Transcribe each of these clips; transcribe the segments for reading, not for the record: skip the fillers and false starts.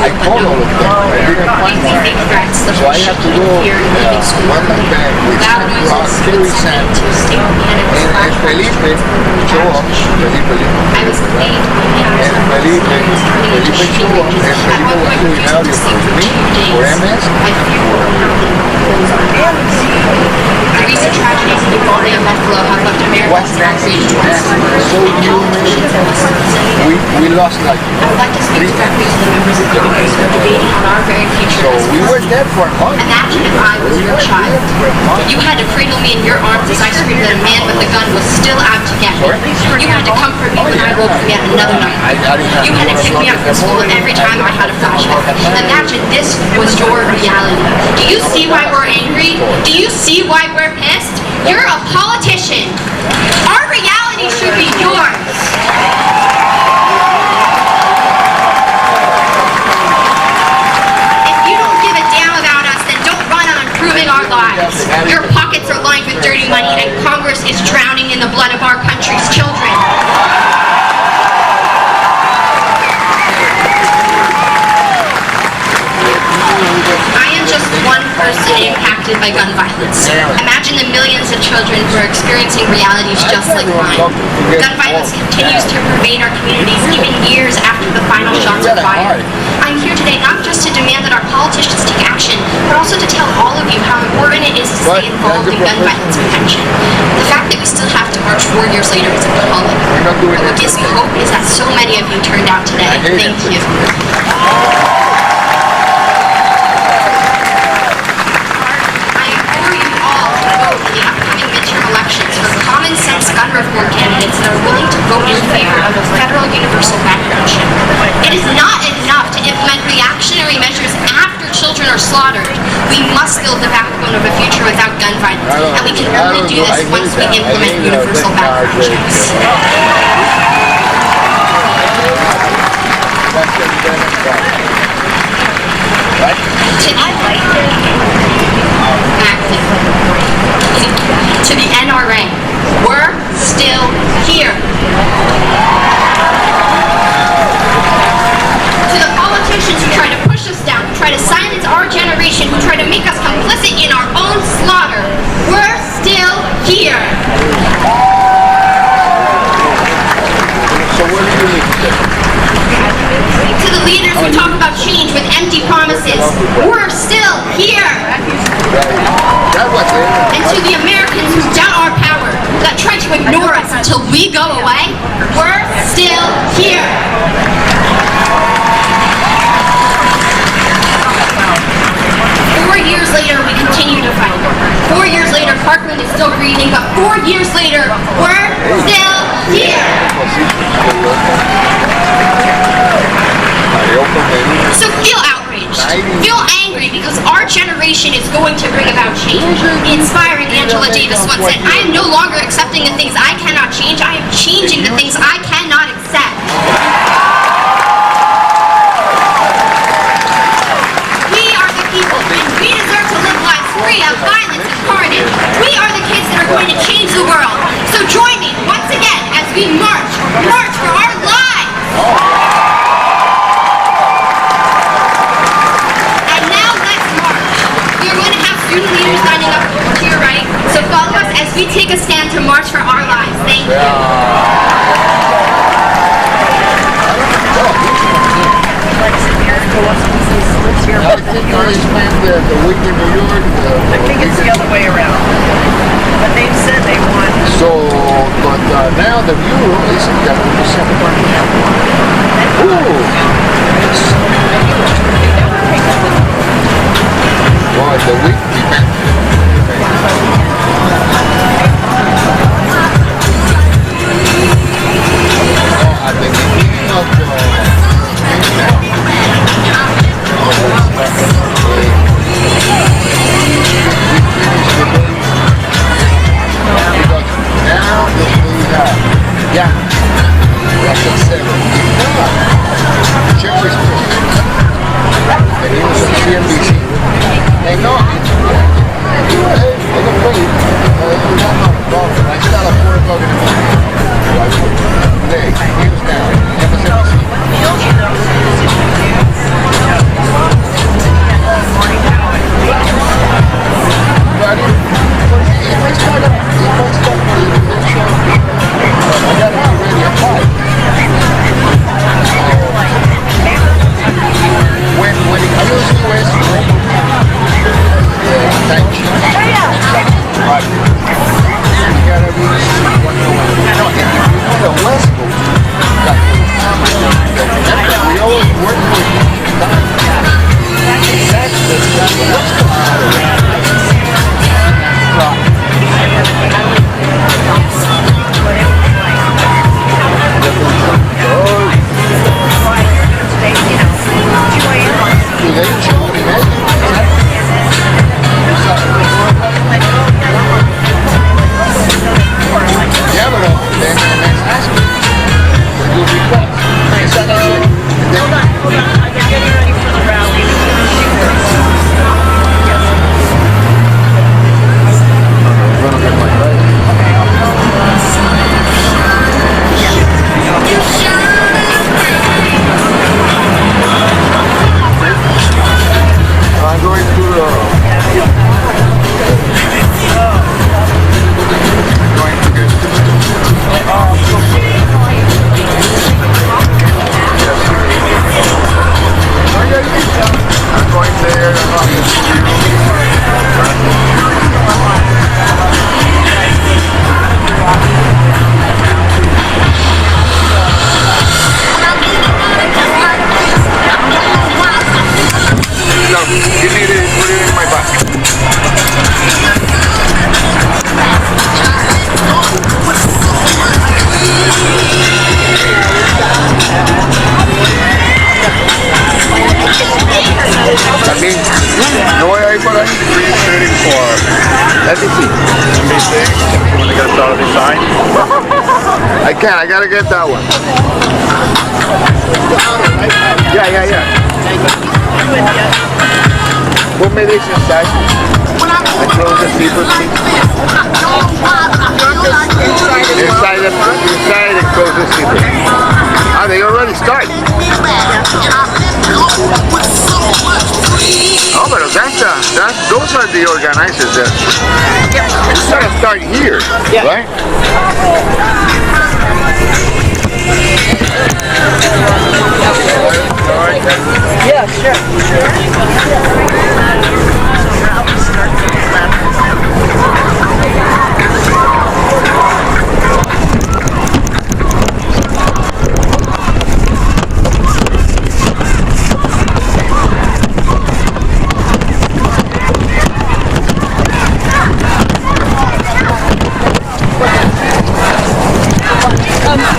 I called all of them. I didn't find one. So I had to go one night back with Kerry Sands. And Felipe show up. Felipe show up. And Felipe was doing audio for me, for MS, the recent tragedies in Uvalde and Buffalo have left Americans outraged twice. so human. We lost like I would like to speak directly to the members of Congress who are debating on our very future. So we were dead for a month. Imagine if I was your child. You had to cradle me in your arms as I screamed that a man with a gun was still out to get me. You had to comfort me when I woke from yet another night. You had to pick me up from school every time I had a flashback. Imagine this was your reality. Do you see why we're angry? Do you see why we're pissed? You're a politician. Our reality should be yours. If you don't give a damn about us, then don't run on improving our lives. Your pockets are lined with dirty money, and Congress is drowning in the blood of our country's children. One person impacted by gun violence. Imagine the millions of children who are experiencing realities just like mine. Gun violence continues to pervade our communities even years after the final shots are fired. I'm here today not just to demand that our politicians take action, but also to tell all of you how important it is to stay involved in gun violence prevention. The fact that we still have to march 4 years later is appalling. But what gives me hope is that so many of you turned out today. Thank you. Common-sense gun reform candidates that are willing to vote in favor of a federal universal background check. It is not enough to implement reactionary measures after children are slaughtered. We must build the backbone of a future without gun violence, and we can only do this once we implement universal background checks. To the NRA, we're still here. To the politicians who try to push us down, who try to silence our generation, who try to make us complicit in our own slaughter, we're still here. So what do you need to do? To the leaders who talk about change with empty promises, we're still here. And to the Americans who doubt our power, that try to ignore us until we go away, we're still here. 4 years later, we continue to fight. 4 years later, Parkland is still breathing, but 4 years later, we're still here. So feel outraged, feel angry, because our generation is going to bring about change. The inspiring Angela Davis once said, I am no longer accepting the things I cannot change, I am changing the things I cannot accept. We are the people, and we deserve to live lives free of violence and carnage. We are the kids that are going to change the world. So join me once again as we march for our lives. Student leaders lining up to your right, so follow us as we take a stand to march for our lives. Thank you. I think I spent the week in New York. I think it's the other way around. But they've said they want. So, but now the Bureau is got to be separate. Well, the week at the beginning of yeah, like I said, So, you need to put it in my bucket. También, no voy a ir por ahí. 334. Let me see. NBC. You want to get a solid design? I can't, I gotta get that one. Yeah. Put me this inside. And close the zipper, please. Inside and close the zipper. Ah, they already start. Oh, but those are the organizers there. You gotta start here, right? Yeah, sure.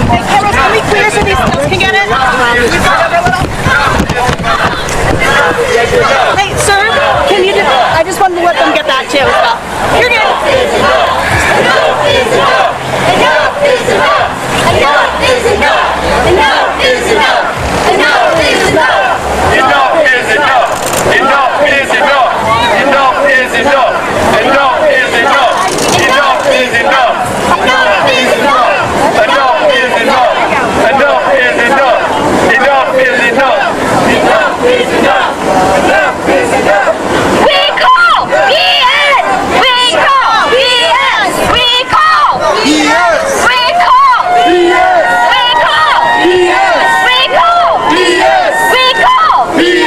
Hey, Carol, can we clear so these folks can get it? Hey, sir, can you just, I just wanted to let them get that too. So, you're good. Enough is enough! Enough is enough! Enough is enough! Enough is enough! Enough is enough! Enough is enough! Enough is enough! Enough is enough! Enough is enough! Enough is enough! Enough is enough! Enough is enough! Enough is enough! Enough is enough! Enough is enough! Enough is enough! We call BS! We call BS! We call BS! We call BS! We call BS! We call BS! We call BS! We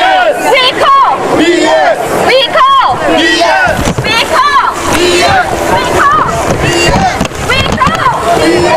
call BS! We call BS! We call BS! We call BS! We call BS!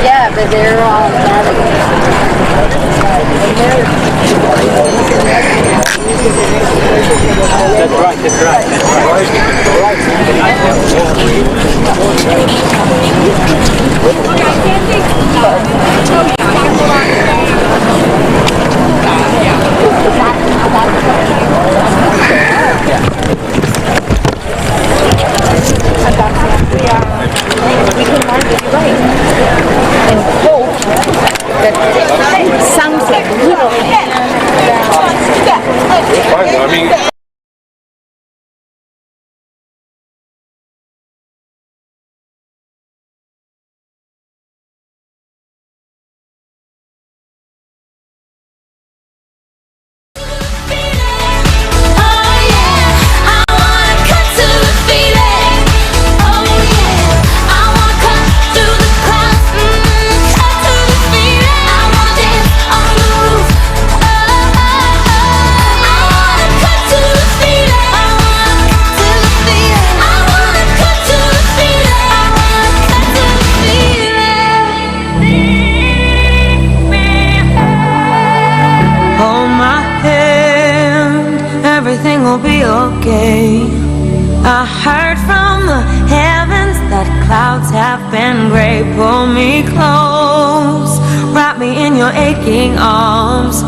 Yeah, but they're all okay. I heard from the heavens that clouds have been gray. Pull me close, wrap me in your aching arms.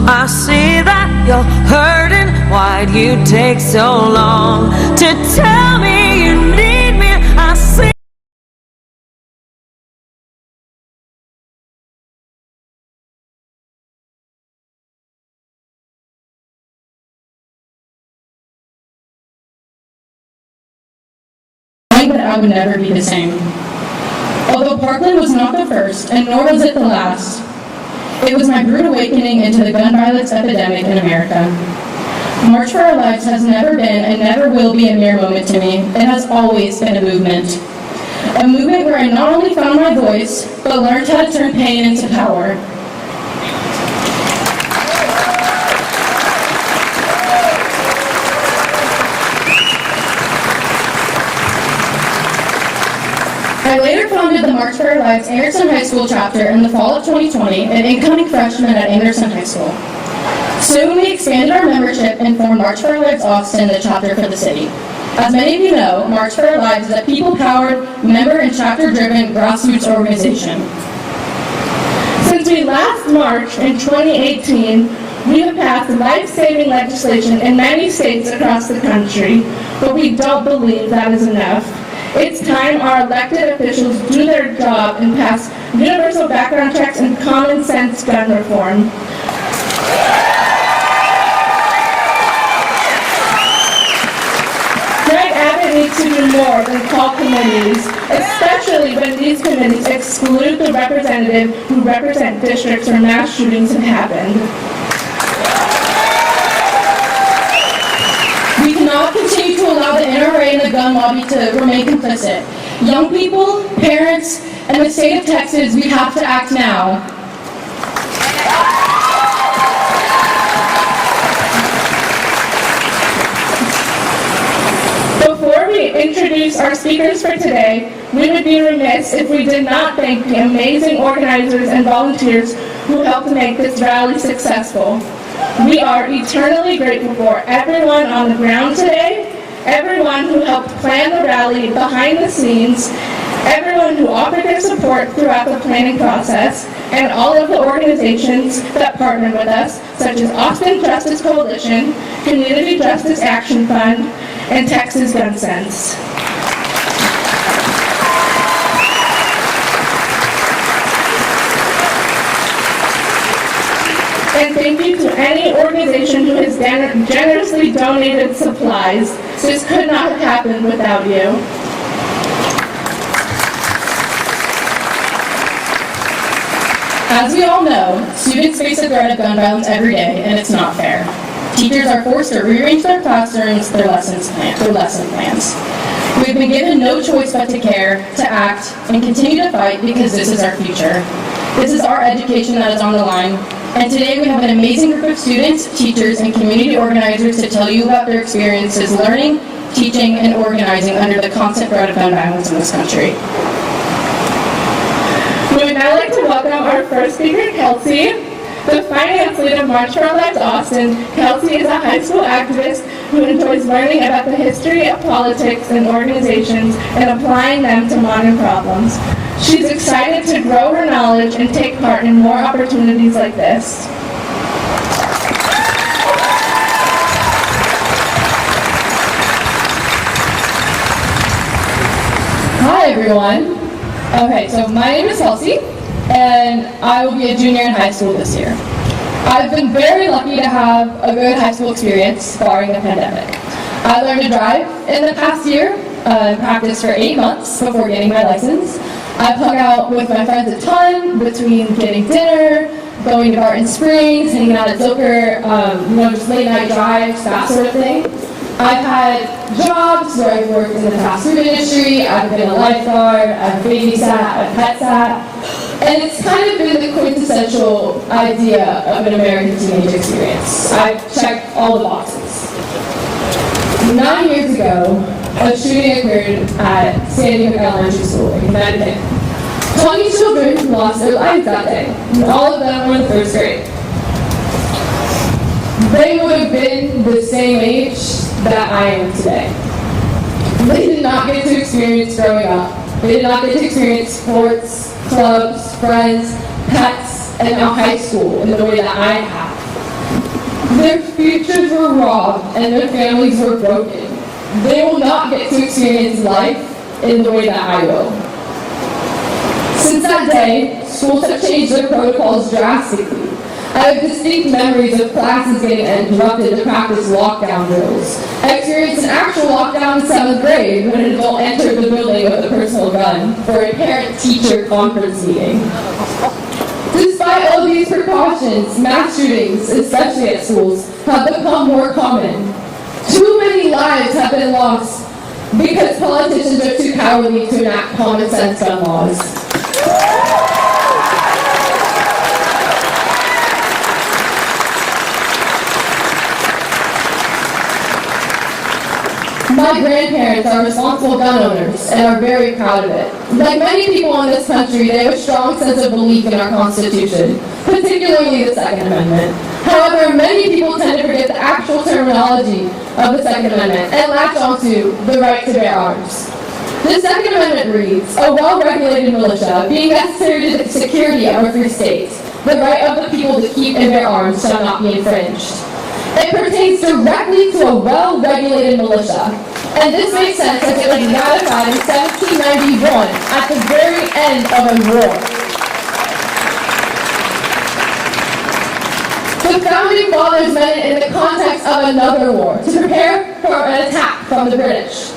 I see that you're hurting. Why'd you take so long to tell me you need me? I see. That I would never be the same. Although Parkland was not the first, and nor was it the last, it was my rude awakening into the gun violence epidemic in America. March for Our Lives has never been and never will be a mere moment to me. It has always been a movement. A movement where I not only found my voice, but learned how to turn pain into power. I later founded the March for Our Lives Anderson High School chapter in the fall of 2020, an incoming freshman at Anderson High School. Soon we expanded our membership and formed March for Our Lives Austin, the chapter for the city. As many of you know, March for Our Lives is a people-powered, member and chapter-driven grassroots organization. Since we last marched in 2018, we have passed life-saving legislation in many states across the country, but we don't believe that is enough. It's time our elected officials do their job and pass universal background checks and common sense gun reform. Greg Abbott needs to do more than call committees, especially when these committees exclude the representative who represent districts where mass shootings have happened. We cannot continue to allow the NRA and the gun lobby to remain complicit. Young people, parents, and the state of Texas, we have to act now. Before we introduce our speakers for today, we would be remiss if we did not thank the amazing organizers and volunteers who helped make this rally successful. We are eternally grateful for everyone on the ground today, everyone who helped plan the rally behind the scenes, everyone who offered their support throughout the planning process, and all of the organizations that partnered with us, such as Austin Justice Coalition, Community Justice Action Fund, and Texas Gun Sense. And thank you to any organization who has generously donated supplies. This could not have happened without you. As we all know, students face the threat of gun violence every day, and it's not fair. Teachers are forced to rearrange their classrooms, their lesson plans. We've been given no choice but to care, to act, and continue to fight because this is our future. This is our education that is on the line. And today we have an amazing group of students, teachers, and community organizers to tell you about their experiences learning, teaching, and organizing under the constant threat of gun violence in this country. We would now like to welcome our first speaker, Kelsey, the finance lead of March for Our Lives Austin. Kelsey is a high school activist who enjoys learning about the history of politics and organizations and applying them to modern problems. She's excited to grow her knowledge and take part in more opportunities like this. Hi everyone. Okay, so my name is Kelsey, and I will be a junior in high school this year. I've been very lucky to have a good high school experience, barring the pandemic. I learned to drive in the past year, practiced for 8 months before getting my license. I hung out with my friends a ton between getting dinner, going to Barton Springs, hanging out at Zilker, just late night drives, that sort of thing. I've had jobs where I've worked in the fast food industry, I've been a lifeguard, I've babysat, I've pet sat, and it's kind of been the quintessential idea of an American teenage experience. I've checked all the boxes. 9 years ago, a shooting occurred at Sandy Hook Elementary School in Connecticut. 20 children lost their lives that day, and all of them were in 1st grade. They would have been the same age that I am today. They did not get to experience growing up. They did not get to experience sports, clubs, friends, pets, and now high school in the way that I have. Their futures were robbed and their families were broken. They will not get to experience life in the way that I will. Since that day, schools have changed their protocols drastically. I have distinct memories of classes getting interrupted to practice lockdown drills. I experienced an actual lockdown in 7th grade when an adult entered the building with a personal gun for a parent-teacher conference meeting. Despite all these precautions, mass shootings, especially at schools, have become more common. Too many lives have been lost because politicians are too cowardly to enact common sense gun laws. My grandparents are responsible gun owners and are very proud of it. Like many people in this country, they have a strong sense of belief in our Constitution, particularly the Second Amendment. However, many people tend to forget the actual terminology of the Second Amendment and latch onto the right to bear arms. The Second Amendment reads, a well-regulated militia, being necessary to the security of a free state, the right of the people to keep and bear arms shall not be infringed. It pertains directly to a well-regulated militia, and this makes sense as it was ratified in 1791 at the very end of a war. The Founding Fathers meant it in the context of another war, to prepare for an attack from the British.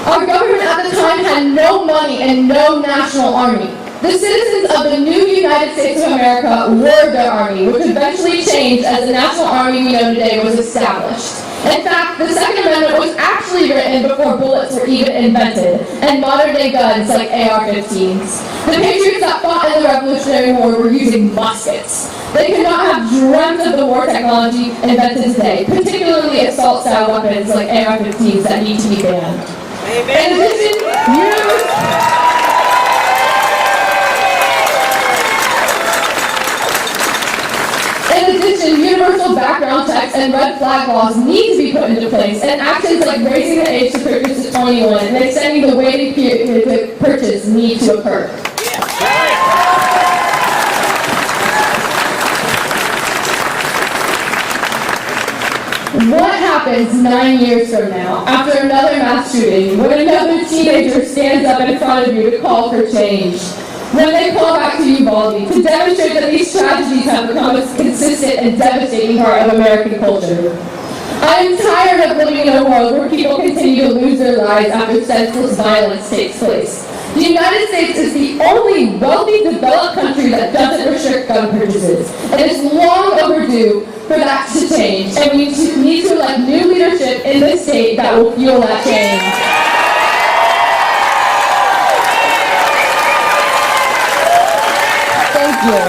Our government at the time had no money and no national army. The citizens of the new United States of America were their army, which eventually changed as the national army we know today was established. In fact, the Second Amendment was actually written before bullets were even invented, and modern-day guns like AR-15s. The patriots that fought in the Revolutionary War were using muskets. They could not have dreamt of the war technology invented today, particularly assault-style weapons like AR-15s that need to be banned. In addition, universal background checks and red flag laws need to be put into place, and actions like raising the age to purchase to 21 and extending the waiting period to purchase need to occur. What happens 9 years from now, after another mass shooting, when another teenager stands up in front of you to call for change? When they call back to Uvalde to demonstrate that these tragedies have become a consistent and devastating part of American culture. I am tired of living in a world where people continue to lose their lives after senseless violence takes place. The United States is the only wealthy, developed country that doesn't restrict gun purchases, and it's long overdue for that to change, and we need to elect new leadership in this state that will fuel that change. Thank you.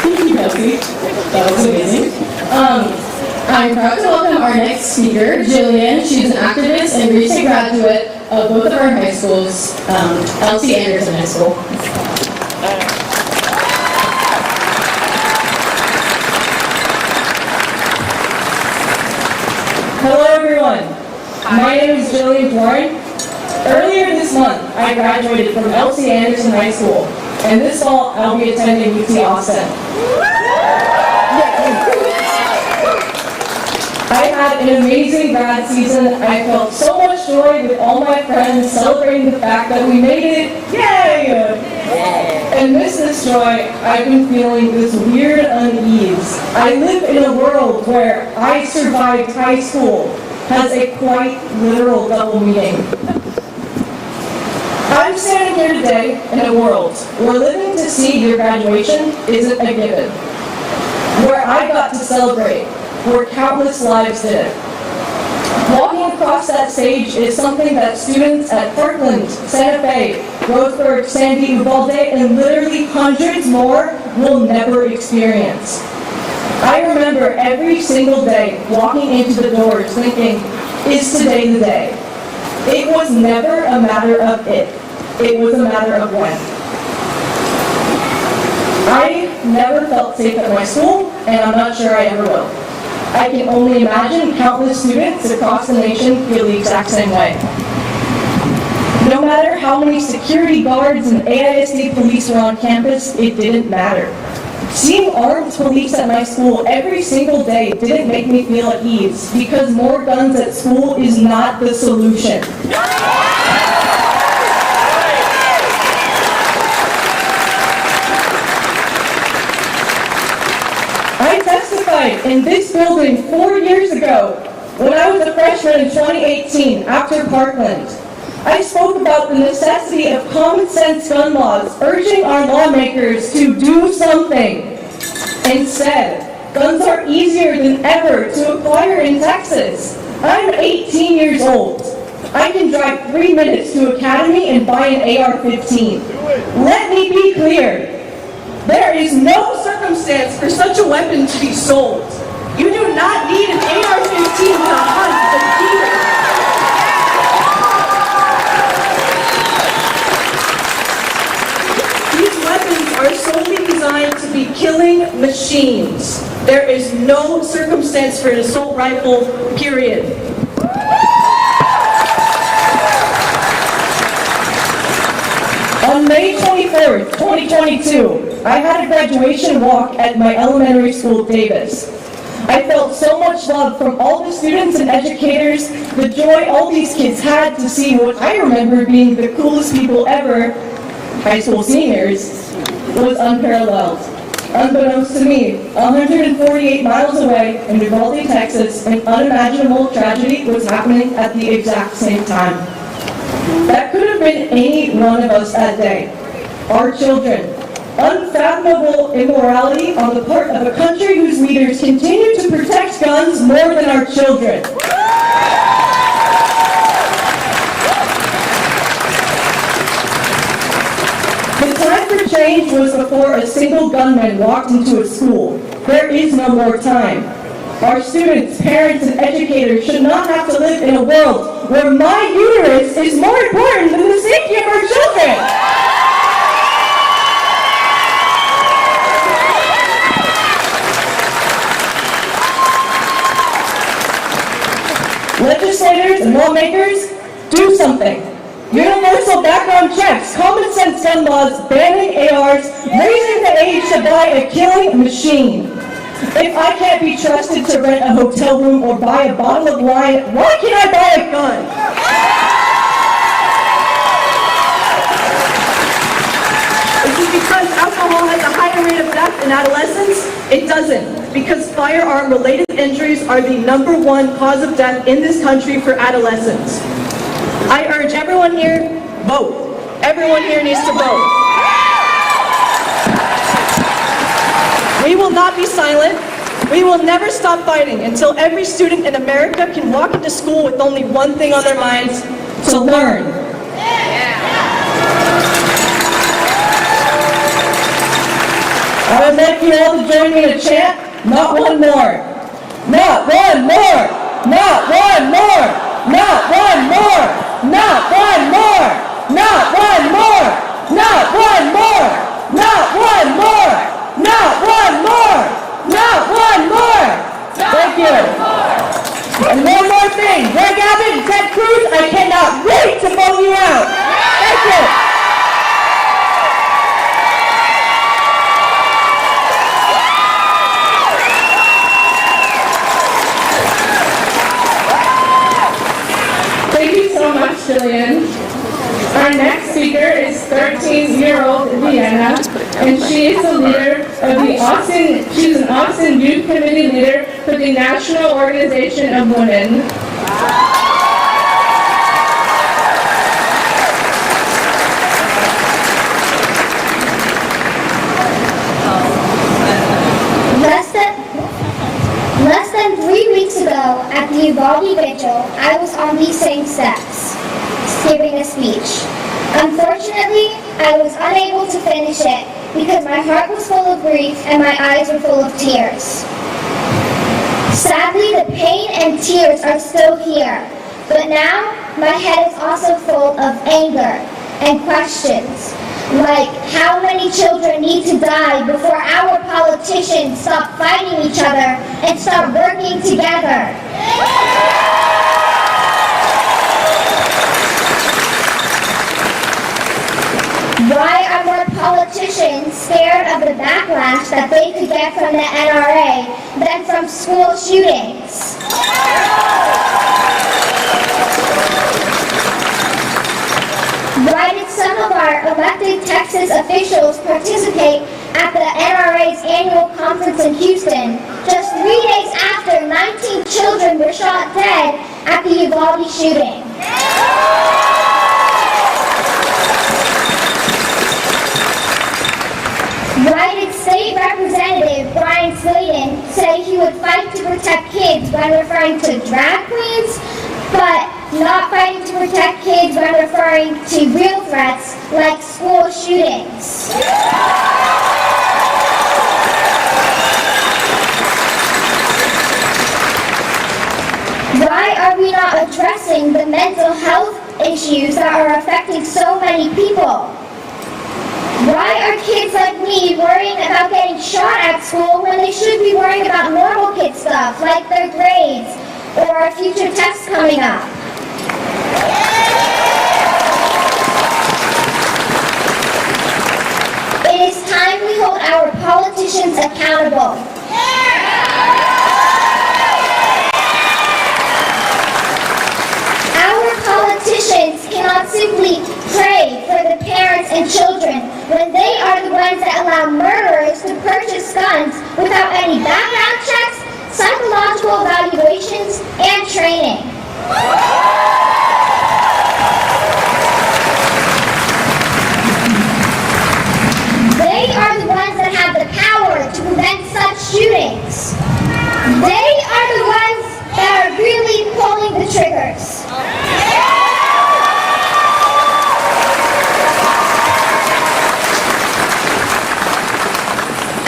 Thank you, Becky. That was amazing. I'm proud to welcome our next speaker, Jillian. She's an activist and recent graduate of both of our high schools, L.C. Anderson High School. Hello everyone, my name is Jillian Warren. Earlier this month, I graduated from L.C. Anderson High School, and this fall I'll be attending UT Austin. I had an amazing grad season. I felt so much joy with all my friends celebrating the fact that we made it. Yay! And amidst this joy, I've been feeling this weird unease. I live in a world where I survived high school has a quite literal double meaning. I'm standing here today in a world where living to see your graduation isn't a given, where I got to celebrate, where countless lives did it. Walking across that stage is something that students at Parkland, Santa Fe, Roseburg, Sandy, Uvalde, and literally hundreds more will never experience. I remember every single day walking into the doors thinking, is today the day? It was never a matter of if, it was a matter of when. never felt safe at my school, and I'm not sure I ever will. I can only imagine countless students across the nation feel the exact same way. No matter how many security guards and AISD police were on campus, it didn't matter. Seeing armed police at my school every single day didn't make me feel at ease, because more guns at school is not the solution. I testified in this building 4 years ago when I was a freshman in 2018 after Parkland. I spoke about the necessity of common sense gun laws, urging our lawmakers to do something. Instead, guns are easier than ever to acquire in Texas. I'm 18 years old. I can drive 3 minutes to Academy and buy an AR-15. Let me be clear. There is no circumstance for such a weapon to be sold. You do not need an AR-15 to hunt the deer. Are solely designed to be killing machines. There is no circumstance for an assault rifle, period. On May 24th, 2022, I had a graduation walk at my elementary school, Davis. I felt so much love from all the students and educators, the joy all these kids had to see what I remember being the coolest people ever, high school seniors, was unparalleled. Unbeknownst to me, 148 miles away in Uvalde, Texas, an unimaginable tragedy was happening at the exact same time. That could have been any one of us that day. Our children. Unfathomable immorality on the part of a country whose leaders continue to protect guns more than our children. The time for change was before a single gunman walked into a school. There is no more time. Our students, parents, and educators should not have to live in a world where my uterus is more important than the safety of our children. Legislators and lawmakers, do something. Universal background checks, common sense gun laws, banning ARs, raising the age to buy a killing machine. If I can't be trusted to rent a hotel room or buy a bottle of wine, why can I buy a gun? Is it because alcohol has a higher rate of death in adolescence? It doesn't, because firearm-related injuries are the #1 cause of death in this country for adolescents. I urge everyone here, vote. Everyone here needs to vote. We will not be silent. We will never stop fighting until every student in America can walk into school with only one thing on their minds: to learn. I would like you all to join me in a chant, not one more. Not one more. Not one more. Not one more. Not one more! Not one more! Not one more! Not one more! Not one more! Not one more! Thank you. And one more thing, Greg Abbott and Ted Cruz, I cannot wait to vote you out. Thank you. Thank you so much, Jillian. Our next speaker is 13-year-old Vienna, and she is the leader of the she's an Austin Youth Committee leader for the National Organization of Women. Less than 3 weeks ago, at the Uvalde Vigil, I was on these same steps, giving a speech. Unfortunately, I was unable to finish it because my heart was full of grief and my eyes were full of tears. Sadly, the pain and tears are still here, but now my head is also full of anger and questions. Like, how many children need to die before our politicians stop fighting each other and start working together? Why are more politicians scared of the backlash that they could get from the NRA than from school shootings? Why did some of our elected Texas officials participate at the NRA's annual conference in Houston just 3 days after 19 children were shot dead at the Uvalde shooting? Why did State Representative Brian Sladen say he would fight to protect kids when referring to drag queens, but not fighting to protect kids when referring to real threats like school shootings? Why are we not addressing the mental health issues that are affecting so many people? Why are kids like me worrying about getting shot at school when they should be worrying about normal kid stuff like their grades or a future test coming up? It is time we hold our politicians accountable. Our politicians cannot simply pray for the parents and children when they are the ones that allow murderers to purchase guns without any background checks, psychological evaluations, and training. They are the ones that have the power to prevent such shootings. They are the ones that are really pulling the triggers.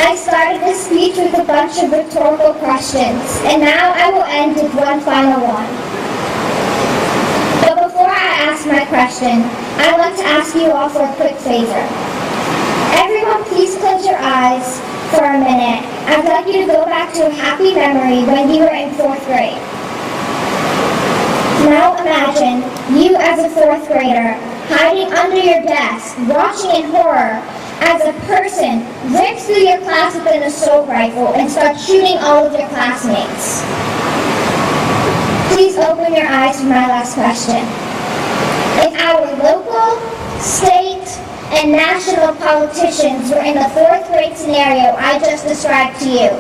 I started this speech with a bunch of rhetorical questions, and now I will end with one final one. But before I ask my question, I want to ask you all for a quick favor. Everyone, please close your eyes for a minute. I'd like you to go back to a happy memory when you were in 4th grade. Now imagine you as a 4th grader hiding under your desk, watching in horror as a person rips through your class with an assault rifle and starts shooting all of your classmates. Please open your eyes for my last question. If our local, state, and national politicians were in the 4th grade scenario I just described to you,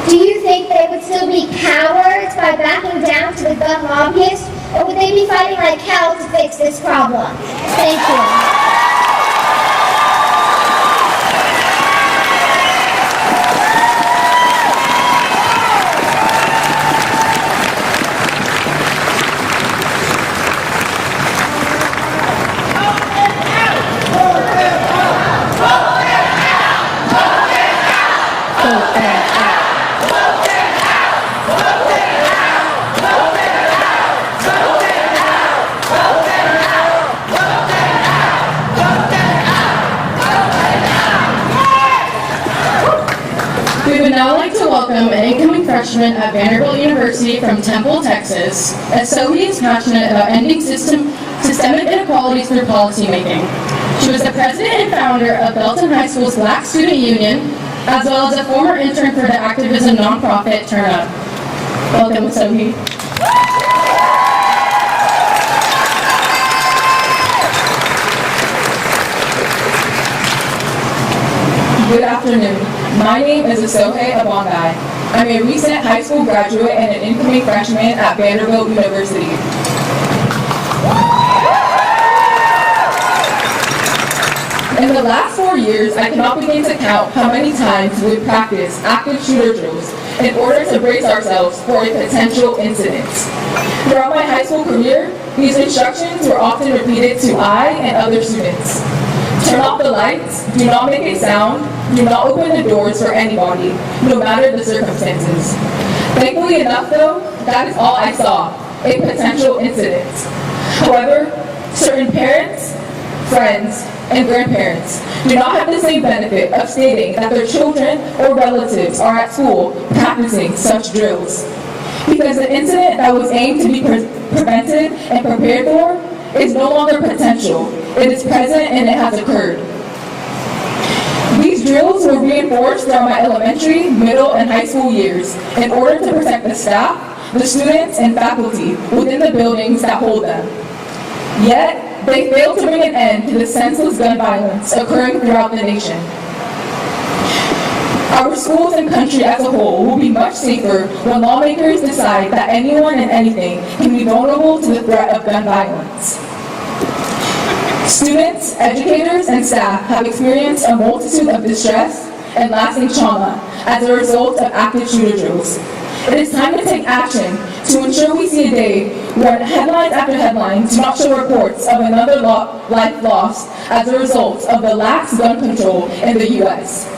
do you think they would still be cowards by backing down to the gun lobbyists, or would they be fighting like hell to fix this problem? Thank you. We would now like to welcome an incoming freshman at Vanderbilt University from Temple, Texas, as Sophie is passionate about ending systemic inequalities through policymaking. She was the president and founder of Belton High School's Black Student Union, as well as a former intern for the activism nonprofit Turn Up. Welcome, Sophie. Good afternoon. My name is Asohe Abangai. I'm a recent high school graduate and an incoming freshman at Vanderbilt University. In the last 4 years, I cannot begin to count how many times we practice active shooter drills in order to brace ourselves for a potential incident. Throughout my high school career, these instructions were often repeated to I and other students. Turn off the lights, do not make a sound, do not open the doors for anybody, no matter the circumstances. Thankfully enough though, that is all I saw, a potential incident. However, certain parents, friends, and grandparents do not have the same benefit of stating that their children or relatives are at school practicing such drills. Because the incident that was aimed to be prevented and prepared for is no longer potential. It is present and it has occurred. These drills were reinforced throughout my elementary, middle, and high school years in order to protect the staff, the students, and faculty within the buildings that hold them. Yet, they failed to bring an end to the senseless gun violence occurring throughout the nation. Our schools and country as a whole will be much safer when lawmakers decide that anyone and anything can be vulnerable to the threat of gun violence. Students, educators, and staff have experienced a multitude of distress and lasting trauma as a result of active shooter drills. It is time to take action to ensure we see a day where headlines after headlines do not show reports of another life lost as a result of the lax gun control in the U.S.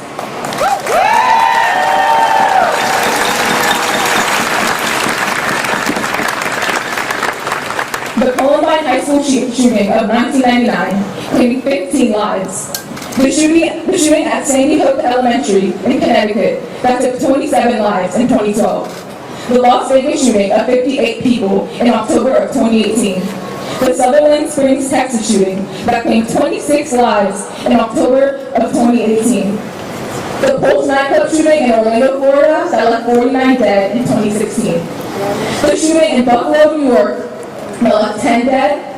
The Columbine High School shooting of 1999 claimed 15 lives. The shooting at Sandy Hook Elementary in Connecticut that took 27 lives in 2012. The Las Vegas shooting of 58 people in October of 2018. The Sutherland Springs, Texas shooting that claimed 26 lives in October of 2018. The Pulse nightclub shooting in Orlando, Florida that left 49 dead in 2016. The shooting in Buffalo, New York that left 10 dead.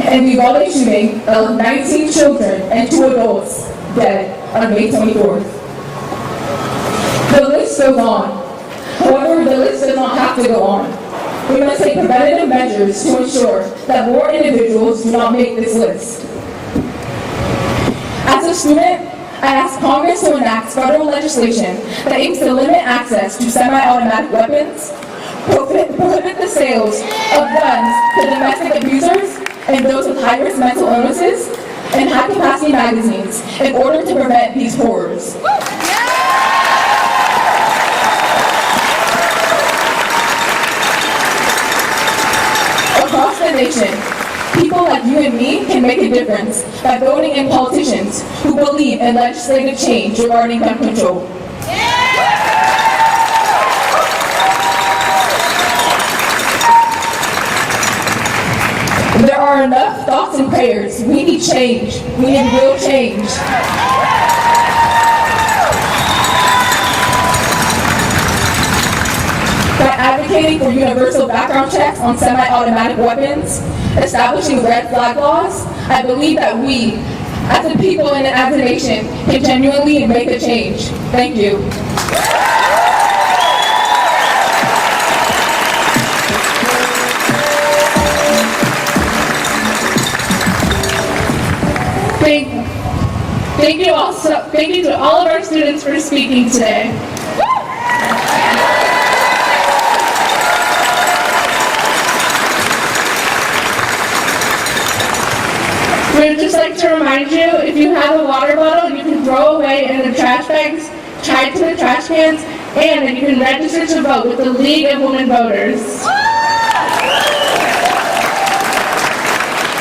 And the Uvalde shooting that left 19 children and 2 adults dead on May 24th. The list goes on. However, the list does not have to go on. We must take preventative measures to ensure that more individuals do not make this list. As a student, I asked Congress to enact federal legislation that aims to limit access to semi-automatic weapons, prohibit the sales of guns to domestic abusers and those with high-risk mental illnesses, and high-capacity magazines in order to prevent these horrors. Across the nation, people like you and me can make a difference by voting in politicians who believe in legislative change regarding gun control. There are enough thoughts and prayers. We need change. We need real change. By advocating for universal background checks on semi-automatic weapons, establishing red flag laws, I believe that we, as a people and as a nation, can genuinely make a change. Thank you. Thank you to all of our students for speaking today. We'd just like to remind you, if you have a water bottle, you can throw away in the trash bags tied to the trash cans, and that you can register to vote with the League of Women Voters.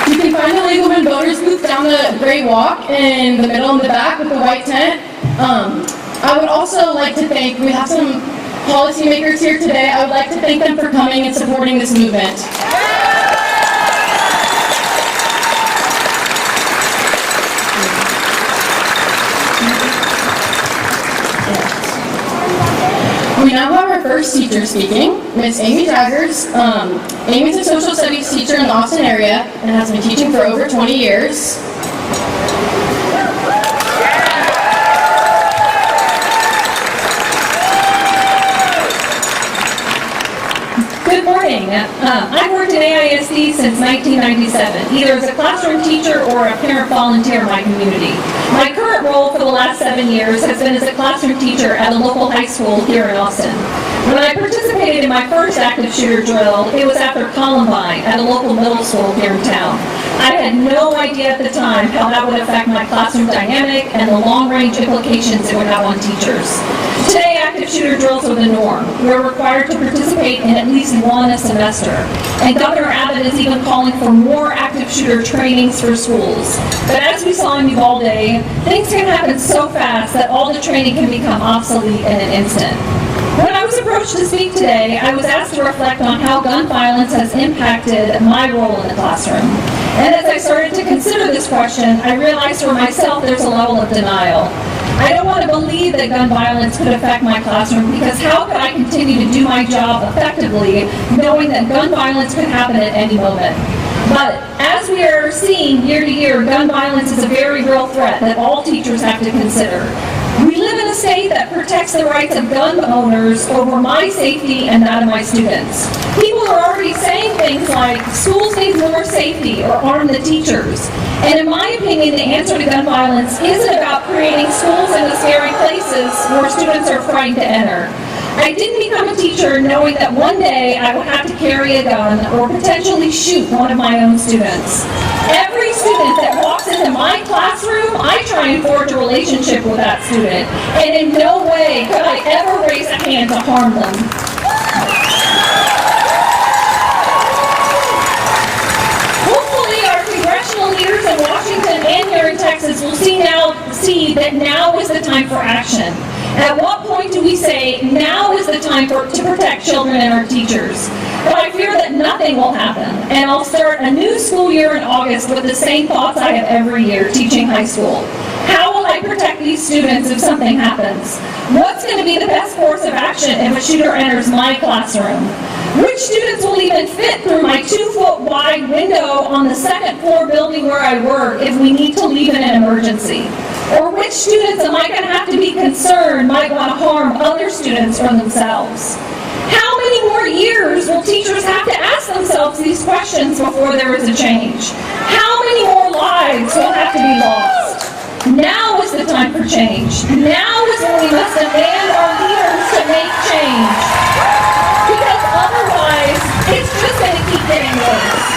You can find the League of Women Voters booth down the Great Walk in the middle and the back with the white tent. I would also like to thank, we have some policymakers here today. I would like to thank them for coming and supporting this movement. We now have our first teacher speaking, Miss Amy Jaggers. Amy's a social studies teacher in the Austin area and has been teaching for over 20 years. Good morning. I've worked in AISD since 1997, either as a classroom teacher or a parent volunteer in my community. My current role for the last 7 years has been as a classroom teacher at a local high school here in Austin. When I participated in my first active shooter drill, it was after Columbine at a local middle school here in town. I had no idea at the time how that would affect my classroom dynamic and the long-range implications it would have on teachers. Today, active active shooter drills are the norm. We're required to participate in at least one a semester. And Governor Abbott is even calling for more active shooter trainings for schools. But as we saw in Uvalde, things can happen so fast that all the training can become obsolete in an instant. When I was approached to speak today, I was asked to reflect on how gun violence has impacted my role in the classroom. And as I started to consider this question, I realized for myself there's a level of denial. I don't want to believe that gun violence could affect my classroom, because how could I continue to do my job effectively knowing that gun violence could happen at any moment? But as we are seeing year to year, gun violence is a very real threat that all teachers have to consider. We live in a state that protects the rights of gun owners over my safety and that of my students. People are already saying things like, schools need more safety or arm the teachers. And in my opinion, the answer to gun violence isn't about creating schools into scary places where students are frightened to enter. I didn't become a teacher knowing that one day I would have to carry a gun or potentially shoot one of my own students. Every student that walks into my classroom, I try and forge a relationship with that student, and in no way could I ever raise a hand to harm them. Hopefully our congressional leaders in Washington and here in Texas will see that now is the time for action. At what point do we say, now is the time to protect children and our teachers? But I fear that nothing will happen, and I'll start a new school year in August with the same thoughts I have every year teaching high school. How will I protect these students if something happens? What's going to be the best course of action if a shooter enters my classroom? Which students will even fit through my 2-foot wide window on the second floor building where I work if we need to leave in an emergency? Or which students am I going to have to be concerned might want to harm other students or themselves? How many more years will teachers have to ask themselves these questions before there is a change? How many more lives will have to be lost? Now is the time for change. Now is when we must demand our leaders to make change. Because otherwise, it's just going to keep getting worse.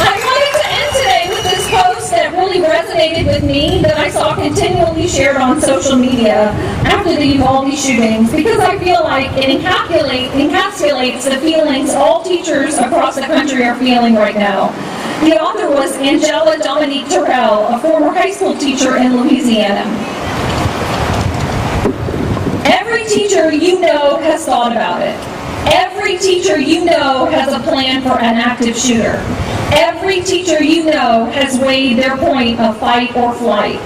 I wanted to end today with this post that really resonated with me, that I saw continually shared on social media after the Uvalde shootings, because I feel like it encapsulates the feelings all teachers across the country are feeling right now. The author was Angela Dominique Terrell, a former high school teacher in Louisiana. Every teacher you know has thought about it. Every teacher you know has a plan for an active shooter. Every teacher you know has weighed their point of fight or flight.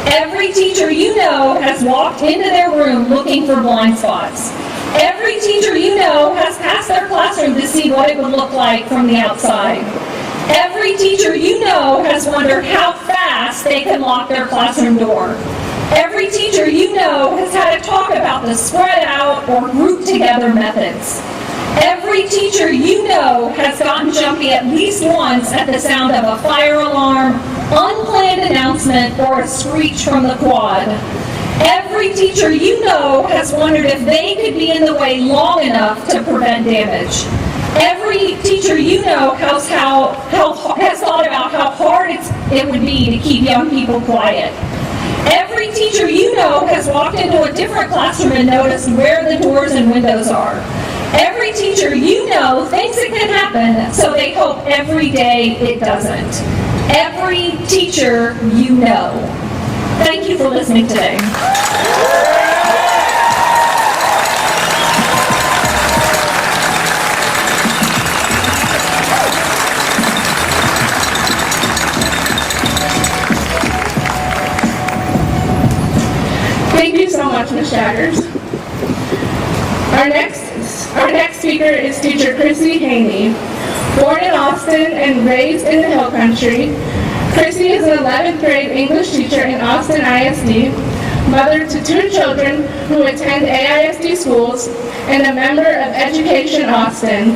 Every teacher you know has walked into their room looking for blind spots. Every teacher you know has passed their classroom to see what it would look like from the outside. Every teacher you know has wondered how fast they can lock their classroom door. Every teacher you know has had to talk about the spread out or group together methods. Every teacher you know has gotten jumpy at least once at the sound of a fire alarm, unplanned announcement, or a screech from the quad. Every teacher you know has wondered if they could be in the way long enough to prevent damage. Every teacher you know has thought about how hard it would be to keep young people quiet. Every teacher you know has walked into a different classroom and noticed where the doors and windows are. Every teacher you know thinks it can happen, so they hope every day it doesn't. Every teacher you know. Thank you for listening today. Thank you so much, Ms. Shaggers. Our next speaker is teacher Chrissy Haney. Born in Austin and raised in the Hill Country, Chrissy is an 11th grade English teacher in Austin ISD, mother to 2 children who attend AISD schools, and a member of Education Austin.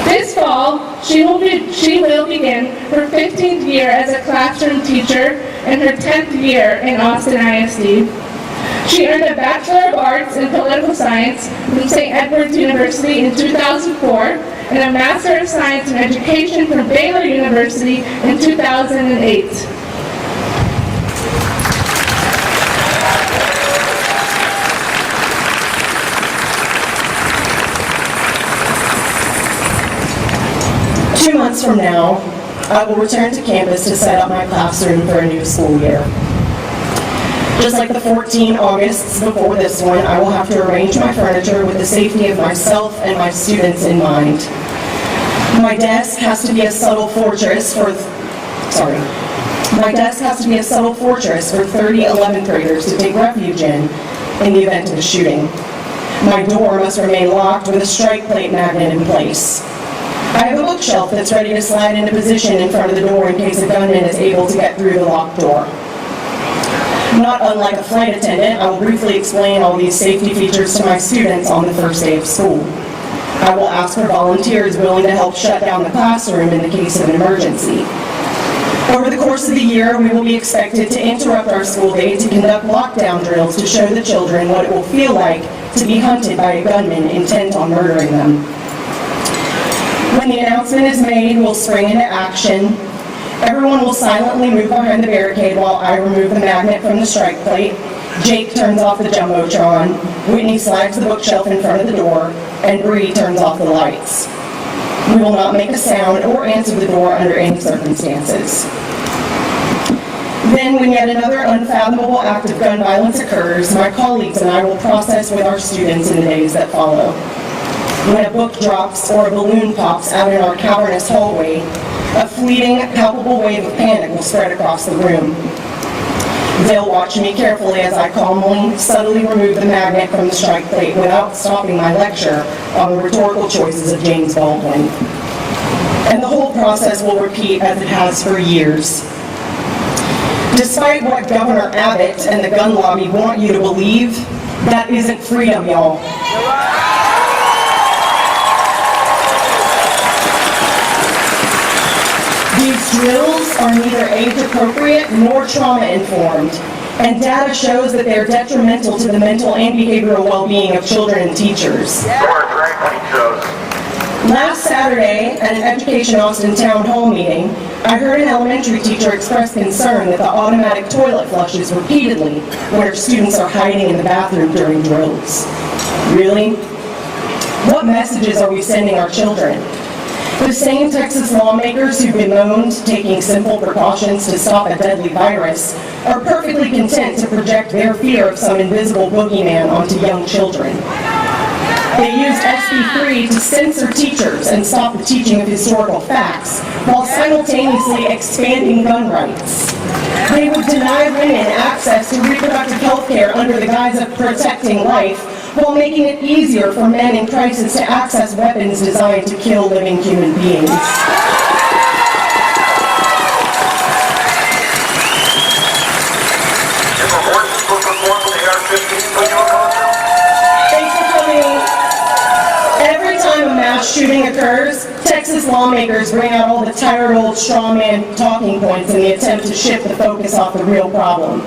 This fall, she will begin her 15th year as a classroom teacher and her 10th year in Austin ISD. She earned a Bachelor of Arts in Political Science from St. Edward's University in 2004 and a Master of Science in Education from Baylor University in 2008. months from now, I will return to campus to set up my classroom for a new school year. Just like the 14 Augusts before this one, I will have to arrange my furniture with the safety of myself and my students in mind. My desk has to be a subtle fortress for 30 11th graders to take refuge in the event of a shooting. My door must remain locked with a strike plate magnet in place. I have a bookshelf that's ready to slide into position in front of the door in case a gunman is able to get through the locked door. Not unlike a flight attendant, I will briefly explain all these safety features to my students on the first day of school. I will ask for volunteers willing to help shut down the classroom in the case of an emergency. Over the course of the year, we will be expected to interrupt our school day to conduct lockdown drills to show the children what it will feel like to be hunted by a gunman intent on murdering them. When the announcement is made, we'll spring into action. Everyone will silently move behind the barricade while I remove the magnet from the strike plate. Jake turns off the Jumbotron, Whitney slides the bookshelf in front of the door, and Bree turns off the lights. We will not make a sound or answer the door under any circumstances. Then, when yet another unfathomable act of gun violence occurs, my colleagues and I will process with our students in the days that follow. When a book drops or a balloon pops out in our cavernous hallway, a fleeting, palpable wave of panic will spread across the room. They'll watch me carefully as I calmly, subtly remove the magnet from the strike plate without stopping my lecture on the rhetorical choices of James Baldwin. And the whole process will repeat as it has for years. Despite what Governor Abbott and the gun lobby want you to believe, that isn't freedom, y'all. These drills are neither age-appropriate nor trauma-informed, and data shows that they are detrimental to the mental and behavioral well-being of children and teachers. Last Saturday, at an Education Austin Town Hall meeting, I heard an elementary teacher express concern that the automatic toilet flushes repeatedly where students are hiding in the bathroom during drills. Really? What messages are we sending our children? The same Texas lawmakers who bemoaned taking simple precautions to stop a deadly virus are perfectly content to project their fear of some invisible boogeyman onto young children. They used SB 3 to censor teachers and stop the teaching of historical facts, while simultaneously expanding gun rights. They would deny women access to reproductive health care under the guise of protecting life, while making it easier for men in crisis to access weapons designed to kill living human beings. Thanks for coming. Every time a mass shooting occurs, Texas lawmakers bring out all the tired old strawman talking points in the attempt to shift the focus off the real problem.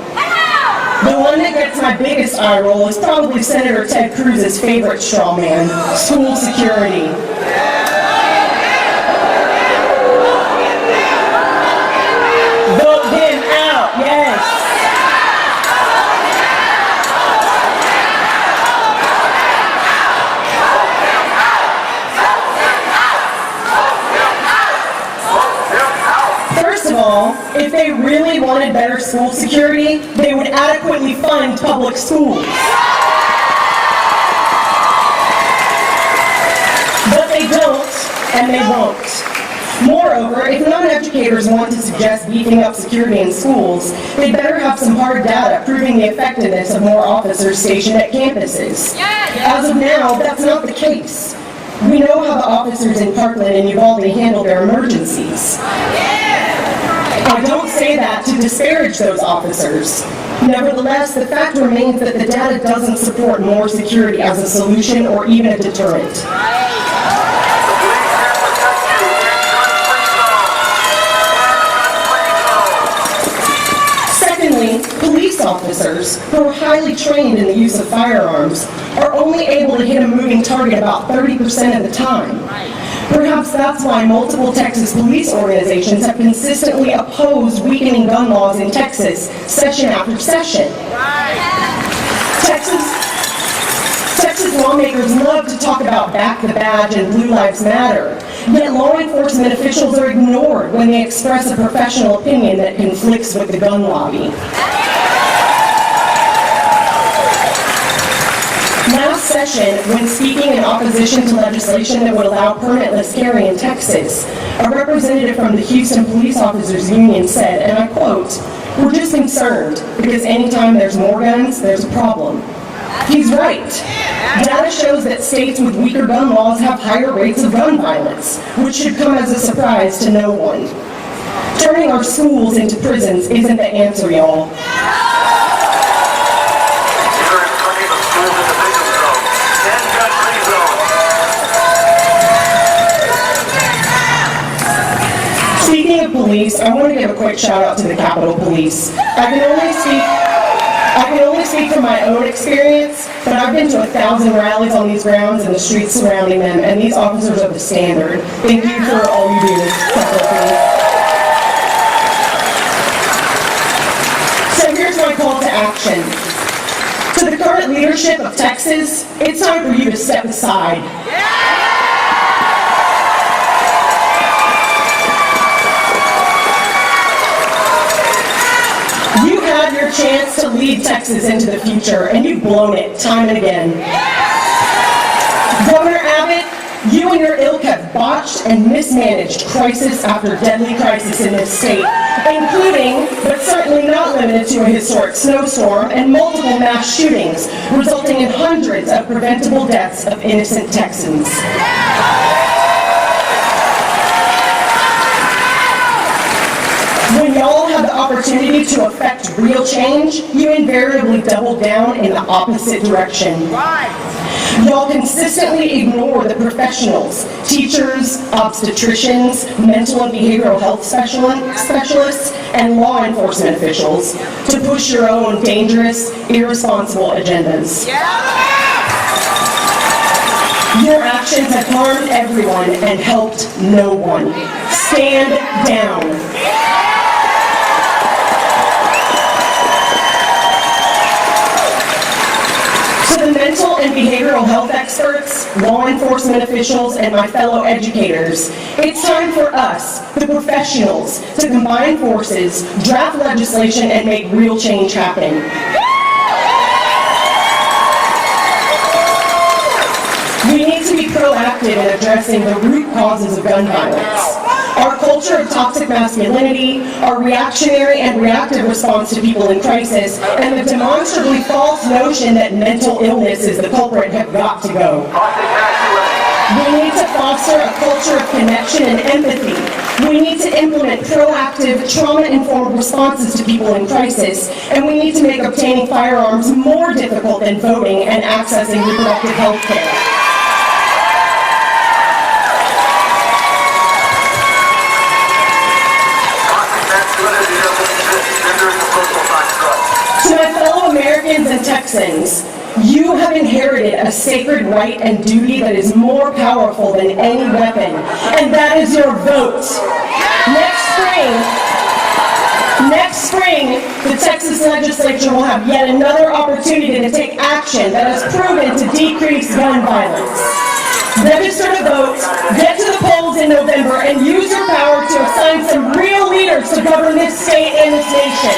The one that gets my biggest eye roll is probably Senator Ted Cruz's favorite straw man, school security. Vote him out, yes. First of all, if they really wanted better school security, they would adequately fund public schools. But they don't, and they won't. Moreover, if non-educators want to suggest beefing up security in schools, they better have some hard data proving the effectiveness of more officers stationed at campuses. As of now, that's not the case. We know how the officers in Parkland and Uvalde handle their emergencies. I don't say that to disparage those officers. Nevertheless, the fact remains that the data doesn't support more security as a solution or even a deterrent. Secondly, police officers, who are highly trained in the use of firearms, are only able to hit a moving target about 30% of the time. Perhaps that's why multiple Texas police organizations have consistently opposed weakening gun laws in Texas, session after session. Texas Texas lawmakers love to talk about back the badge and Blue Lives Matter, yet law enforcement officials are ignored when they express a professional opinion that conflicts with the gun lobby. Last session, when speaking in opposition to legislation that would allow permitless carry in Texas, a representative from the Houston Police Officers Union said, and I quote, "We're just concerned because anytime there's more guns, there's a problem." He's right. Data shows that states with weaker gun laws have higher rates of gun violence, which should come as a surprise to no one. Turning our schools into prisons isn't the answer, y'all. Speaking of police, I want to give a quick shout out to the Capitol Police. I can only speak from my own experience, but I've been to 1,000 rallies on these grounds and the streets surrounding them, and these officers are the standard. Thank you for all you do. So here's my call to action. To the current leadership of Texas, it's time for you to step aside. Chance to lead Texas into the future, and you've blown it time and again. Governor Abbott, you and your ilk have botched and mismanaged crisis after deadly crisis in this state, including, but certainly not limited to, a historic snowstorm and multiple mass shootings, resulting in hundreds of preventable deaths of innocent Texans. When y'all have the opportunity to affect real change, you invariably double down in the opposite direction. Y'all consistently ignore the professionals, teachers, obstetricians, mental and behavioral health specialists, and law enforcement officials to push your own dangerous, irresponsible agendas. Your actions have harmed everyone and helped no one. Stand down. To the mental and behavioral health experts, law enforcement officials, and my fellow educators, it's time for us, the professionals, to combine forces, draft legislation, and make real change happen. We need to be proactive in addressing the root causes of gun violence. Our culture of toxic masculinity, our reactionary and reactive response to people in crisis, and the demonstrably false notion that mental illness is the culprit have got to go. We need to foster a culture of connection and empathy. We need to implement proactive, trauma-informed responses to people in crisis, and we need to make obtaining firearms more difficult than voting and accessing reproductive health care. To my fellow Americans and Texans, you have inherited a sacred right and duty that is more powerful than any weapon, and that is your vote. Next spring, the Texas legislature will have yet another opportunity to take action that has proven to decrease gun violence. Register to vote, get to the polls in November, and use your power to assign some real leaders to govern this state and this nation.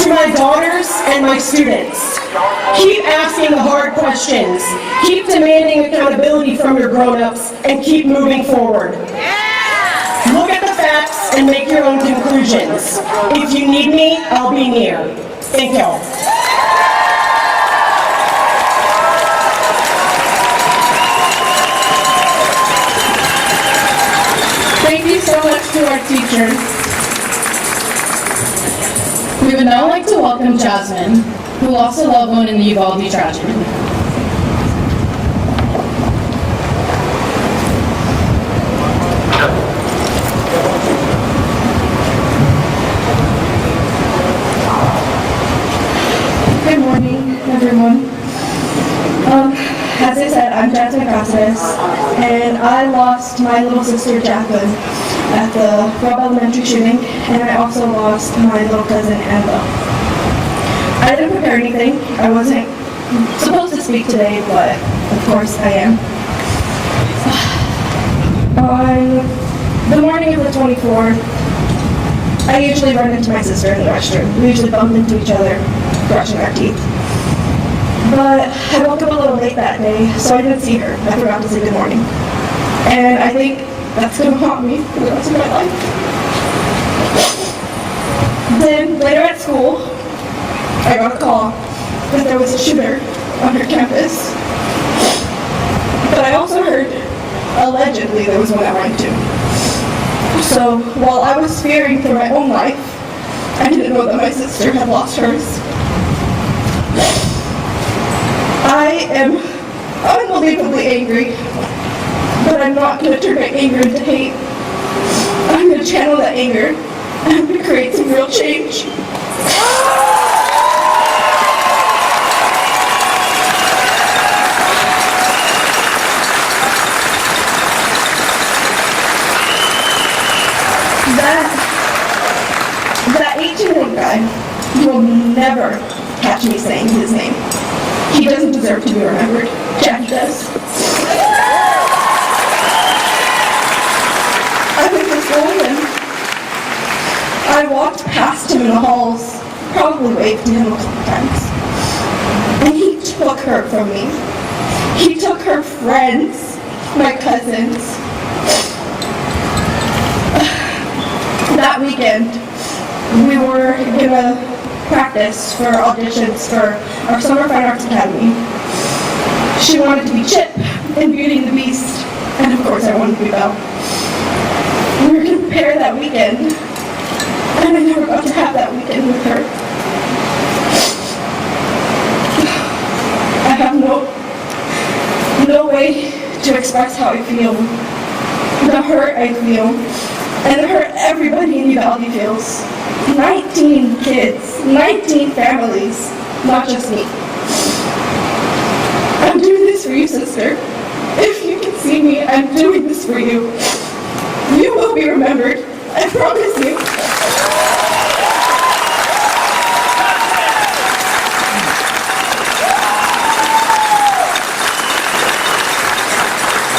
To my daughters and my students, keep asking the hard questions, keep demanding accountability from your grown-ups, and keep moving forward. Look at the facts and make your own conclusions. If you need me, I'll be near. Thank y'all. Thank you so much to our teachers. We would now like to welcome Jasmine, who lost a loved one in the Uvalde tragedy. Good morning, everyone. As I said, I'm Jasmine Casas, and I lost my little sister, Jacqueline, at the Rob Elementary shooting, and I also lost my little cousin Annabelle. I didn't prepare anything. I wasn't supposed to speak today, but of course I am. On the morning of the 24th, I usually run into my sister in the restroom. We usually bump into each other, brushing our teeth. But I woke up a little late that day, so I didn't see her. I forgot to say good morning. And I think that's going to haunt me for the rest of my life. Then, later at school, I got a call that there was a shooter on her campus. But I also heard, allegedly, there was one at mine too. So, while I was fearing for my own life, I didn't know that my sister had lost hers. I am unbelievably angry, but I'm not going to turn my anger into hate. I'm going to channel that anger, and I'm going to create some real change. That 18-year-old guy, you will never catch me saying his name. He doesn't deserve to be remembered. Jack does. I went to school with him. I walked past him in the halls, probably waved to him a couple times. And he took her from me. He took her friends, my cousins. That weekend, we were gonna practice for auditions for our Summer Fine Arts Academy. She wanted to be Chip in Beauty and the Beast, and of course I wanted to be Belle. We were gonna prepare that weekend, and I never got to have that weekend with her. I have no way to express how I feel, the hurt I feel, and the hurt everybody in Uvalde feels. 19 kids, 19 families, not just me. I'm doing this for you, sister. If you can see me, I'm doing this for you. You will be remembered. I promise you.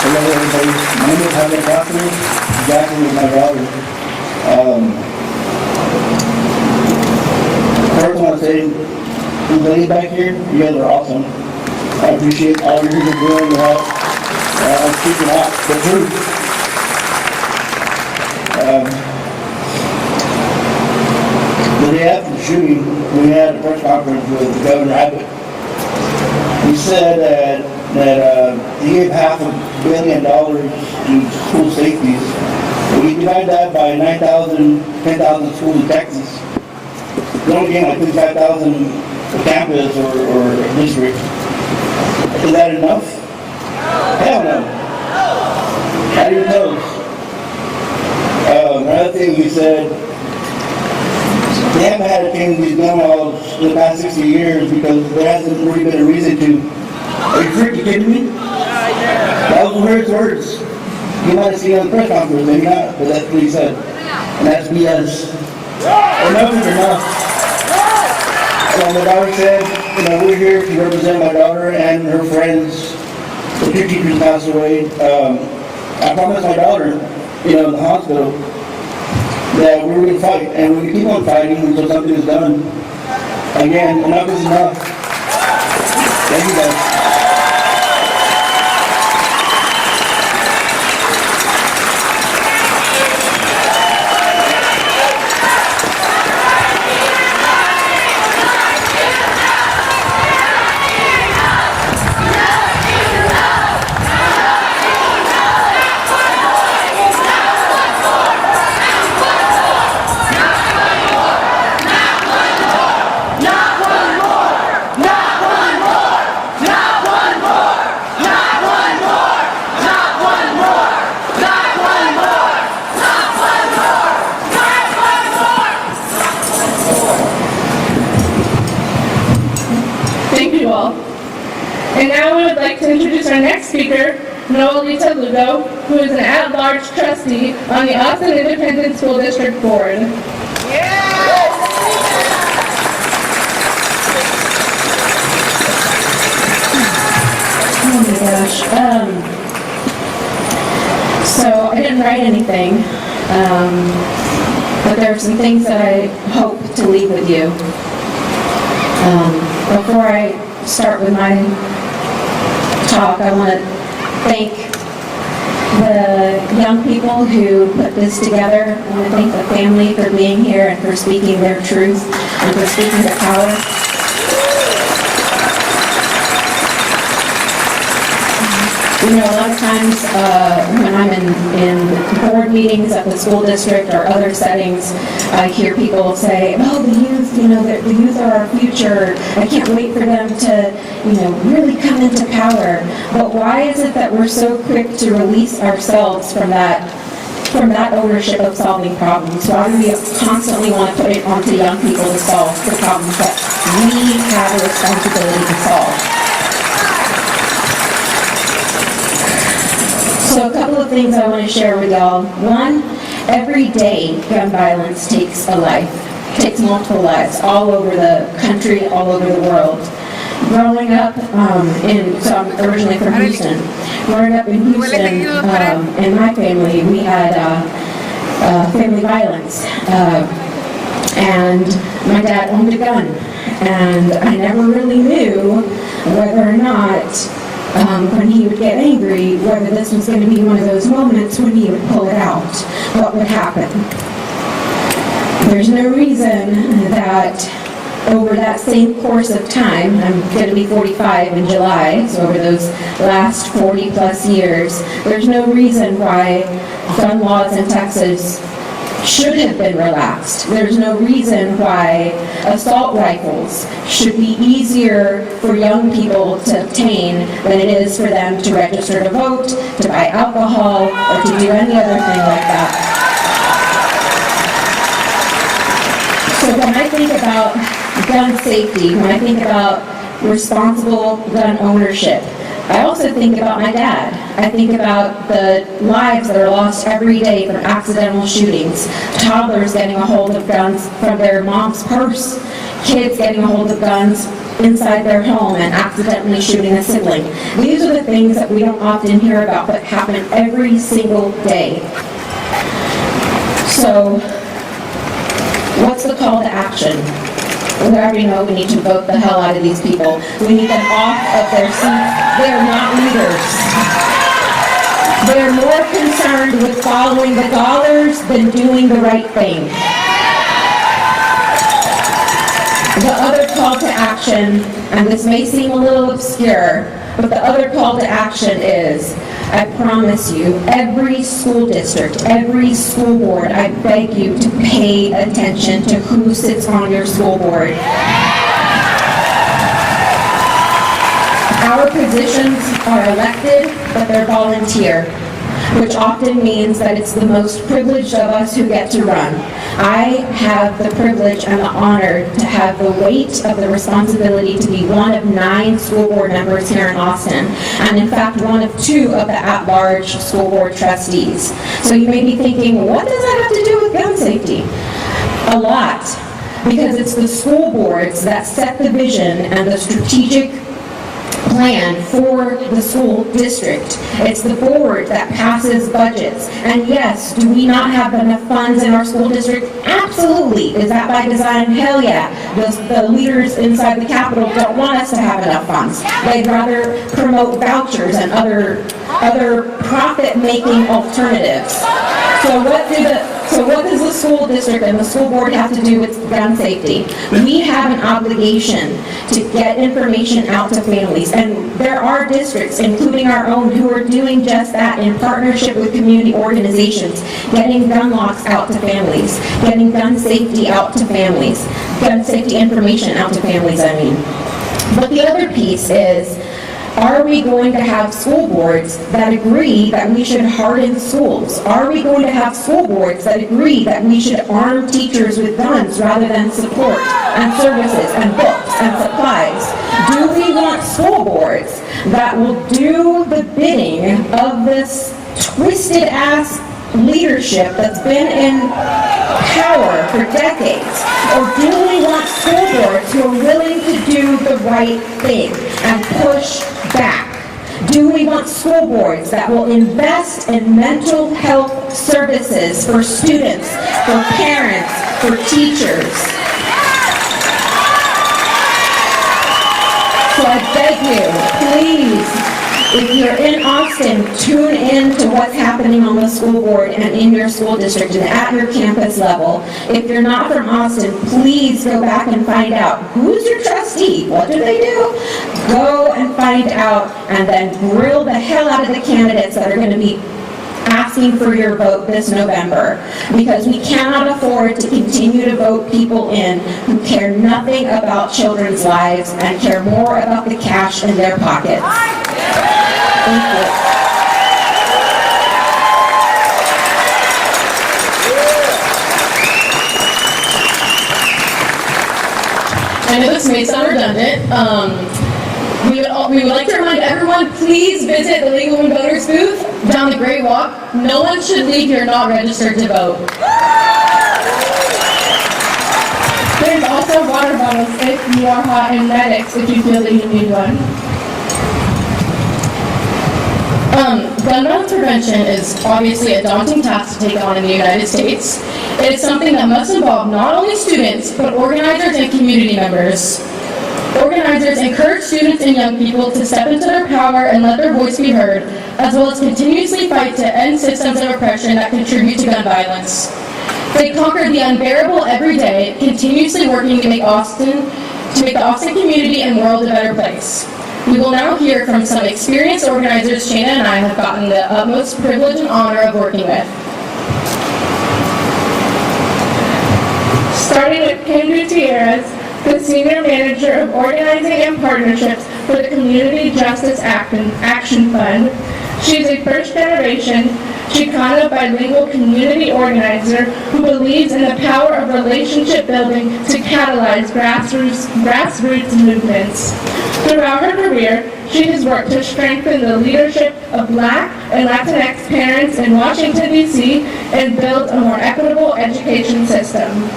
Hello everybody, my name is Javier Castro. Jacqueline is my daughter. First I want to say, the ladies back here, you guys are awesome. I appreciate all you're doing to help speaking out the truth. The day after the shooting, we had a press conference with Governor Abbott. He said that he gave $500 million to school safeties. When you divide that by 9,000, 10,000 schools in Texas, you're only getting like 55,000 per campus or district. Is that enough? Hell no. How do you know? Another thing he said, they haven't had a change these gun laws in the past 60 years because there hasn't really been a reason to. Are you freaking kidding me? That was his words. You might have seen it on the press conference, maybe not, but that's what he said. And that's BS. Enough is enough. So my daughter said, we're here to represent my daughter and her friends. The two teachers passed away. I promised my daughter, in the hospital, that we were going to fight, and we're going to keep on fighting until something is done. Again, enough is enough. Thank you guys. And now I would like to introduce our next speaker, Noelita Lugo, who is an at-large trustee on the Austin Independent School District Board. Oh my gosh. So I didn't write anything, but there are some things that I hope to leave with you. Before I start with my talk, I want to thank the young people who put this together. I want to thank the family for being here and for speaking their truth and for speaking their power. You know, a lot of times when I'm in board meetings at the school district or other settings, I hear people say, oh, the youth, you know, the youth are our future. I can't wait for them to, you know, really come into power. But why is it that we're so quick to release ourselves from that ownership of solving problems? Why do we constantly want to put it onto young people to solve the problems that we have a responsibility to solve? So a couple of things I want to share with y'all. One, every day gun violence takes a life, takes multiple lives all over the country, all over the world. Growing up so I'm originally from Houston. Growing up in Houston, in my family, we had family violence. And my dad owned a gun. And I never really knew whether or not when he would get angry, whether this was going to be one of those moments when he would pull it out, what would happen. There's no reason that over that same course of time, I'm going to be 45 in July, so over those last 40 plus years, there's no reason why gun laws in Texas should have been relaxed. There's no reason why assault rifles should be easier for young people to obtain than it is for them to register to vote, to buy alcohol, or to do any other thing like that. So when I think about gun safety, when I think about responsible gun ownership, I also think about my dad. I think about the lives that are lost every day from accidental shootings, toddlers getting a hold of guns from their mom's purse, kids getting a hold of guns inside their home and accidentally shooting a sibling. These are the things that we don't often hear about but happen every single day. So, what's the call to action? We already know we need to vote the hell out of these people. We need them off of their seats. They're not leaders. They're more concerned with following the dollars than doing the right thing. The other call to action, and this may seem a little obscure, but the other call to action is, I promise you, every school district, every school board, I beg you to pay attention to who sits on your school board. Our positions are elected, but they're volunteer, which often means that it's the most privileged of us who get to run. I have the privilege and the honor to have the weight of the responsibility to be one of 9 school board members here in Austin, and in fact one of 2 of the at-large school board trustees. So you may be thinking, what does that have to do with gun safety? A lot, because it's the school boards that set the vision and the strategic plan for the school district. It's the board that passes budgets. And yes, do we not have enough funds in our school district? Absolutely. Is that by design? Hell yeah. The leaders inside the Capitol don't want us to have enough funds. They'd rather promote vouchers and other profit-making alternatives. So what does the school district and the school board have to do with gun safety? We have an obligation to get information out to families, and there are districts, including our own, who are doing just that in partnership with community organizations, getting gun locks out to families, getting gun safety out to families, gun safety information out to families, I mean. But the other piece is, are we going to have school boards that agree that we should harden schools? Are we going to have school boards that agree that we should arm teachers with guns rather than support and services and books and supplies? Do we want school boards that will do the bidding of this twisted ass leadership that's been in power for decades? Or do we want school boards who are willing to do the right thing and push back? Do we want school boards that will invest in mental health services for students, for parents, for teachers? So I beg you, please, if you're in Austin, tune in to what's happening on the school board and in your school district and at your campus level. If you're not from Austin, please go back and find out who's your trustee, what do they do? Go and find out and then grill the hell out of the candidates that are going to be asking for your vote this November, because we cannot afford to continue to vote people in who care nothing about children's lives and care more about the cash in their pockets. Thank you. I know this may sound redundant. We would like to remind everyone, please visit the Legal Women Voters booth down the Great Walk. No one should leave here not registered to vote. There's also water bottles if you are hot, and medics if you feel that you need one. Gun violence prevention is obviously a daunting task to take on in the United States. It is something that must involve not only students, but organizers and community members. Organizers encourage students and young people to step into their power and let their voice be heard, as well as continuously fight to end systems of oppression that contribute to gun violence. They conquer the unbearable every day, continuously working to make the Austin community and world a better place. We will now hear from some experienced organizers Shana and I have gotten the utmost privilege and honor of working with. Starting with Kim Gutierrez, the Senior Manager of Organizing and Partnerships for the Community Justice Action Fund. She's a first-generation Chicano bilingual community organizer who believes in the power of relationship building to catalyze grassroots movements. Throughout her career, she has worked to strengthen the leadership of Black and Latinx parents in Washington, D.C. and build a more equitable education system.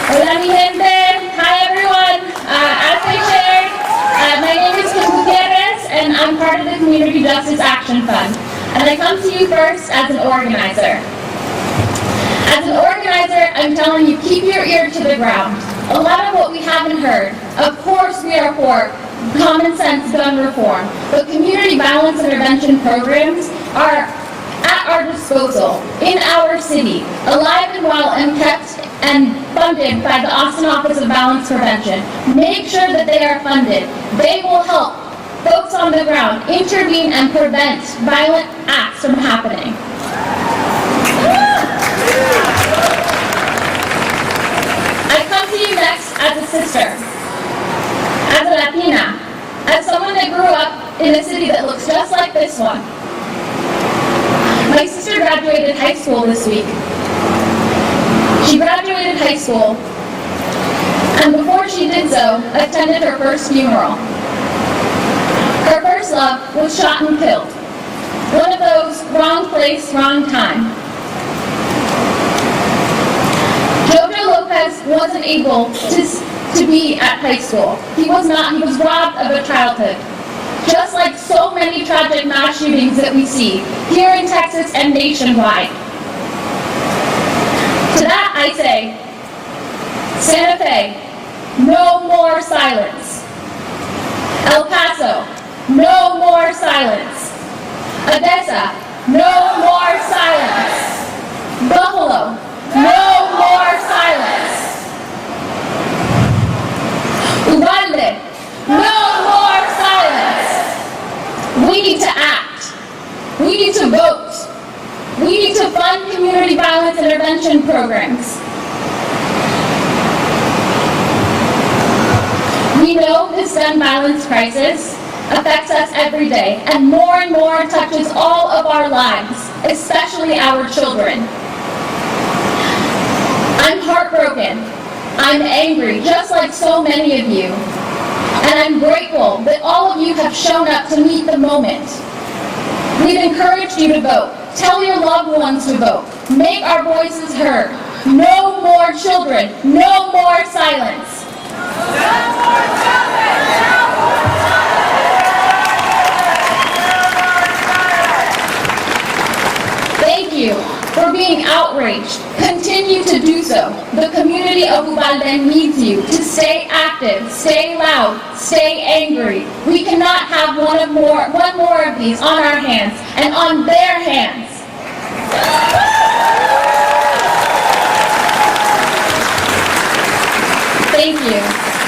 Hola mi gente, hi everyone. As I shared, my name is Kim Gutierrez and I'm part of the Community Justice Action Fund. And I come to you first as an organizer. As an organizer, I'm telling you, keep your ear to the ground. A lot of what we haven't heard, of course we are for common sense gun reform, but community violence intervention programs are at our disposal, in our city, alive and well and kept and funded by the Austin Office of Violence Prevention. Make sure that they are funded. They will help folks on the ground intervene and prevent violent acts from happening. I come to you next as a sister, as a Latina, as someone that grew up in a city that looks just like this one. My sister graduated high school this week. She graduated high school, and before she did so, attended her first funeral. Her first love was shot and killed. One of those wrong place, wrong time. Jojo Lopez wasn't able to be at high school. He was not. He was robbed of a childhood. Just like so many tragic mass shootings that we see here in Texas and nationwide. To that I say, Santa Fe, no more silence. El Paso, no more silence. Odessa, no more silence. Buffalo, no more silence. Uvalde, no more silence. We need to act. We need to vote. We need to fund community violence intervention programs. We know this gun violence crisis affects us every day and more touches all of our lives, especially our children. I'm heartbroken. I'm angry, just like so many of you. And I'm grateful that all of you have shown up to meet the moment. We've encouraged you to vote. Tell your loved ones to vote. Make our voices heard. No more children. No more silence. No more children. No more silence. Thank you for being outraged. Continue to do so. The community of Uvalde needs you to stay active, stay loud, stay angry. We cannot have one more of these on our hands and on their hands. Thank you.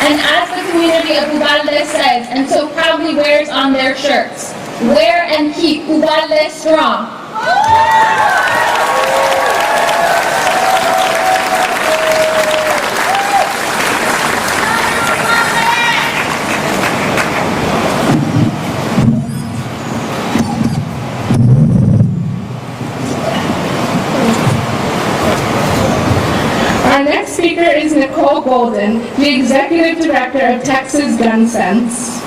And as the community of Uvalde says, and so proudly wears on their shirts, wear and keep Uvalde strong. Our next speaker is Nicole Golden, the Executive Director of Texas Gun Sense.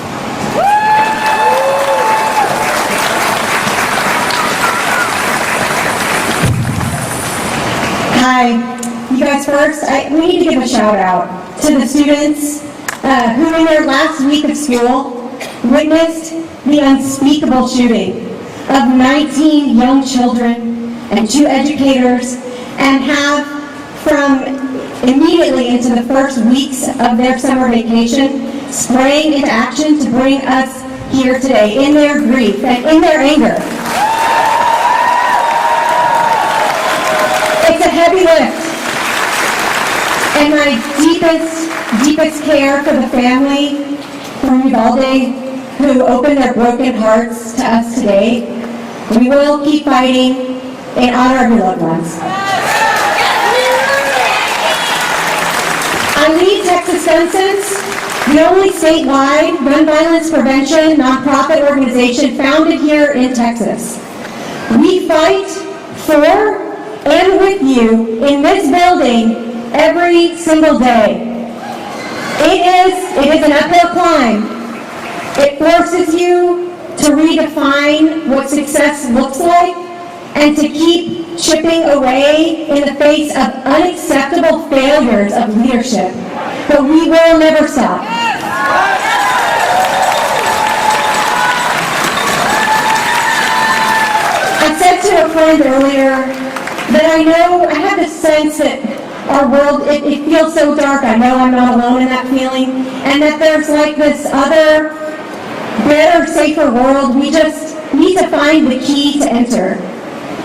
Hi, you guys first, we need to give a shout out to the students who in their last week of school witnessed the unspeakable shooting of 19 young children and 2 educators and have from immediately into the first weeks of their summer vacation spraying into action to bring us here today in their grief and in their anger. It's a heavy lift, and my deepest care for the family from Uvalde who opened their broken hearts to us today. We will keep fighting in honor of your loved ones. I lead Texas Gun Sense, the only statewide gun violence prevention nonprofit organization founded here in Texas. We fight for and with you in this building every single day. It is an uphill climb. It forces you to redefine what success looks like and to keep chipping away in the face of unacceptable failures of leadership. But we will never stop. I said to a friend earlier that I have the sense that our world, it feels so dark. I know I'm not alone in that feeling. And that there's like this other, better, safer world. We just need to find the key to enter.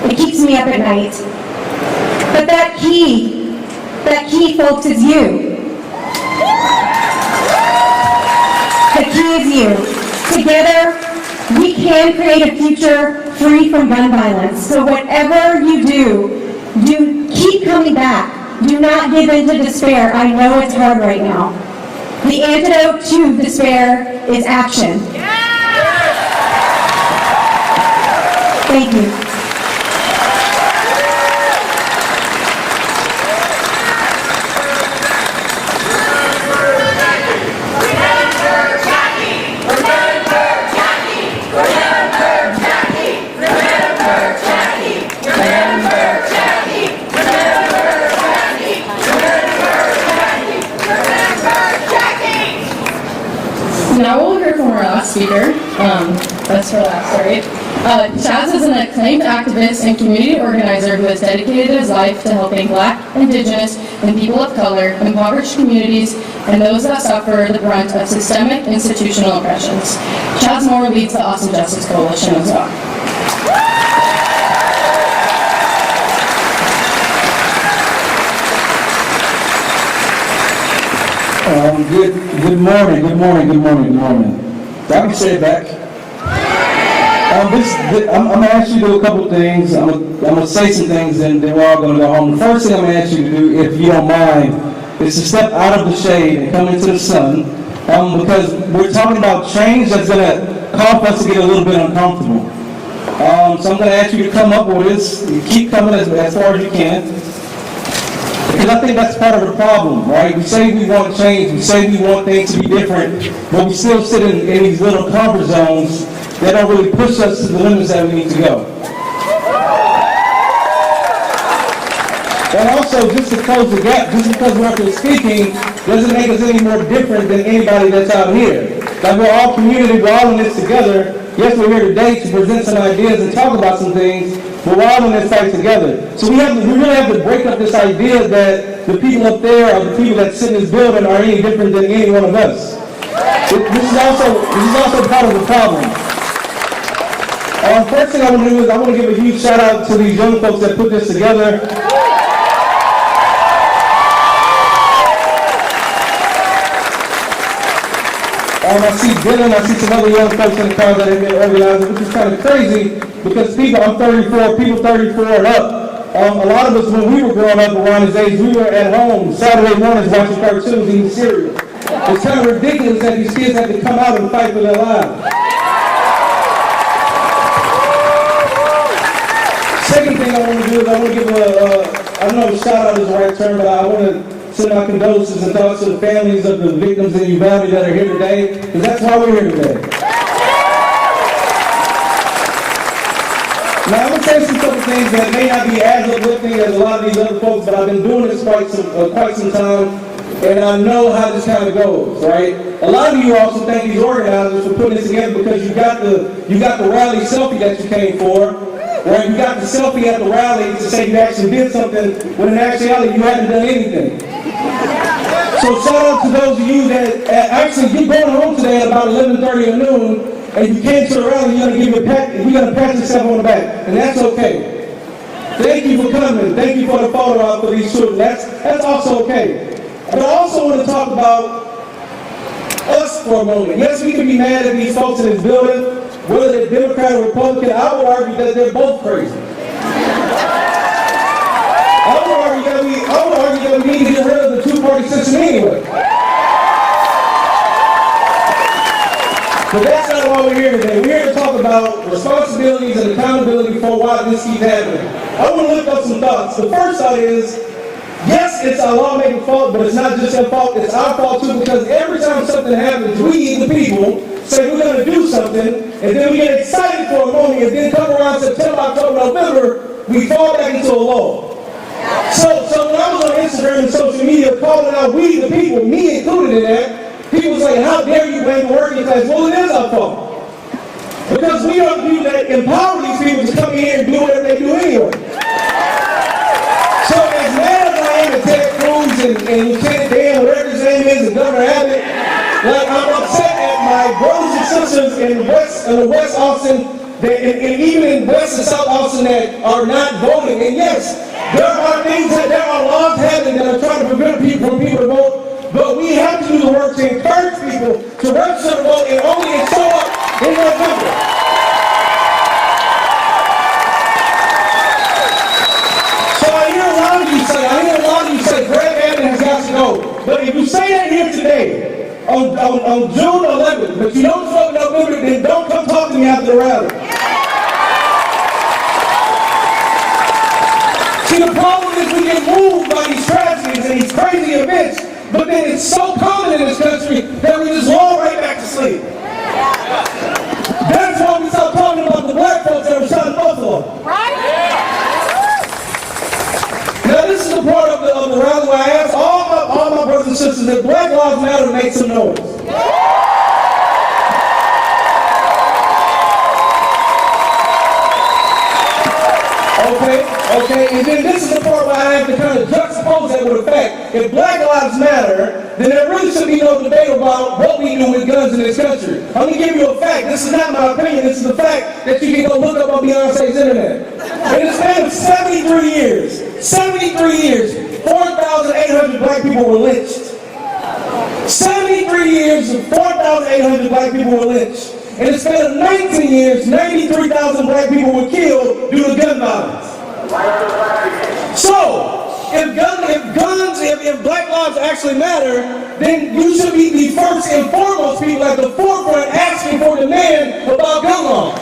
It keeps me up at night. But that key, folks, is you. The key is you. Together, we can create a future free from gun violence. So whatever you do keep coming back. Do not give in to despair. I know it's hard right now. The antidote to despair is action. Thank you. Now we'll hear from our last speaker. That's her last, right? Chaz is an acclaimed activist and community organizer who has dedicated his life to helping Black, Indigenous, and people of color, impoverished communities, and those that suffer the brunt of systemic institutional oppressions. Chaz Moore leads the Awesome Justice Coalition as well. Good morning. That was said back. I'm going to ask you to do a couple of things. I'm going to say some things and then we're all going to go home. The first thing I'm going to ask you to do, if you don't mind, is to step out of the shade and come into the sun. Because we're talking about change that's going to cause us to get a little bit uncomfortable. So I'm going to ask you to come up with this. You keep coming as far as you can. Because I think that's part of the problem, right? We say we want change, we say we want things to be different, but we still sit in these little comfort zones that don't really push us to the limits that we need to go. And also, just to close the gap, just because we're up here speaking, doesn't make us any more different than anybody that's out here. Like, we're all community, we're all in this together. Yes, we're here today to present some ideas and talk about some things, but we're all in this fight together. So we really have to break up this idea that the people up there or the people that sit in this building are any different than any one of us. This is also part of the problem. First thing I want to do is I want to give a huge shout out to these young folks that put this together. I see Dylan, I see some other young folks in the crowd that have been organizing, which is kind of crazy because I'm 34, people 34 and up. A lot of us, when we were growing up around this age, we were at home Saturday mornings watching cartoons, eating cereal. It's kind of ridiculous that these kids have to come out and fight for their lives. Second thing I want to do is I want to give I don't know if shout out is the right term, but I want to send my condolences and thoughts to the families of the victims in Uvalde that are here today, because that's why we're here today. Now, I'm going to say some couple things that may not be as uplifting as a lot of these other folks, but I've been doing this quite some time, and I know how this kind of goes, right? A lot of you also thank these organizers for putting this together because you got the rally selfie that you came for, right? You got the selfie at the rally to say you actually did something, when in actuality you haven't done anything. So shout out to those of you that actually you're going home today at about 11:30 or noon, and you came to the rally, you're gonna pat yourself on the back, and that's okay. Thank you for coming. Thank you for the photo op for these children. That's also okay. But I also want to talk about us for a moment. Yes, we can be mad at these folks in this building, whether they're Democrat or Republican. I would argue that they're both crazy. I would argue that we need to get rid of the two-party system anyway. But that's not why we're here today. We're here to talk about responsibilities and accountability for why this keeps happening. I want to lift up some thoughts. The first thought is, yes, it's our lawmaking fault, but it's not just their fault, it's our fault too, because every time something happens, we, the people, say we're going to do something, and then we get excited for a moment, and then come around September, October, November, we fall back into a lull. So when I was on Instagram and social media calling out we, the people, me included in that, people say, how dare you blame the working class? Well, it is our fault. Because we are the people that empower these people to come in here and do whatever they do anyway. So as mad as I am at Ted Cruz and Lieutenant Dan, whatever his name is, and Governor Abbott, like I'm upset at my brothers and sisters in West Austin, and even in West and South Austin that are not voting. And yes, there are laws happening that are trying to prevent people to vote, but we have to do the work to encourage people to register to vote and only show up in November. So I hear a lot of you say, Greg Abbott has got to go. But if you say that here today, on June 11th, but you don't vote in November, then don't come talk to me after the rally. See, the problem is we get moved by these tragedies and these crazy events, but then it's so common in this country that we just roll right back to sleep. That's why we start talking about the black folks that were shot in Buffalo. Right? Now this is the part of the rally where I ask all my brothers and sisters that Black Lives Matter to make some noise. Okay, and then this is the part where I have to kind of juxtapose that with the fact, if Black Lives Matter, then there really should be no debate about what we do with guns in this country. I'm going to give you a fact. This is not my opinion. This is the fact that you can go look up on Beyonce's internet. In the span of 73 years, 4,800 black people were lynched. 73 years, 4,800 black people were lynched. In the span of 19 years, 93,000 black people were killed due to gun violence. So, if Black Lives actually matter, then you should be the first and foremost people at the forefront asking for demand about gun laws.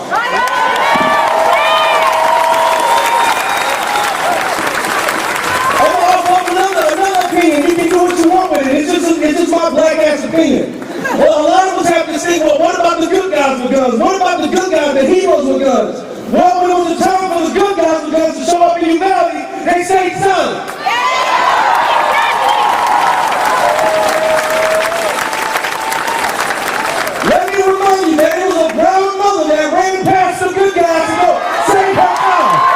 Well, a lot of us have to think, well, what about the good guys with guns? What about the good guys, the heroes with guns? Well, when it was a time for the good guys with guns to show up in Uvalde, they stayed silent. Let me remind you that it was a brown mother that ran past the good guys to go save her child.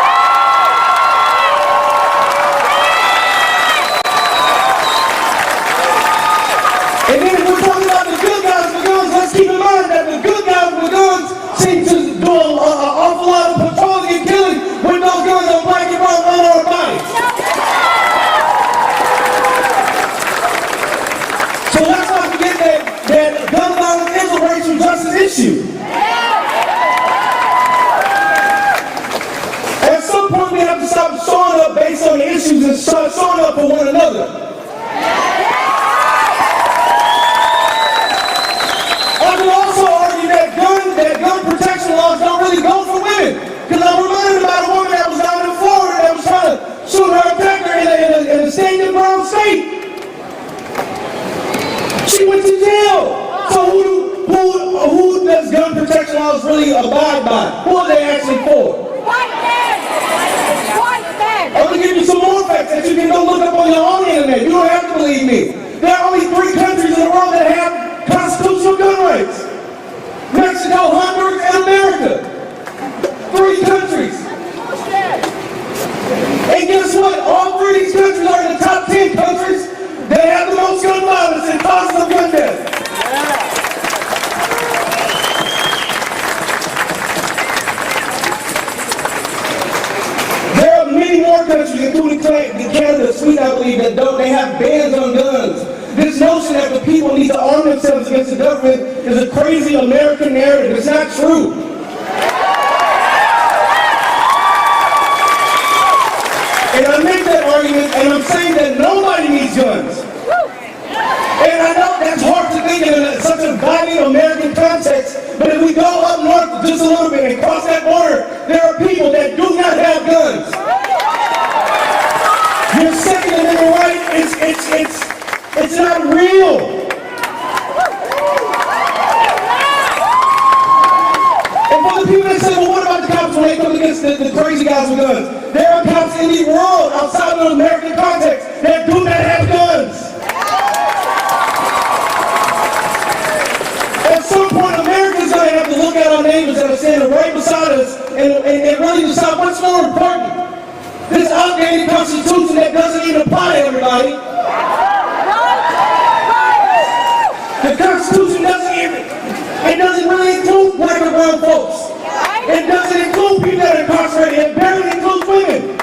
And then if we're talking about the good guys with guns, let's keep in mind that the good guys with guns seem to do an awful lot of patrolling and killing with those guns on black and brown unarmed bodies. So let's not forget that gun violence is a racial justice issue. At some point we have to stop showing up based on the issues and start showing up for one another. I would also argue that gun protection laws don't really go for women. Because I'm reminded about a woman that was down in Florida that was trying to shoot her attacker in a state in brown state. She went to jail. So who does gun protection laws really abide by? Who are they actually for? White men! White men! I'm going to give you some more facts that you can go look up on your own internet. You don't have to believe me. There are only 3 countries in the world that have constitutional gun rights. Mexico, Honduras, and America. 3 countries. And guess what? All 3 of these countries are in the top 10 countries that have the most gun violence and causes of gun death. There are many more countries, including Canada, Sweden, I believe, that they have bans on guns. This notion that the people need to arm themselves against the government is a crazy American narrative. It's not true. And I make that argument, and I'm saying that nobody needs guns. And I know that's hard to think in such a violent American context, but if we go up north just a little bit and cross that border, there are people that do not have guns. Your Second Amendment right, it's not real. And for the people that say, well, what about the cops when they come against the crazy guys with guns? There are cops in the world outside of the American context that do not have guns. At some point, Americans going to have to look at our neighbors that are standing right beside us and really decide what's more important. This outdated Constitution that doesn't even apply to everybody. The Constitution doesn't really include black and brown folks. It doesn't include people that are incarcerated. It barely includes women.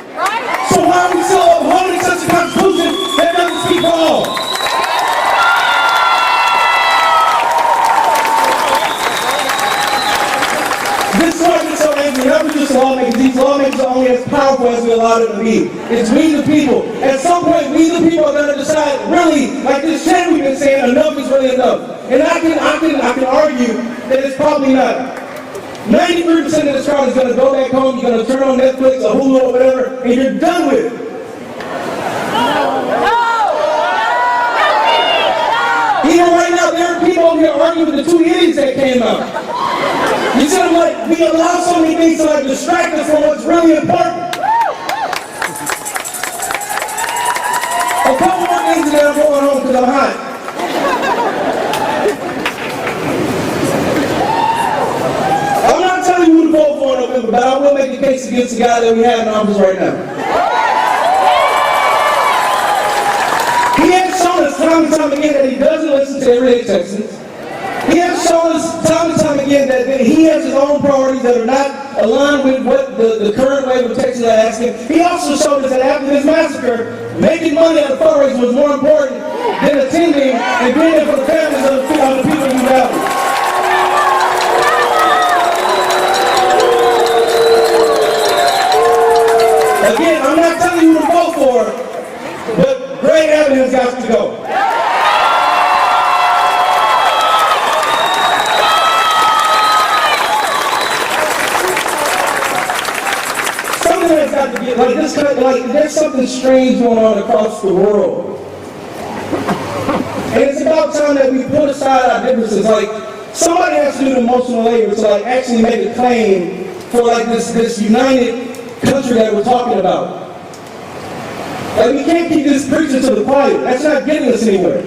So why are we so upholding such a Constitution that doesn't speak for all? This argument so angry, never just lawmakers. These lawmakers are only as powerful as we allow them to be. It's we the people. At some point, we the people are going to decide, really, like this chant we've been saying, enough is really enough. And I can argue that it's probably not. 93% of this crowd is going to go back home, you're going to turn on Netflix or Hulu or whatever, and you're done with it. Even right now, there are people over here arguing with the 2 idiots that came out. You see, like, we allow so many things to like distract us from what's really important. A couple more things and then I'm going home because I'm hot. I'm not telling you who to vote for in November, but I will make a case against the guy that we have in office right now. He has shown us time and time again that he doesn't listen to everyday Texans. He has shown us time and time again that he has his own priorities that are not aligned with what the current wave of Texans are asking. He also showed us that after this massacre, making money at a fundraiser was more important than attending and being there for the families of the people in Uvalde. Again, I'm not telling you who to vote for, but Greg Abbott has got to go. Something has got to get, like this kind of, like there's something strange going on across the world. And it's about time that we put aside our differences. Like, somebody has to do the emotional labor to like actually make a claim for like this united country that we're talking about. Like, we can't keep this preaching to the choir. That's not getting us anywhere.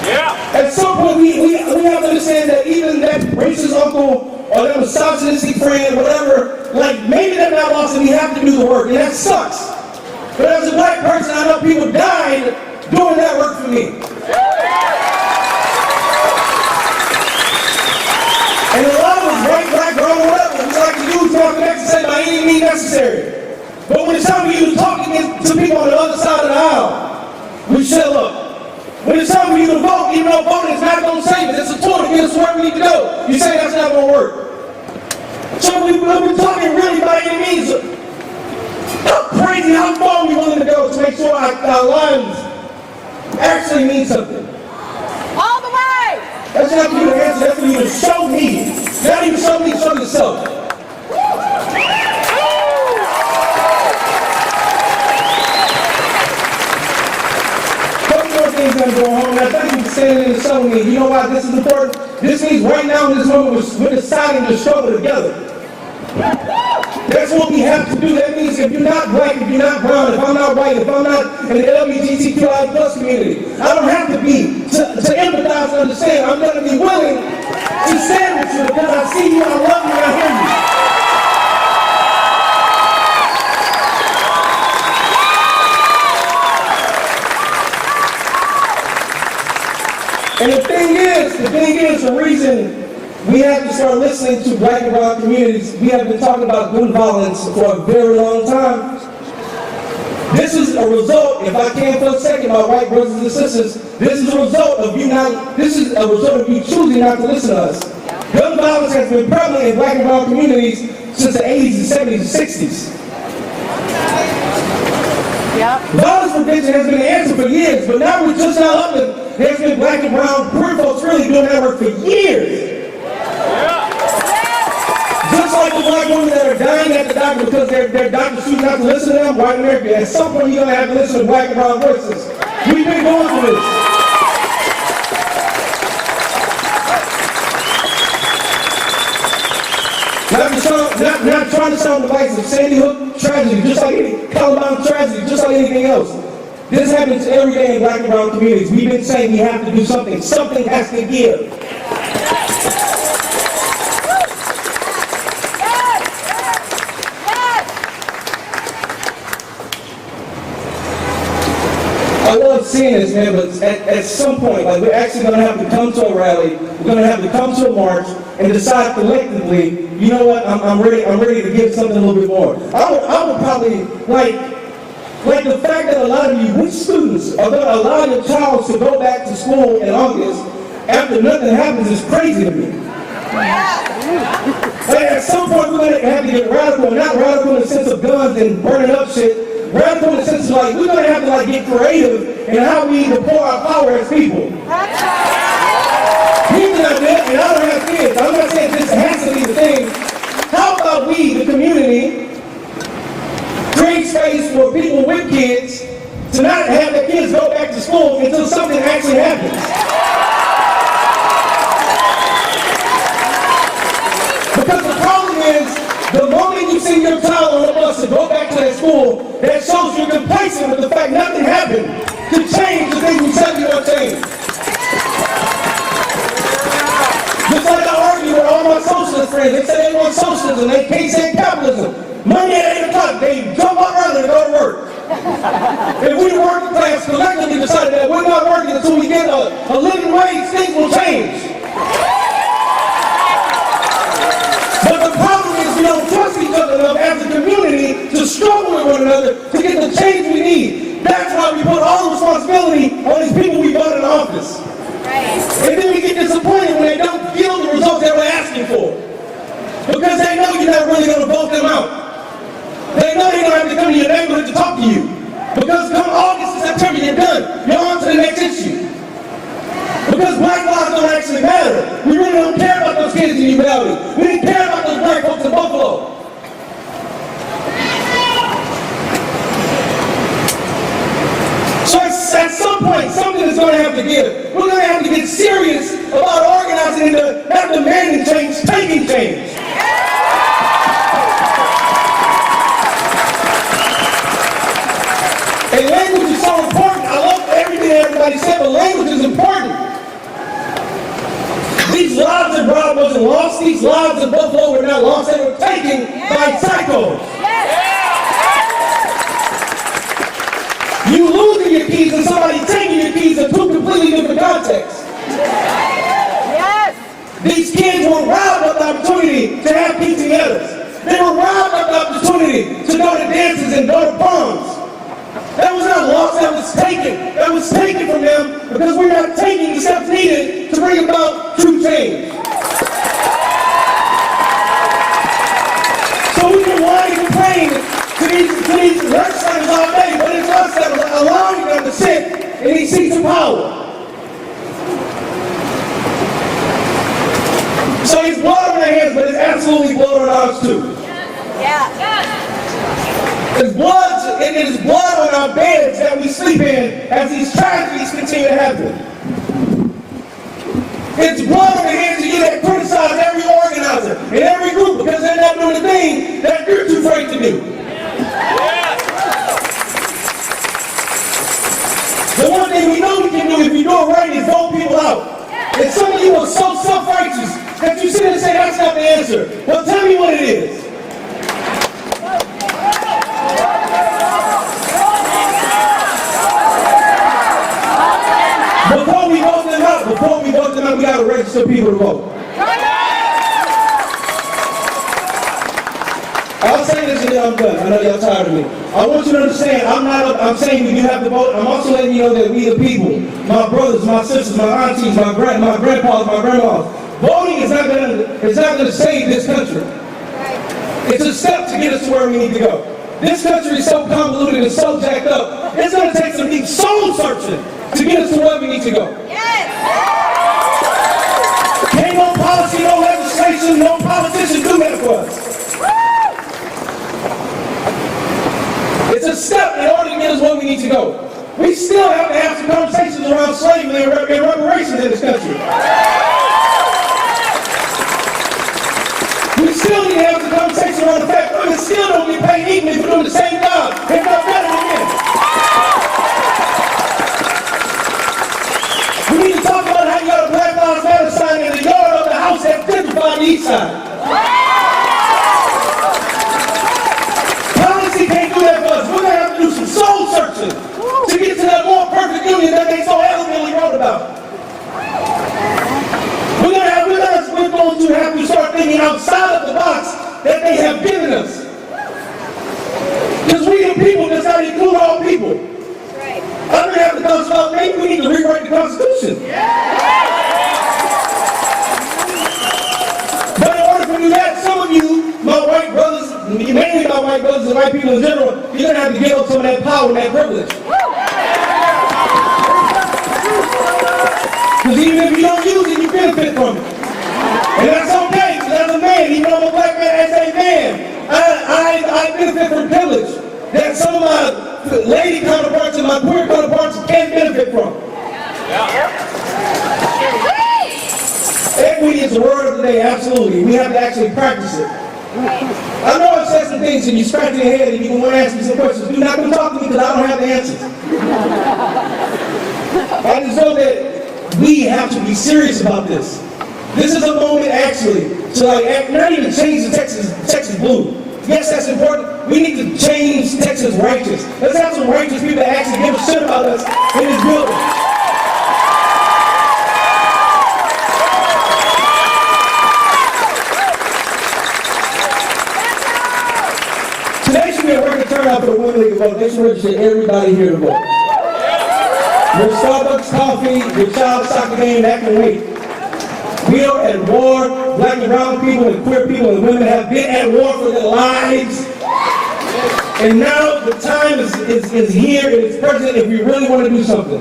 Yeah. At some point, we have to understand that even that racist uncle or that misogynistic friend, whatever, like, maybe they're not lost and we have to do the work, and that sucks. But as a black person, I know people died doing that work for me. And a lot of us, white, black, brown, whatever, we like to use Malcolm X and say by any means necessary. But when it's time for you to talk to people on the other side of the aisle, we shut up. When it's time for you to vote, even though voting is not going to save us, it's a tool to get us where we need to go. You say that's not going to work. So we're talking really by any means. How crazy, how far are we willing to go to make sure our lives actually mean something? All the way! That's not for you to answer, that's for you to show me. Not even show me, show yourself. Things that go home. And I thank you for standing in the sun with me. You know why this is important? This means right now in this moment we're deciding to struggle together. That's what we have to do. That means if you're not black, if you're not brown, if I'm not white, if I'm not in the LGBTQI plus community, I don't have to be to empathize and understand. I'm going to be willing to stand with you because I see you, I love you, and I hear you. And the thing is, the reason we have to start listening to black and brown communities, we have been talking about gun violence for a very long time. This is a result, if I can for a second, my white brothers and sisters, this is a result of you choosing not to listen to us. Gun violence has been prevalent in black and brown communities since the 80s and 70s and 60s. Yep. Violence prevention has been the answer for years, but now we're just now up to there's been black and brown queer folks really doing that work for years. Just like the black women that are dying at the doctor because their doctors choose not to listen to them, white America, at some point you're going to have to listen to black and brown voices. We've been going through this. Not trying to sound divisive. Sandy Hook tragedy, just like any Columbine tragedy, just like anything else. This happens every day in black and brown communities. We've been saying we have to do something. Something has to give. I love seeing this, man, but at some point, like, we're actually going to have to come to a rally, we're going to have to come to a march, and decide collectively, you know what, I'm ready to give something a little bit more. I would probably, like the fact that a lot of you, which students are going to allow your child to go back to school in August after nothing happens is crazy to me. Like, at some point, we're going to have to get radical, not radical in the sense of guns and burning up shit, radical in the sense of, like, we're going to have to, like, get creative in how we deploy our power as people. Here's an idea, and I don't have kids. I'm not saying this has to be the thing. How about we, the community, create space for people with kids to not have their kids go back to school until something actually happens. Because the problem is, the moment you send your child on the bus to go back to that school, that shows you're complacent with the fact nothing happened to change the things we said you want to change. Just like I argue with all my socialist friends, they say they want socialism, they can't say capitalism. Monday at 8 o'clock, they jump up early to go to work. If we the working class collectively decided that we're not working until we get a living wage, things will change. But the problem is we don't trust each other enough as a community to struggle with one another to get the change we need. That's why we put all the responsibility on these people we voted in office. And then we get disappointed when they don't yield the results that we're asking for. Because they know you're not really going to vote them out. They know they don't have to come to your neighborhood to talk to you. Because come August and September, you're done. You're on to the next issue. Because black lives don't actually matter. We really don't care about those kids in Uvalde. We didn't care about those black folks in Buffalo. So at some some point, something is going to have to give. We're going to have to get serious about organizing into not demanding change, taking change. And language is so important. I love everything everybody said, but language is important. These lives in Broad wasn't lost. These lives in Buffalo were not lost. They were taken by psychos. You losing your keys and somebody taking your keys in two completely different contexts. These kids were robbed of the opportunity to have quinceañeras. They were robbed of the opportunity to go to dances and go to proms. That was not lost, that was taken. That was taken from them because we're not taking the steps needed to bring about true change. So we can whine and complain to these legislators all day, but it's us that are allowing them to sit in these seats of power. So it's blood on their hands, but it's absolutely blood on ours too. It's blood, and it is blood on our beds that we sleep in as these tragedies continue to happen. It's blood on the hands of you that criticize every organizer and every group because they're not doing the thing that you're too afraid to do. The one thing we know we can do if you do it right is vote people out. And some of you are so self-righteous that you sit and say that's not the answer. Well, tell me what it is. Before we vote them out, we got to register people to vote. I'll say this and then I'm done. I know y'all tired of me. I want you to understand, I'm saying you have to vote. I'm also letting you know that we the people, my brothers, my sisters, my aunties, my grandpas, my grandmas, voting is not going to save this country. It's a step to get us to where we need to go. This country is so convoluted and so jacked up, it's going to take some deep soul searching to get us to where we need to go. Ain't no policy, no legislation, no politician do that for us. It's a step in order to get us where we need to go. We still have to have some conversations around slavery and reparations in this country. We still need to have some conversations around the fact that women still don't get paid equally for doing the same job, if not better than men. We need to talk about how you got a Black Lives Matter sign in the yard of the house that's gentrified the east side. Policy can't do that for us. We're going to have to do some soul searching to get to that more perfect union that they so eloquently wrote about. We're going to have to start thinking outside of the box that they have given us. Because we the people does not include all people. I don't have to talk about maybe we need to rewrite the Constitution. But in order to do that, some of you, my white brothers, mainly my white brothers and white people in general, you're going to have to give up some of that power and that privilege. Because even if you don't use it, you benefit from it. And that's okay, because as a man, even though I'm a black man, as a man, I benefit from privilege that some of my lady counterparts and my queer counterparts can't benefit from. Equity is the word of the day, absolutely. We have to actually practice it. I know I've said some things and you scratch your head and you want to ask me some questions. Do not come talk to me because I don't have the answers. I just know that we have to be serious about this. This is a moment actually to not even change the Texas blue. Yes, that's important. We need to change Texas righteous. Let's have some righteous people that actually give a shit about us in this building. Today should be a record turnout for the women league to vote. They should register everybody here to vote. Your Starbucks coffee, your child's soccer game, that can wait. We are at war. Black and brown people and queer people and women have been at war for their lives. And now the time is here and it's present if we really want to do something.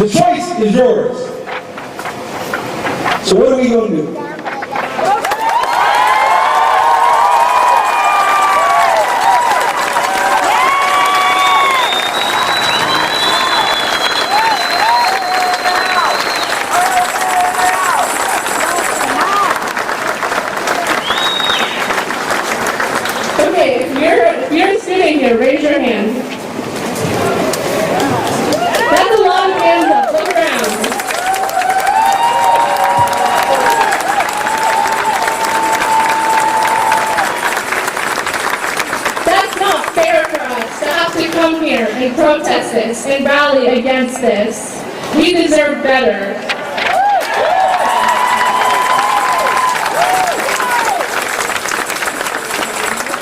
The choice is yours. So what are we going to do? against this. We deserve better.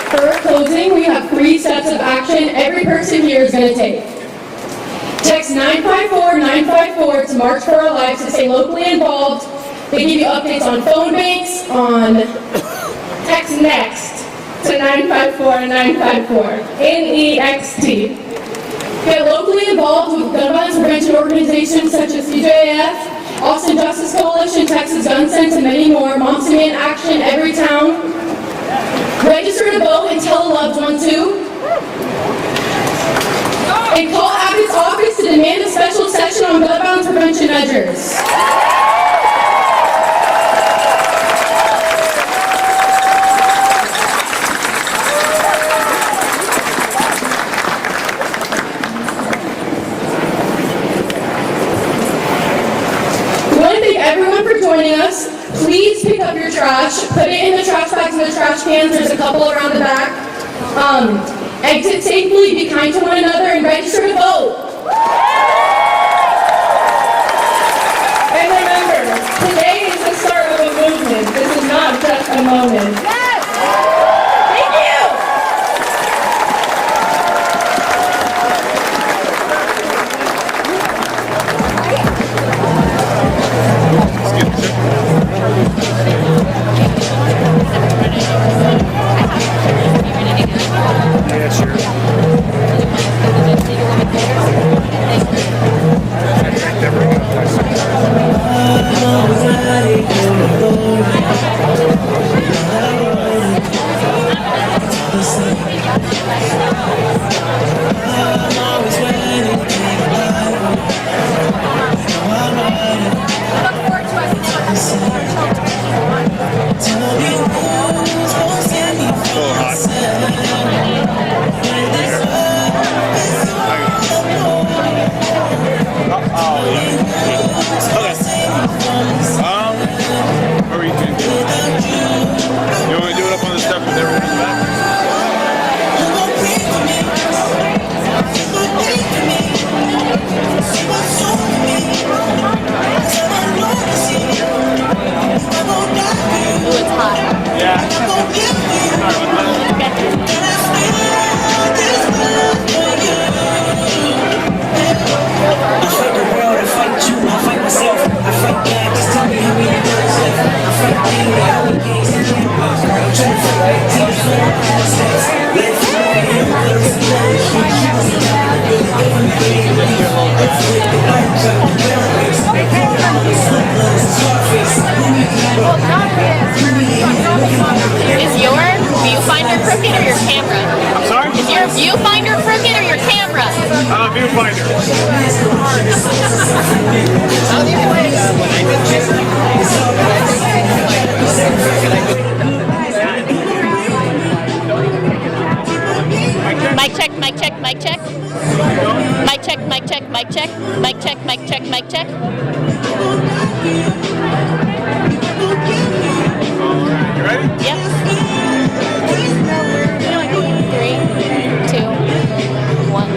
For closing, we have 3 steps of action every person here is going to take. Text 954-954 to March for Our Lives to stay locally involved. They give you updates on phone banks, on text NEXT to 954-954, N-E-X-T. Get locally involved with gun violence prevention organizations such as CJAF, Austin Justice Coalition, Texas Gun Sense, and many more. Moms Demand Action, every town. Register to vote and tell a loved one to. And call Abbott's office to demand a special session on gun violence prevention measures. Everyone for joining us. Please pick up your trash. Put it in the trash bags and the trash cans. There's a couple around the back. Exit safely, be kind to one another, and register to vote. And remember, today is the start of a movement. This is not just a moment. Yes! Thank you! Yeah, sure. Is your viewfinder crooked or your camera? I'm sorry? Is your viewfinder crooked or your camera? Viewfinder. Mic check, mic check, mic check. Mic check, mic check, mic check. Mic check, mic check, mic check. Alright, you ready? Yep. 3, 2, 1.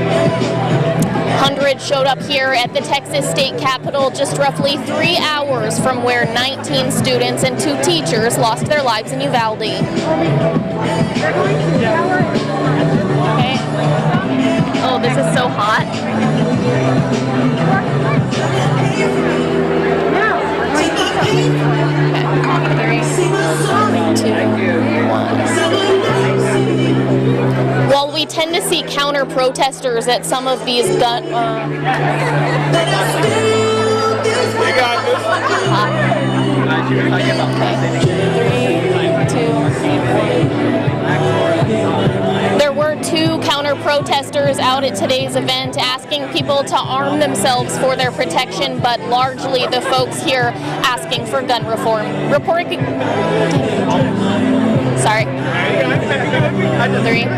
100 showed up here at the Texas State Capitol just roughly 3 hours from where 19 students and 2 teachers lost their lives in Uvalde. Okay. Oh, this is so hot. While we tend to see counter-protesters at some of these gun... You got this. There were 2 counter-protesters out at today's event asking people to arm themselves for their protection, but largely the folks here asking for gun reform. Sorry. 3, 2,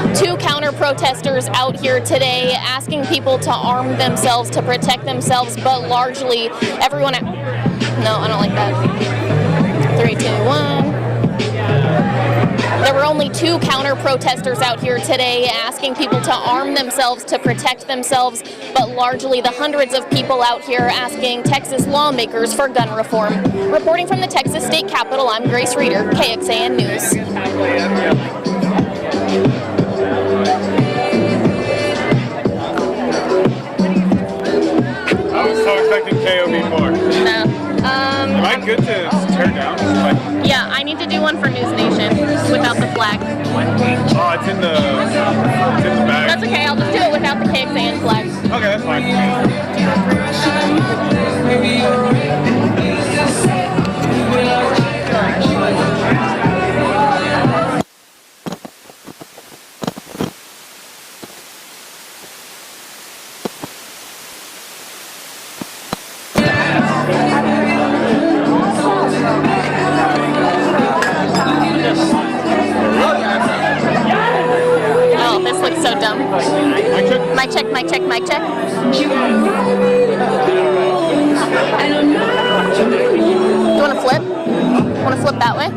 1. 2 counter-protesters out here today asking people to arm themselves to protect themselves, but largely everyone... No, I don't like that. 3, 2, 1. There were only 2 counter-protesters out here today asking people to arm themselves to protect themselves, but largely the hundreds of people out here asking Texas lawmakers for gun reform. Reporting from the Texas State Capitol, I'm Grace Reeder, KXAN News. I was so expecting KOB more. No. Am I good to tear down? Yeah, I need to do one for News Nation without the flag. Oh, it's in the bag. That's okay, I'll just do it without the KXAN flag. Okay, that's fine. Oh, this looks so dumb. Mic check, mic check, mic check. Do you want to flip? Want to flip that way?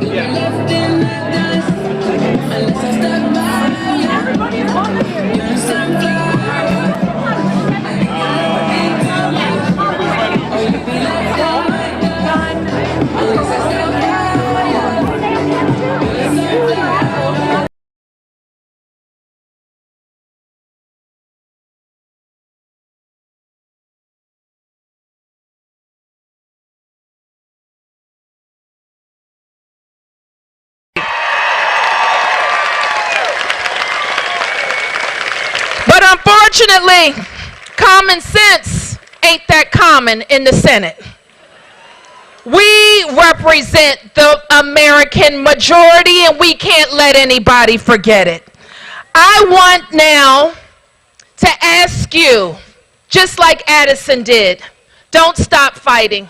But unfortunately, common sense ain't that common in the Senate. We represent the American majority, and we can't let anybody forget it. I want now to ask you, just like Addison did, don't stop fighting.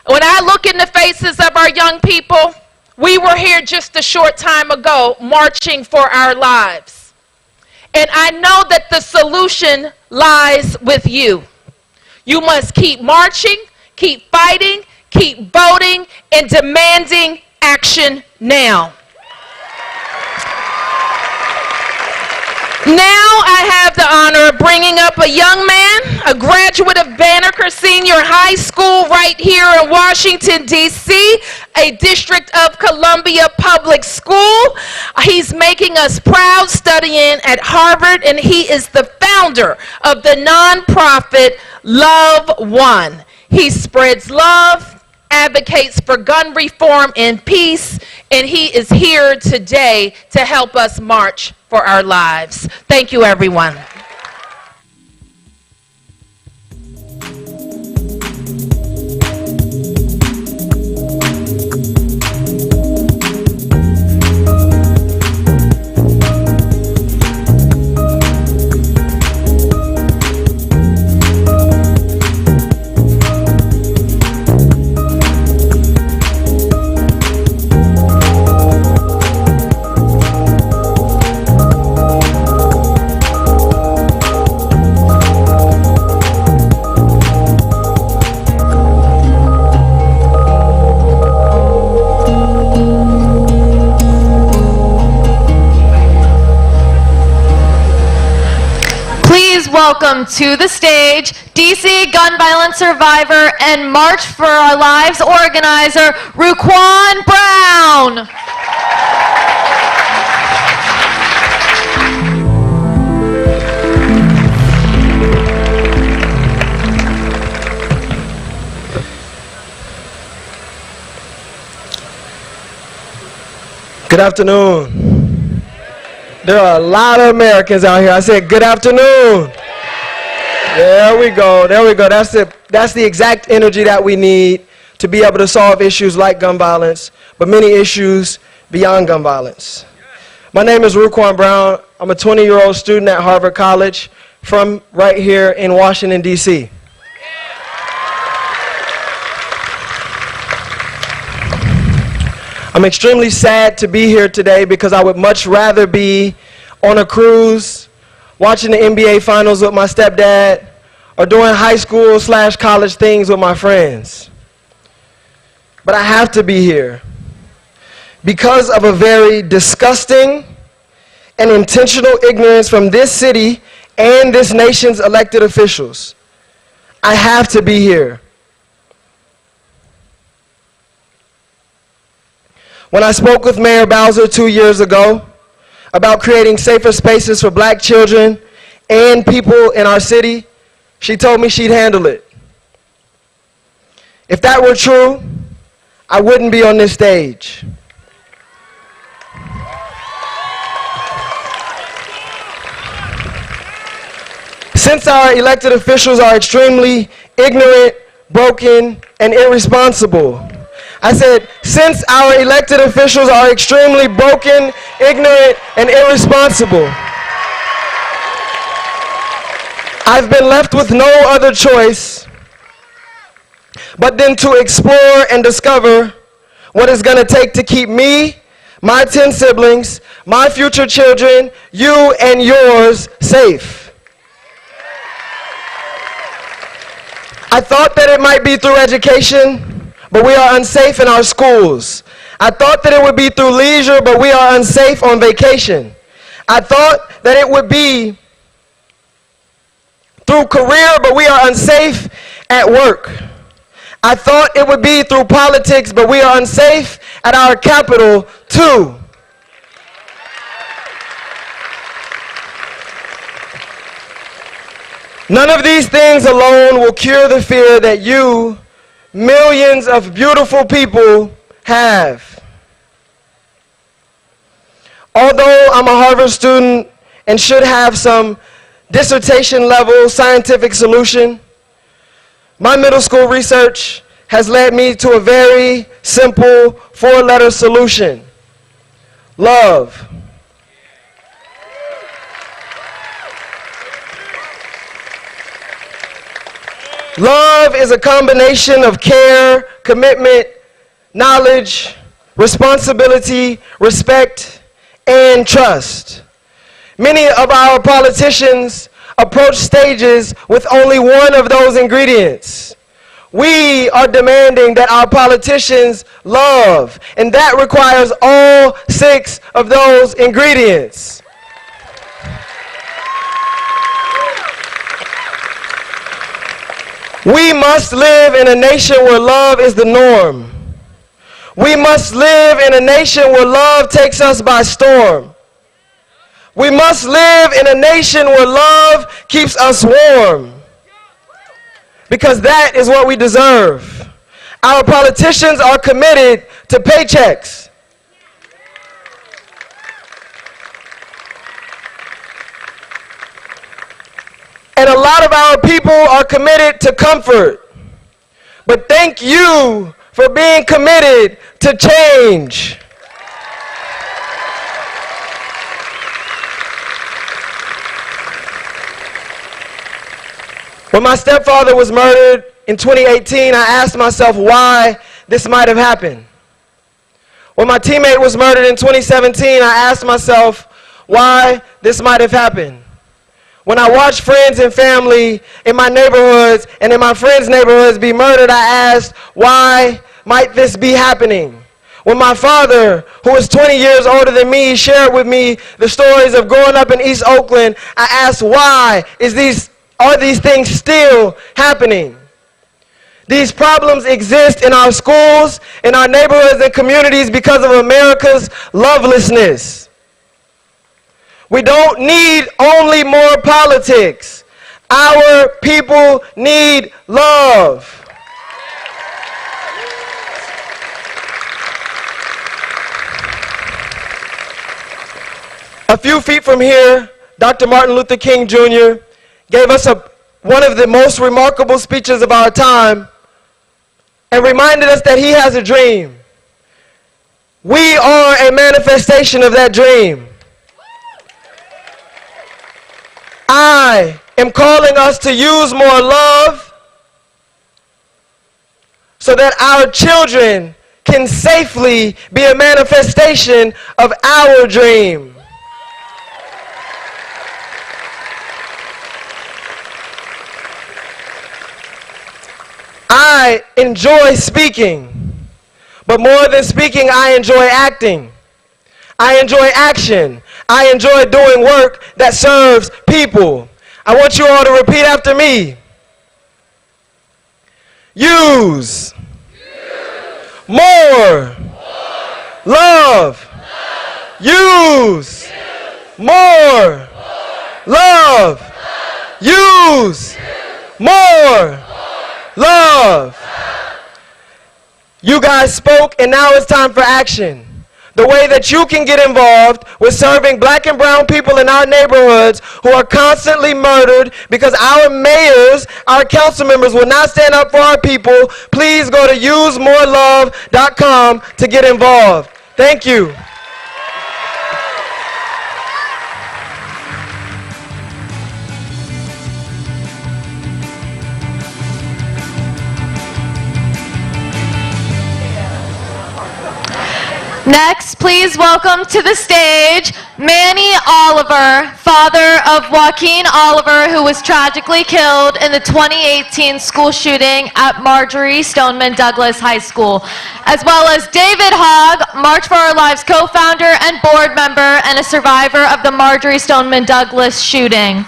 When I look in the faces of our young people, we were here just a short time ago marching for our lives. And I know that the solution lies with you. You must keep marching, keep fighting, keep voting, and demanding action now. Now I have the honor of bringing up a young man, a graduate of Banneker Senior High School right here in Washington, D.C., a District of Columbia public school. He's making us proud, studying at Harvard, and he is the founder of the nonprofit Love One. He spreads love, advocates for gun reform and peace, and he is here today to help us march for our lives. Thank you, everyone. Welcome to the stage, DC gun violence survivor and March for Our Lives organizer, Ruquan Brown. Good afternoon. There are a lot of Americans out here. I said, good afternoon. There we go. There we go. That's it. That's the exact energy that we need to be able to solve issues like gun violence, but many issues beyond gun violence. My name is Ruquan Brown. I'm a 20-year-old student at Harvard College from right here in Washington, D.C. I'm extremely sad to be here today because I would much rather be on a cruise, watching the NBA Finals with my stepdad, or doing high school / college things with my friends. But I have to be here because of a very disgusting and intentional ignorance from this city and this nation's elected officials. I have to be here. When I spoke with Mayor Bowser 2 years ago about creating safer spaces for black children and people in our city, she told me she'd handle it. If that were true, I wouldn't be on this stage. Since our elected officials are extremely ignorant, broken, and irresponsible. I said, since our elected officials are extremely broken, ignorant, and irresponsible, I've been left with no other choice but then to explore and discover what it's going to take to keep me, my 10 siblings, my future children, you and yours safe. I thought that it might be through education, but we are unsafe in our schools. I thought that it would be through leisure, but we are unsafe on vacation. I thought that it would be through career, but we are unsafe at work. I thought it would be through politics, but we are unsafe at our capital too. None of these things alone will cure the fear that you, millions of beautiful people, have. Although I'm a Harvard student and should have some dissertation level scientific solution, my middle school research has led me to a very simple 4-letter solution: love. Love is a combination of care, commitment, knowledge, responsibility, respect, and trust. Many of our politicians approach stages with only one of those ingredients. We are demanding that our politicians love, and that requires all 6 of those ingredients. We must live in a nation where love is the norm. We must live in a nation where love takes us by storm. We must live in a nation where love keeps us warm. Because that is what we deserve. Our politicians are committed to paychecks. And a lot of our people are committed to comfort. But thank you for being committed to change. When my stepfather was murdered in 2018, I asked myself why this might have happened. When my teammate was murdered in 2017, I asked myself why this might have happened. When I watched friends and family in my neighborhoods and in my friends' neighborhoods be murdered, I asked, why might this be happening? When my father, who was 20 years older than me, shared with me the stories of growing up in East Oakland, I asked, why are these things still happening? These problems exist in our schools, in our neighborhoods and communities because of America's lovelessness. We don't need only more politics. Our people need love. A few feet from here, Dr. Martin Luther King Jr. gave us one of the most remarkable speeches of our time and reminded us that he has a dream. We are a manifestation of that dream. I am calling us to use more love so that our children can safely be a manifestation of our dream. I enjoy speaking, But more than speaking, I enjoy acting. I enjoy action. I enjoy doing work that serves people. I want you all to repeat after me. Use. More. Love. Use. More. Love. Use. More. Love. You guys spoke, and now it's time for action. The way that you can get involved with serving black and brown people in our neighborhoods who are constantly murdered because our mayors, our council members will not stand up for our people, please go to usemorelove.com to get involved. Thank you. Next, please welcome to the stage Manny Oliver, father of Joaquin Oliver, who was tragically killed in the 2018 school shooting at Marjorie Stoneman Douglas High School, as well as David Hogg, March for Our Lives co-founder and board member and a survivor of the Marjorie Stoneman Douglas shooting.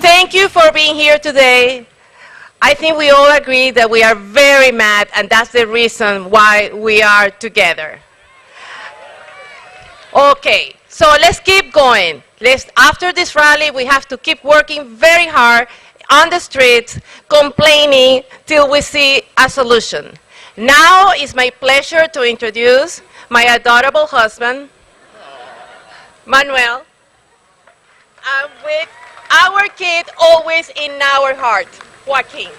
Thank you for being here today. I think we all agree that we are very mad, and that's the reason why we are together. Okay, so let's keep going. After this rally, we have to keep working very hard on the streets, complaining till we see a solution. Now it's my pleasure to introduce my adorable husband, Manuel, with our kid always in our heart, Joaquin.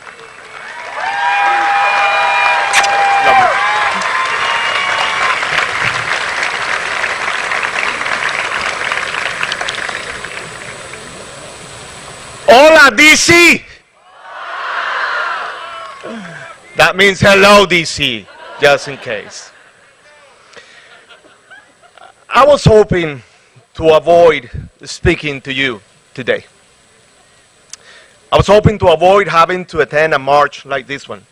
Hola, DC! That means hello, DC, just in case. I was hoping to avoid speaking to you today. I was hoping to avoid having to attend a march like this one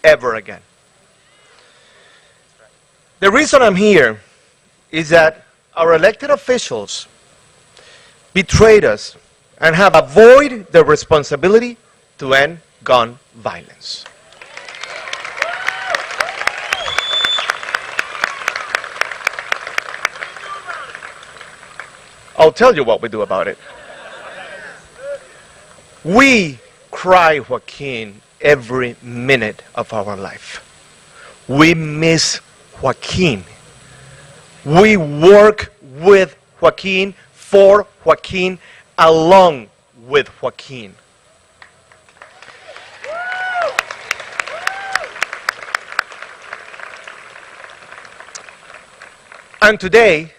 ever again. The reason I'm here is that our elected officials betrayed us and have avoided their responsibility to end gun violence. I'll tell you what we do about it. We cry Joaquin every minute of our life. We miss Joaquin. We work with Joaquin, for Joaquin, along with Joaquin. And today,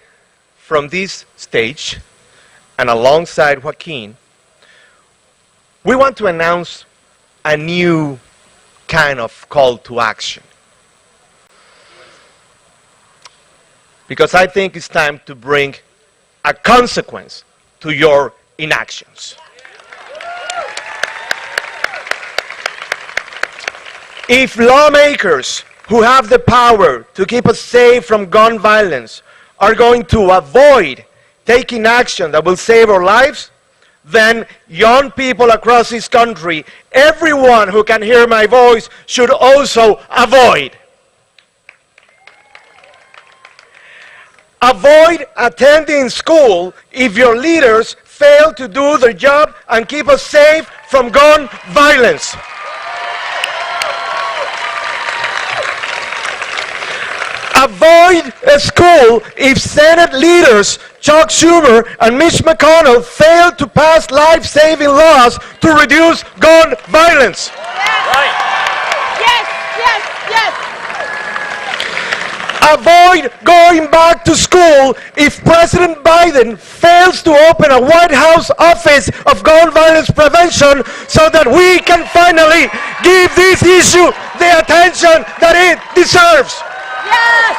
from this stage, and alongside Joaquin, we want to announce a new kind of call to action. Because I think it's time to bring a consequence to your inactions. If lawmakers who have the power to keep us safe from gun violence are going to avoid taking action that will save our lives, then young people across this country, everyone who can hear my voice, should also avoid. Avoid attending school if your leaders fail to do their job and keep us safe from gun violence. Avoid a school if Senate leaders Chuck Schumer and Mitch McConnell failed to pass life-saving laws to reduce gun violence. Yes. Yes, yes, yes. Avoid going back to school if President Biden fails to open a White House office of gun violence prevention so that we can finally give this issue the attention that it deserves. Yes!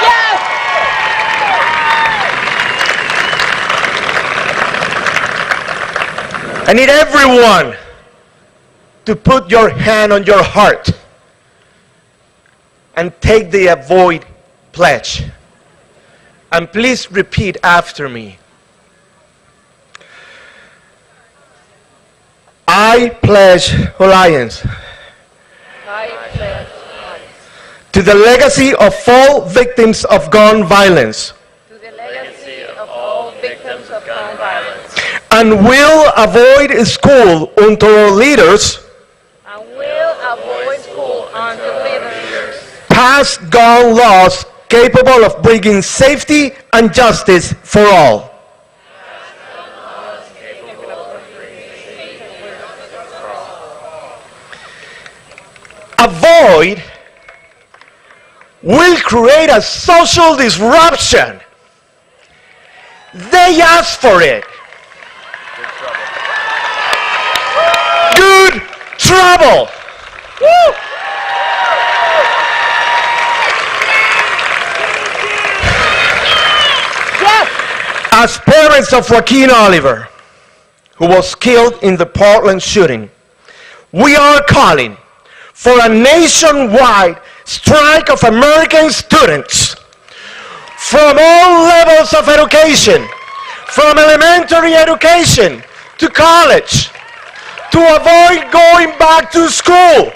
Yes! I need everyone to put your hand on your heart and take the avoid pledge. And please repeat after me. I pledge allegiance to the legacy of all victims of gun violence. And will avoid school until our leaders pass gun laws capable of bringing safety and justice for all. Avoid will create a social disruption. They asked for it. Good trouble. Woo! As parents of Joaquin Oliver, who was killed in the Portland shooting, we are calling for a nationwide strike of American students from all levels of education, from elementary education to college, to avoid going back to school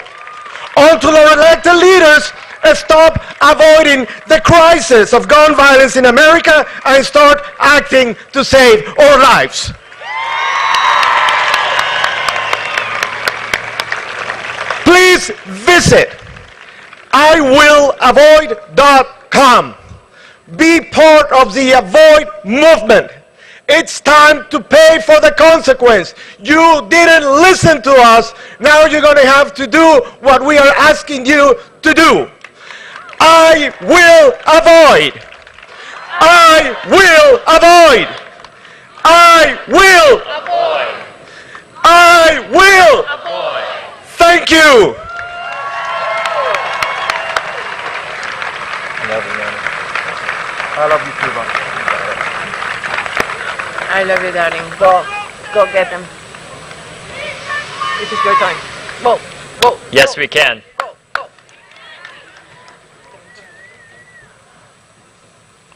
until our elected leaders stop avoiding the crisis of gun violence in America and start acting to save our lives. Please visit iwillavoid.com. Be part of the Avoid movement. It's time to pay for the consequence. You didn't listen to us. Now you're going to have to do what we are asking you to do. I will avoid. I will avoid. I will avoid. I will avoid. Thank you. I love you too much. I love you, darling. Go get them. This is your time. Whoa, whoa. Yes, we can.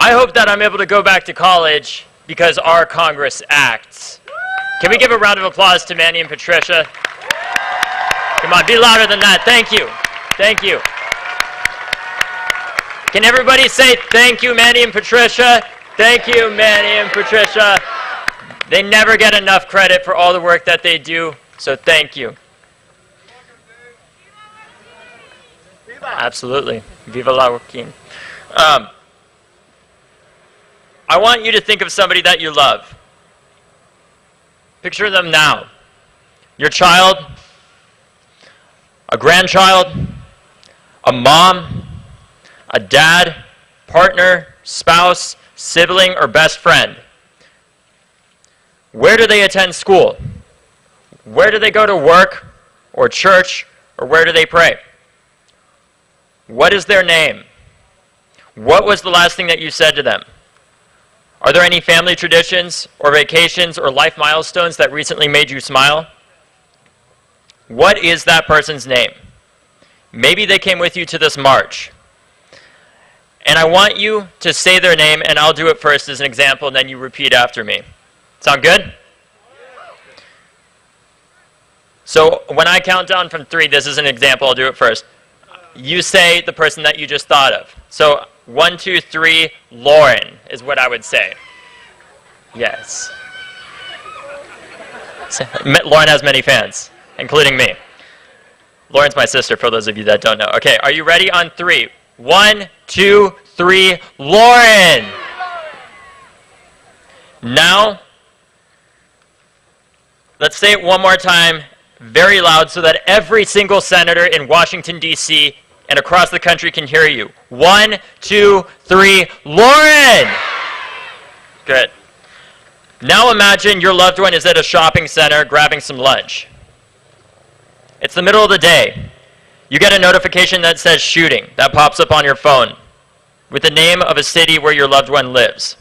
I hope that I'm able to go back to college because our Congress acts. Can we give a round of applause to Manny and Patricia? Come on, be louder than that. Thank you. Thank you. Can everybody say thank you, Manny and Patricia? Thank you, Manny and Patricia. They never get enough credit for all the work that they do, so thank you. Absolutely. Viva la Joaquin. I want you to think of somebody that you love. Picture them now. Your child, a grandchild, a mom, a dad, partner, spouse, sibling, or best friend. Where do they attend school? Where do they go to work or church, or where do they pray? What is their name? What was the last thing that you said to them? Are there any family traditions or vacations or life milestones that recently made you smile? What is that person's name? Maybe they came with you to this march. And I want you to say their name, and I'll do it first as an example, and then you repeat after me. Sound good? So when I count down from 3, this is an example, I'll do it first. You say the person that you just thought of. So 1, 2, 3, Lauren is what I would say. Yes. Lauren has many fans, including me. Lauren's my sister, for those of you that don't know. Okay, are you ready on 3? 1, 2, 3, Lauren! Now, let's say it one more time, very loud, so that every single senator in Washington, D.C. and across the country can hear you. 1, 2, 3, Lauren! Good. Now imagine your loved one is at a shopping center grabbing some lunch. It's the middle of the day. You get a notification that says shooting. That pops up on your phone with the name of a city where your loved one lives.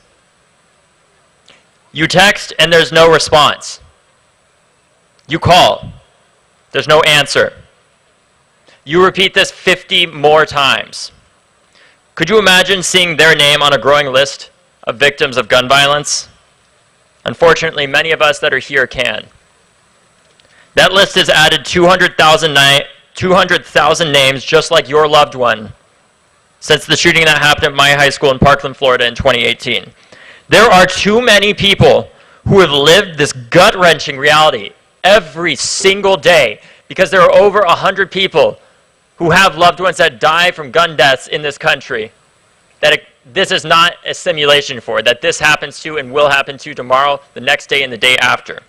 You text and there's no response. You call. There's no answer. You repeat this 50 more times. Could you imagine seeing their name on a growing list of victims of gun violence? Unfortunately, many of us that are here can. That list has added 200,000 names just like your loved one since the shooting that happened at my high school in Parkland, Florida in 2018. There are too many people who have lived this gut-wrenching reality every single day because there are over 100 people who have loved ones that die from gun deaths in this country that this is not a simulation for, that this happens to and will happen to tomorrow, the next day, and the day after.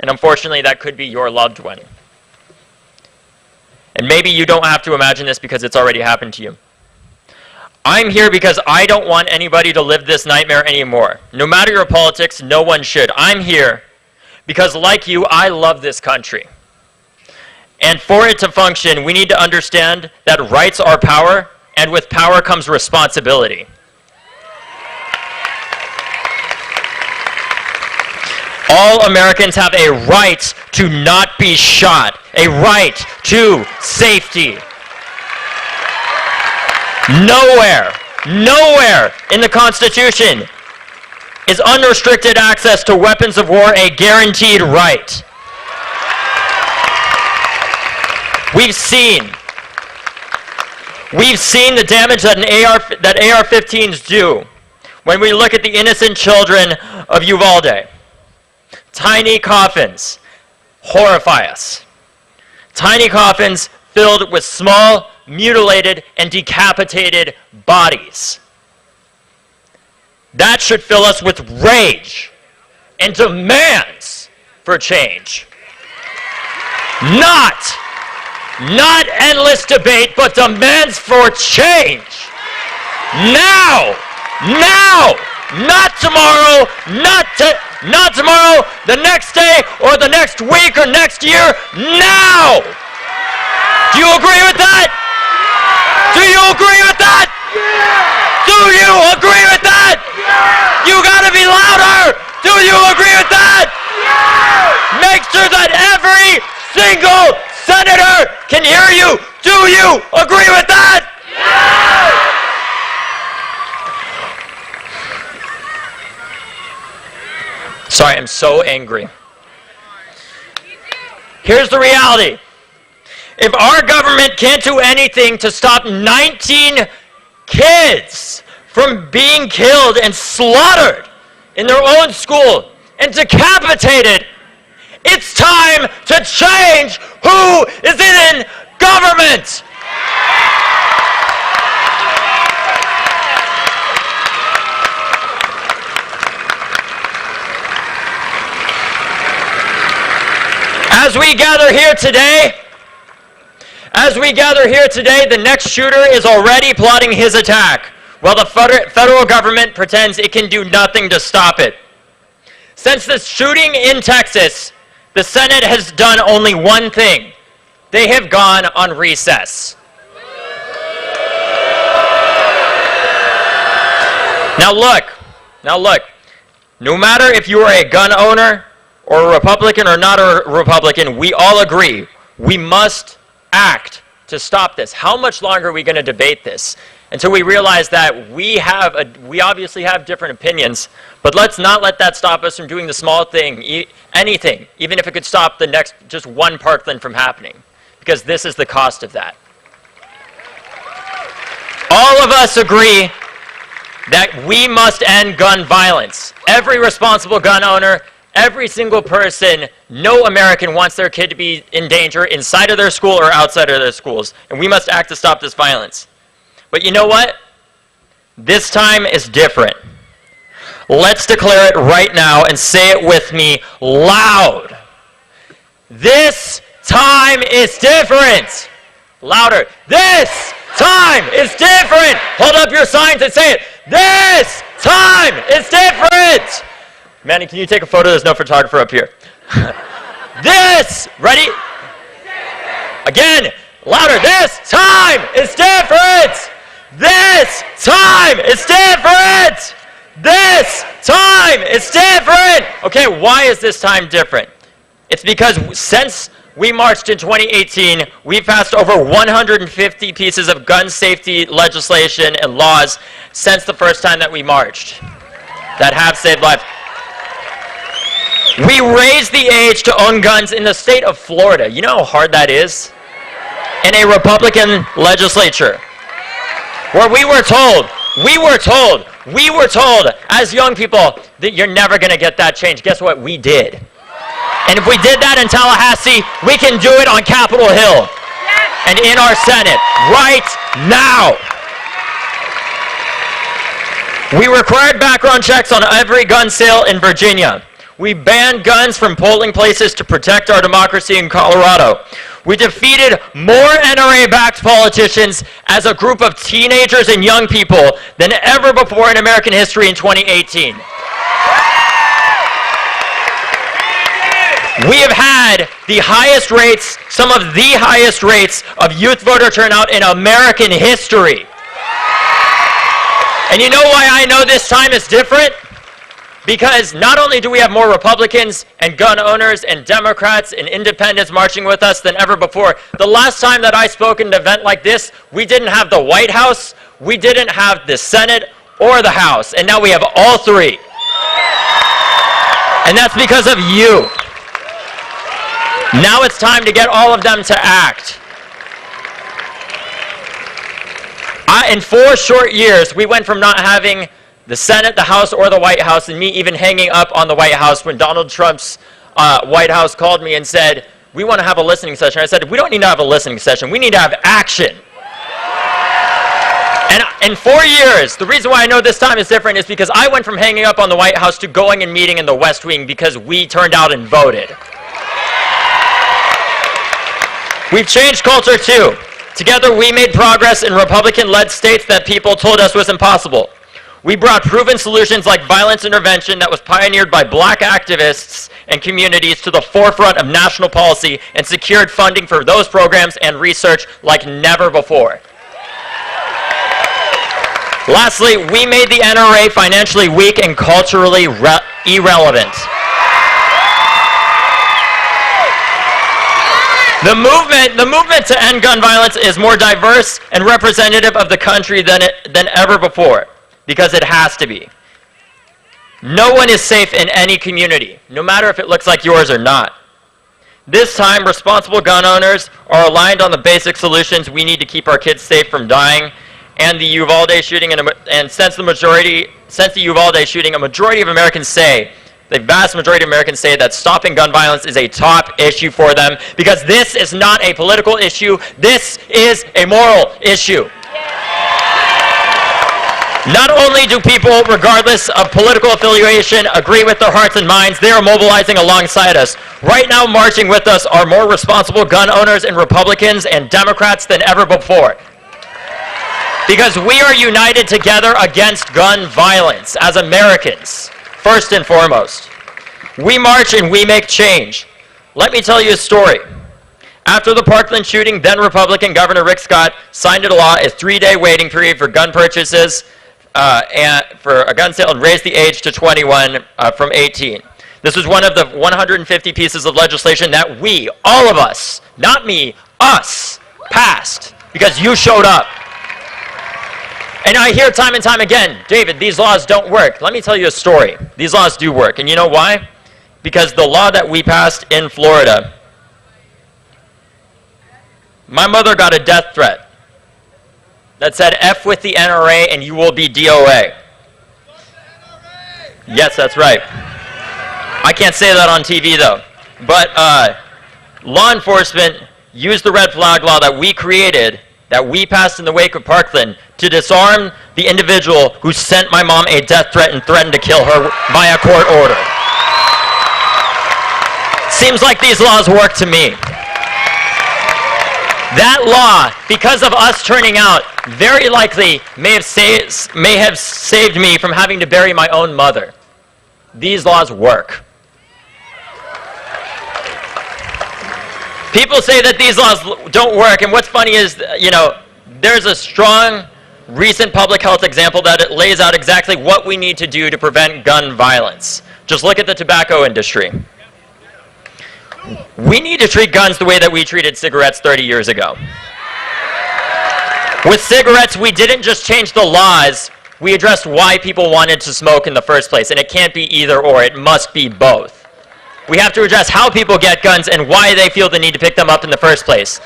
And unfortunately, that could be your loved one. And maybe you don't have to imagine this because it's already happened to you. I'm here because I don't want anybody to live this nightmare anymore. No matter your politics, no one should. I'm here because, like you, I love this country. And for it to function, we need to understand that rights are power, and with power comes responsibility. All Americans have a right to not be shot, a right to safety. Nowhere in the Constitution is unrestricted access to weapons of war a guaranteed right. We've seen the damage that AR-15s do when we look at the innocent children of Uvalde. Tiny coffins horrify us. Tiny coffins filled with small, mutilated, and decapitated bodies. That should fill us with rage and demands for change. Not endless debate, but demands for change. Now, not tomorrow, not tomorrow, the next day, or the next week, or next year, now! Do you agree with that? Do you agree with that? Do you agree with that? You gotta be louder! Do you agree with that? Make sure that every single senator can hear you! Do you agree with that? Sorry, I'm so angry. Here's the reality. If our government can't do anything to stop 19 kids from being killed and slaughtered in their own school and decapitated, it's time to change who is in government. As we gather here today, the next shooter is already plotting his attack, while the federal government pretends it can do nothing to stop it. Since the shooting in Texas, the Senate has done only one thing. They have gone on recess. Now look, no matter if you are a gun owner, or a Republican or not a Republican, we all agree we must act to stop this. How much longer are we going to debate this until we realize that we obviously have different opinions, but let's not let that stop us from doing the small thing, anything, even if it could stop the next just one Parkland from happening, because this is the cost of that. All of us agree that we must end gun violence. Every responsible gun owner, every single person, no American wants their kid to be in danger inside of their school or outside of their schools. And we must act to stop this violence. But you know what? This time is different. Let's declare it right now and say it with me loud. This time is different. Louder. This time is different. Hold up your signs and say it. This time is different. Manny, can you take a photo? There's no photographer up here. This, ready? Again, louder. This time is different. This time is different. This time is different. Okay, why is this time different? It's because since we marched in 2018, we've passed over 150 pieces of gun safety legislation and laws since the first time that we marched that have saved lives. We raised the age to own guns in the state of Florida. You know how hard that is? In a Republican legislature. Where we were told as young people that you're never going to get that change. Guess what? We did. And if we did that in Tallahassee, we can do it on Capitol Hill and in our Senate right now. We required background checks on every gun sale in Virginia. We banned guns from polling places to protect our democracy in Colorado. We defeated more NRA-backed politicians as a group of teenagers and young people than ever before in American history in 2018. We have had the highest rates, some of the highest rates of youth voter turnout in American history. And you know why I know this time is different? Because not only do we have more Republicans and gun owners and Democrats and independents marching with us than ever before, the last time that I spoke at an event like this, we didn't have the White House, we didn't have the Senate or the House, and now we have all three. And that's because of you. Now it's time to get all of them to act. In 4 short years, we went from not having the Senate, the House, or the White House, and me even hanging up on the White House when Donald Trump's White House called me and said, we want to have a listening session. I said, we don't need to have a listening session. We need to have action. And in 4 years, the reason why I know this time is different is because I went from hanging up on the White House to going and meeting in the West Wing because we turned out and voted. We've changed culture too. Together we made progress in Republican-led states that people told us was impossible. We brought proven solutions like violence intervention that was pioneered by black activists and communities to the forefront of national policy and secured funding for those programs and research like never before. Lastly, we made the NRA financially weak and culturally irrelevant. The movement to end gun violence is more diverse and representative of the country than ever before, because it has to be. No one is safe in any community, no matter if it looks like yours or not. This time, responsible gun owners are aligned on the basic solutions we need to keep our kids safe from dying, and the Uvalde shooting, and since the Uvalde shooting, a majority of Americans say, the vast majority of Americans say that stopping gun violence is a top issue for them because this is not a political issue, this is a moral issue. Not only do people, regardless of political affiliation, agree with their hearts and minds, they are mobilizing alongside us. Right now, marching with us are more responsible gun owners and Republicans and Democrats than ever before. Because we are united together against gun violence as Americans. First and foremost, we march and we make change. Let me tell you a story. After the Parkland shooting, then Republican Governor Rick Scott signed into law a 3-day waiting period for gun purchases and for a gun sale and raised the age to 21 from 18. This was one of the 150 pieces of legislation that we, all of us, not me, us, passed because you showed up. And I hear time and time again, David, these laws don't work. Let me tell you a story. These laws do work. And you know why? Because the law that we passed in Florida, my mother got a death threat that said, F with the NRA and you will be DOA. Yes, that's right. I can't say that on TV though. But law enforcement used the red flag law that we created, that we passed in the wake of Parkland, to disarm the individual who sent my mom a death threat and threatened to kill her via court order. Seems like these laws work to me. That law, because of us turning out, very likely may have saved me from having to bury my own mother. These laws work. People say that these laws don't work, and what's funny is, there's a strong recent public health example that it lays out exactly what we need to do to prevent gun violence. Just look at the tobacco industry. We need to treat guns the way that we treated cigarettes 30 years ago. With cigarettes, we didn't just change the laws, we addressed why people wanted to smoke in the first place, and it can't be either or, it must be both. We have to address how people get guns and why they feel the need to pick them up in the first place.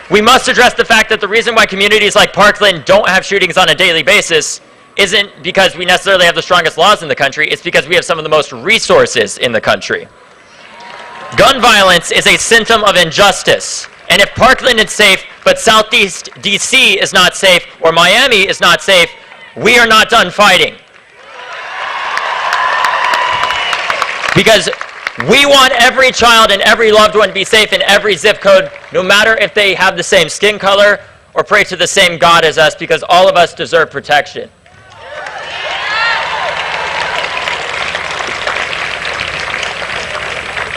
We must address the fact that the reason why communities like Parkland don't have shootings on a daily basis isn't because we necessarily have the strongest laws in the country, it's because we have some of the most resources in the country. Gun violence is a symptom of injustice. And if Parkland is safe, but Southeast DC is not safe, or Miami is not safe, we are not done fighting. Because we want every child and every loved one to be safe in every zip code, no matter if they have the same skin color or pray to the same God as us, because all of us deserve protection.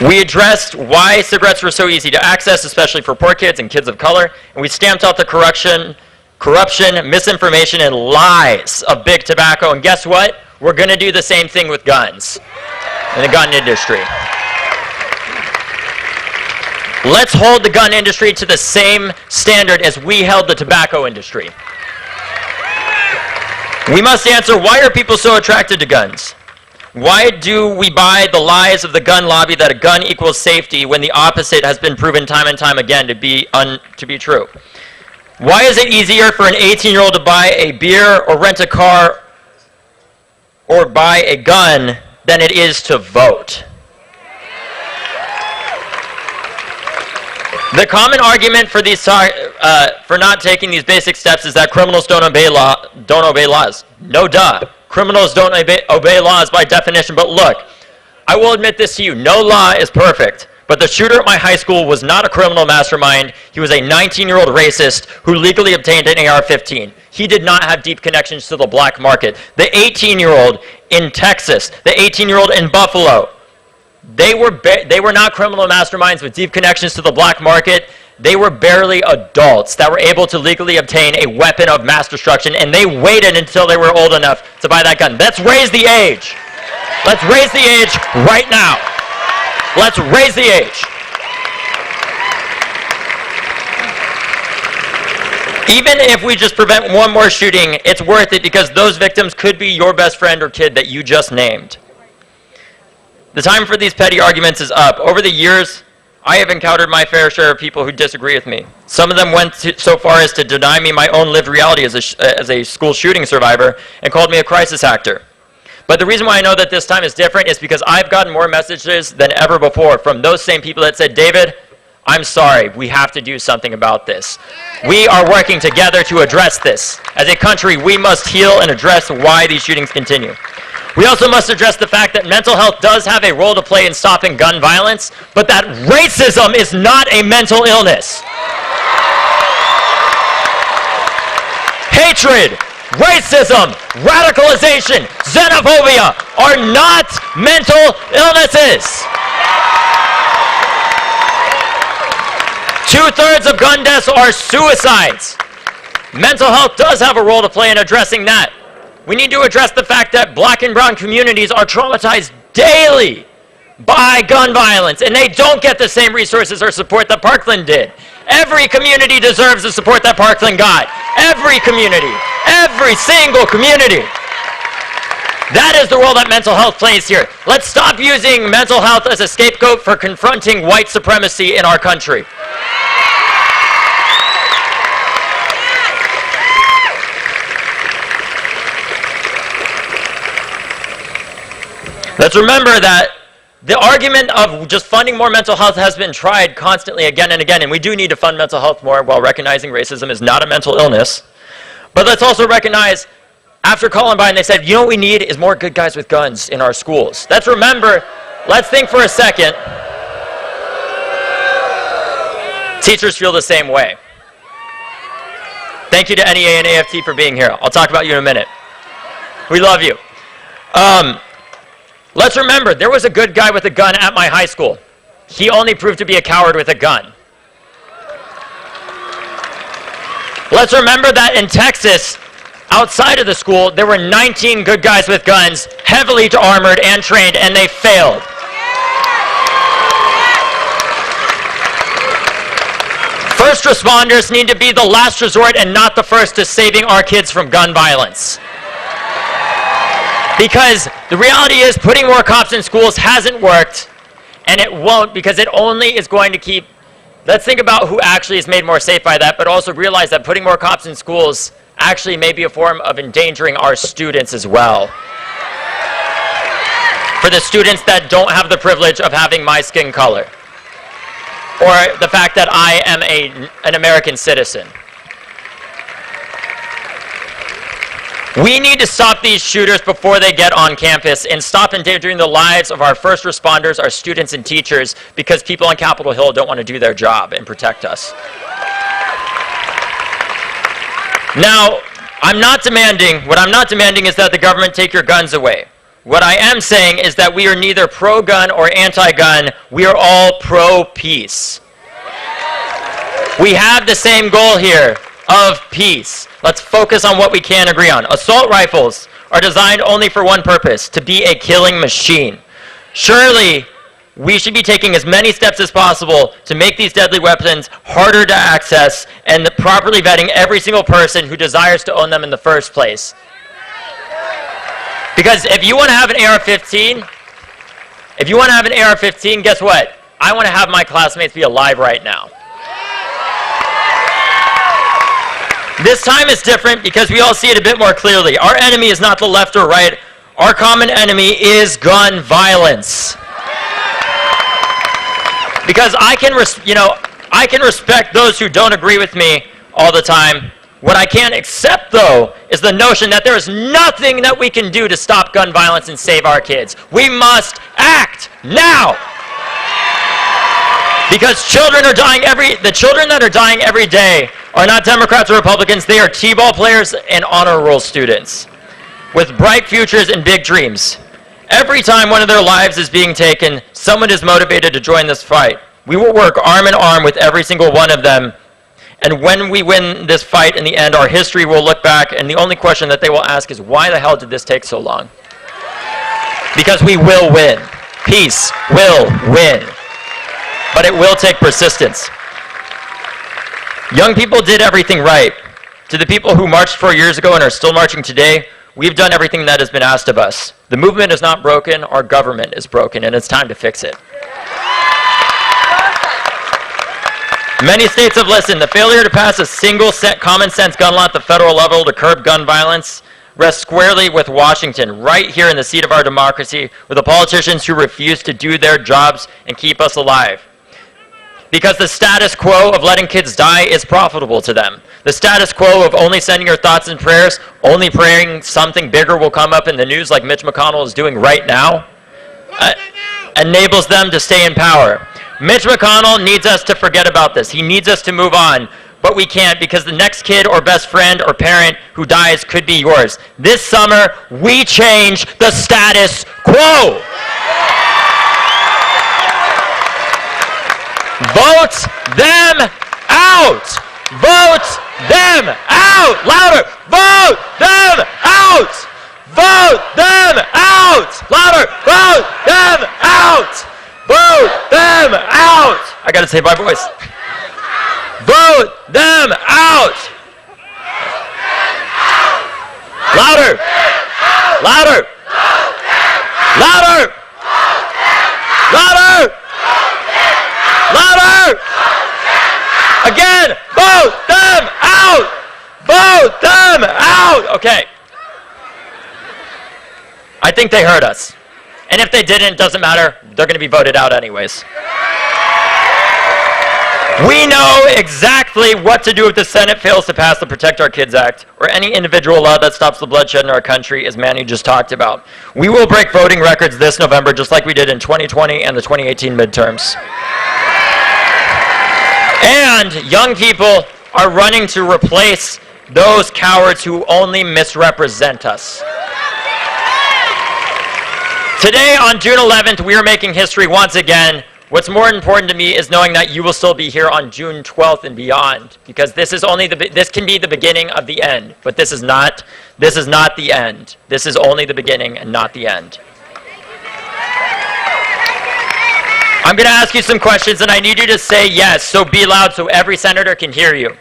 We addressed why cigarettes were so easy to access, especially for poor kids and kids of color, and we stamped out the corruption, misinformation, and lies of big tobacco. And guess what? We're going to do the same thing with guns in the gun industry. Let's hold the gun industry to the same standard as we held the tobacco industry. We must answer, why are people so attracted to guns? Why do we buy the lies of the gun lobby that a gun equals safety when the opposite has been proven time and time again to be true? Why is it easier for an 18-year-old to buy a beer or rent a car or buy a gun than it is to vote? The common argument for for not taking these basic steps is that criminals don't obey laws. No duh. Criminals don't obey laws by definition, but look, I will admit this to you, no law is perfect, but the shooter at my high school was not a criminal mastermind. He was a 19-year-old racist who legally obtained an AR-15. He did not have deep connections to the black market. The 18-year-old in Texas, the 18-year-old in Buffalo, they were not criminal masterminds with deep connections to the black market. They were barely adults that were able to legally obtain a weapon of mass destruction, and they waited until they were old enough to buy that gun. Let's raise the age. Let's raise the age right now. Let's raise the age. Even if we just prevent one more shooting, it's worth it because those victims could be your best friend or kid that you just named. The time for these petty arguments is up. Over the years, I have encountered my fair share of people who disagree with me. Some of them went so far as to deny me my own lived reality as a school shooting survivor and called me a crisis actor. But the reason why I know that this time is different is because I've gotten more messages than ever before from those same people that said, David, I'm sorry, we have to do something about this. We are working together to address this. As a country, we must heal and address why these shootings continue. We also must address the fact that mental health does have a role to play in stopping gun violence, but that racism is not a mental illness. Hatred, racism, radicalization, xenophobia are not mental illnesses. 2/3 of gun deaths are suicides. Mental health does have a role to play in addressing that. We need to address the fact that black and brown communities are traumatized daily by gun violence, and they don't get the same resources or support that Parkland did. Every community deserves the support that Parkland got. Every community. Every single community. That is the role that mental health plays here. Let's stop using mental health as a scapegoat for confronting white supremacy in our country. Let's remember that the argument of just funding more mental health has been tried constantly again and again, and we do need to fund mental health more while recognizing racism is not a mental illness. But let's also recognize, after Columbine, they said, you know what we need is more good guys with guns in our schools. Let's remember, let's think for a second. Teachers feel the same way. Thank you to NEA and AFT for being here. I'll talk about you in a minute. We love you. Let's remember, there was a good guy with a gun at my high school. He only proved to be a coward with a gun. Let's remember that in Texas, outside of the school, there were 19 good guys with guns, heavily armored and trained, and they failed. First responders need to be the last resort and not the first to saving our kids from gun violence. Because the reality is putting more cops in schools hasn't worked, and it won't, because it only is going to keep... Let's think about who actually is made more safe by that, but also realize that putting more cops in schools actually may be a form of endangering our students as well. For the students that don't have the privilege of having my skin color, or the fact that I am an American citizen. We need to stop these shooters before they get on campus and stop endangering the lives of our first responders, our students and teachers, because people on Capitol Hill don't want to do their job and protect us. Now, what I'm not demanding is that the government take your guns away. What I am saying is that we are neither pro-gun or anti-gun. We are all pro-peace. We have the same goal here of peace. Let's focus on what we can agree on. Assault rifles are designed only for one purpose, to be a killing machine. Surely, we should be taking as many steps as possible to make these deadly weapons harder to access and properly vetting every single person who desires to own them in the first place. Because if you want to have an AR-15, guess what? I want to have my classmates be alive right now. This time is different because we all see it a bit more clearly. Our enemy is not the left or right. Our common enemy is gun violence. Because I can respect those who don't agree with me all the time. What I can't accept, though, is the notion that there is nothing that we can do to stop gun violence and save our kids. We must act now! Because the children that are dying every day are not Democrats or Republicans. They are T-ball players and honor roll students with bright futures and big dreams. Every time one of their lives is being taken, someone is motivated to join this fight. We will work arm in arm with every single one of them. And when we win this fight in the end, our history will look back, and the only question that they will ask is, why the hell did this take so long? Because we will win. Peace will win. But it will take persistence. Young people did everything right. To the people who marched 4 years ago and are still marching today, we've done everything that has been asked of us. The movement is not broken, our government is broken, and it's time to fix it. Many states have listened. The failure to pass a single common sense gun law at the federal level to curb gun violence rests squarely with Washington, right here in the seat of our democracy, with the politicians who refuse to do their jobs and keep us alive. Because the status quo of letting kids die is profitable to them. The status quo of only sending your thoughts and prayers, only praying something bigger will come up in the news like Mitch McConnell is doing right now, enables them to stay in power. Mitch McConnell needs us to forget about this. He needs us to move on, but we can't because the next kid or best friend or parent who dies could be yours. This summer, we change the status quo. Vote them out! Vote them out! Louder! Vote them out! Vote them out! Louder! Vote them out! Vote them out! I gotta say my voice. Vote them out! Louder! Louder! Louder! Louder! Louder! Again! Vote them out! Vote them out! Okay. I think they heard us. And if they didn't, it doesn't matter. They're going to be voted out anyways. We know exactly what to do if the Senate fails to pass the Protect Our Kids Act or any individual law that stops the bloodshed in our country, as Manny just talked about. We will break voting records this November, just like we did in 2020 and the 2018 midterms. And young people are running to replace those cowards who only misrepresent us. Today, on June 11th, we are making history once again. What's more important to me is knowing that you will still be here on June 12th and beyond, because this can be the beginning of the end, but this is not the end. This is only the beginning and not the end. I'm going to ask you some questions, and I need you to say yes, so be loud so every senator can hear you.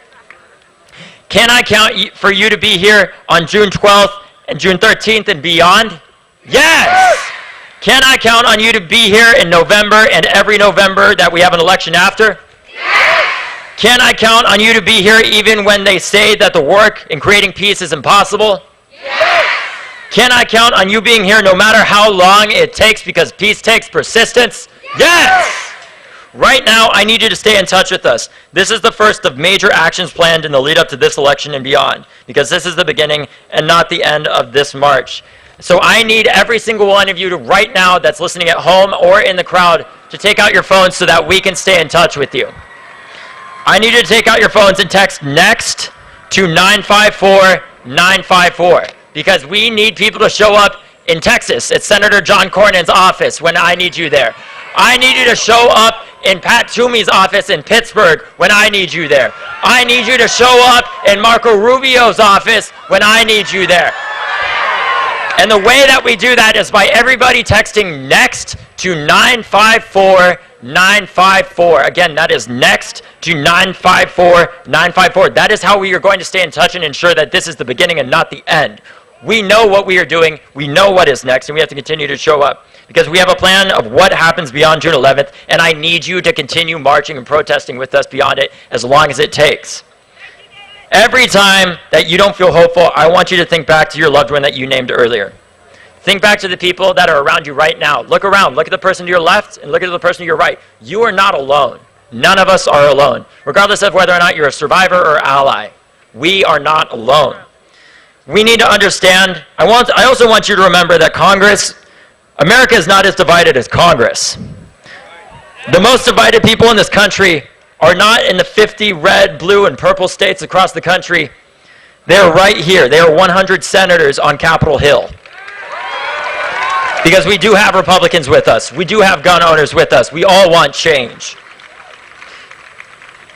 Can I count for you to be here on June 12th and June 13th and beyond? Yes! Can I count on you to be here in November and every November that we have an election after? Yes! Can I count on you to be here even when they say that the work in creating peace is impossible? Yes! Can I count on you being here no matter how long it takes, because peace takes persistence? Yes! Right now, I need you to stay in touch with us. This is the first of major actions planned in the lead up to this election and beyond, because this is the beginning and not the end of this march. So I need every single one of you to right now that's listening at home or in the crowd to take out your phones so that we can stay in touch with you. I need you to take out your phones and text NEXT to 954-954, because we need people to show up in Texas at Senator John Cornyn's office when I need you there. I need you to show up in Pat Toomey's office in Pittsburgh when I need you there. I need you to show up in Marco Rubio's office when I need you there. And the way that we do that is by everybody texting NEXT to 954-954. Again, that is NEXT to 954-954. That is how we are going to stay in touch and ensure that this is the beginning and not the end. We know what we are doing, we know what is next, and we have to continue to show up, because we have a plan of what happens beyond June 11th, and I need you to continue marching and protesting with us beyond it as long as it takes. Every time that you don't feel hopeful, I want you to think back to your loved one that you named earlier. Think back to the people that are around you right now. Look around. Look at the person to your left and look at the person to your right. You are not alone. None of us are alone, regardless of whether or not you're a survivor or ally. We are not alone. We need to understand, I also want you to remember that America is not as divided as Congress. The most divided people in this country are not in the 50 red, blue, and purple states across the country. They're right here. They are 100 senators on Capitol Hill. Because we do have Republicans with us. We do have gun owners with us. We all want change.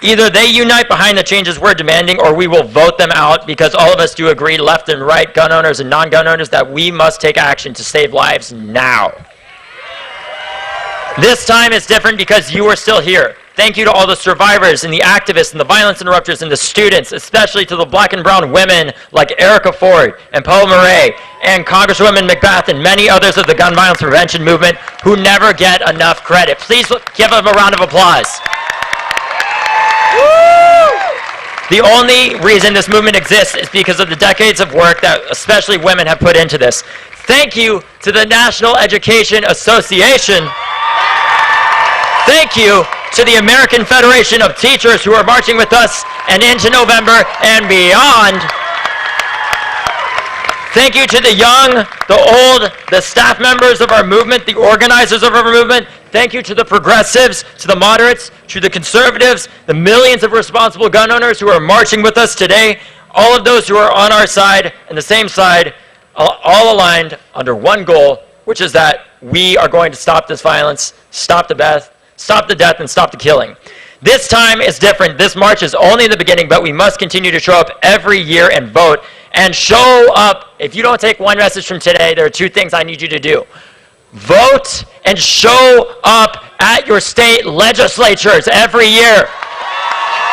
Either they unite behind the changes we're demanding, or we will vote them out, because all of us do agree, left and right, gun owners and non-gun owners, that we must take action to save lives now. This time is different because you are still here. Thank you to all the survivors and the activists and the violence interrupters and the students, especially to the black and brown women like Erica Ford and Paul Murray and Congresswoman McBath and many others of the gun violence prevention movement who never get enough credit. Please give them a round of applause. The only reason this movement exists is because of the decades of work that especially women have put into this. Thank you to the National Education Association. Thank you to the American Federation of Teachers who are marching with us and into November and beyond. Thank you to the young, the old, the staff members of our movement, the organizers of our movement. Thank you to the progressives, to the moderates, to the conservatives, the millions of responsible gun owners who are marching with us today, all of those who are on our side and the same side, all aligned under one goal, which is that we are going to stop this violence, stop the death, and stop the killing. This time is different. This march is only the beginning, but we must continue to show up every year and vote. And show up. If you don't take one message from today, there are two things I need you to do. Vote and show up at your state legislatures every year.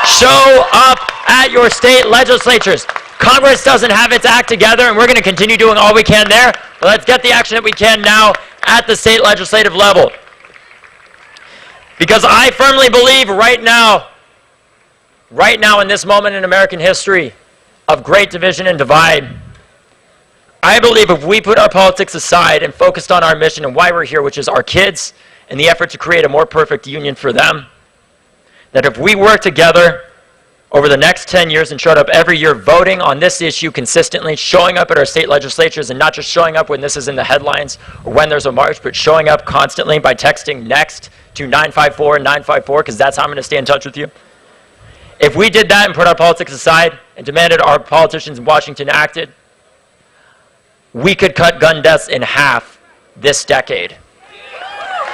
Show up at your state legislatures. Congress doesn't have its act together, and we're going to continue doing all we can there. But let's get the action that we can now at the state legislative level. Because I firmly believe right now in this moment in American history of great division and divide, I believe if we put our politics aside and focused on our mission and why we're here, which is our kids and the effort to create a more perfect union for them, that if we work together over the next 10 years and showed up every year voting on this issue consistently, showing up at our state legislatures, and not just showing up when this is in the headlines or when there's a march, but showing up constantly by texting NEXT to 954-954, because that's how I'm going to stay in touch with you. If we did that and put our politics aside, and demanded our politicians in Washington acted, we could cut gun deaths in half this decade.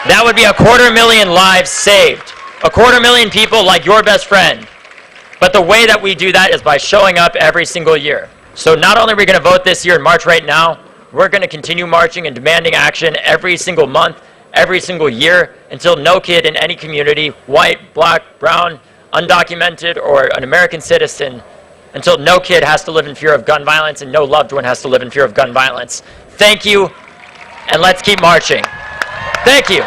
That would be 250,000 lives saved. 250,000 people like your best friend. But the way that we do that is by showing up every single year. So not only are we going to vote this year and march right now, we're going to continue marching and demanding action every single month, every single year, until no kid in any community, white, black, brown, undocumented, or an American citizen, until no kid has to live in fear of gun violence and no loved one has to live in fear of gun violence. Thank you, and let's keep marching. Thank you.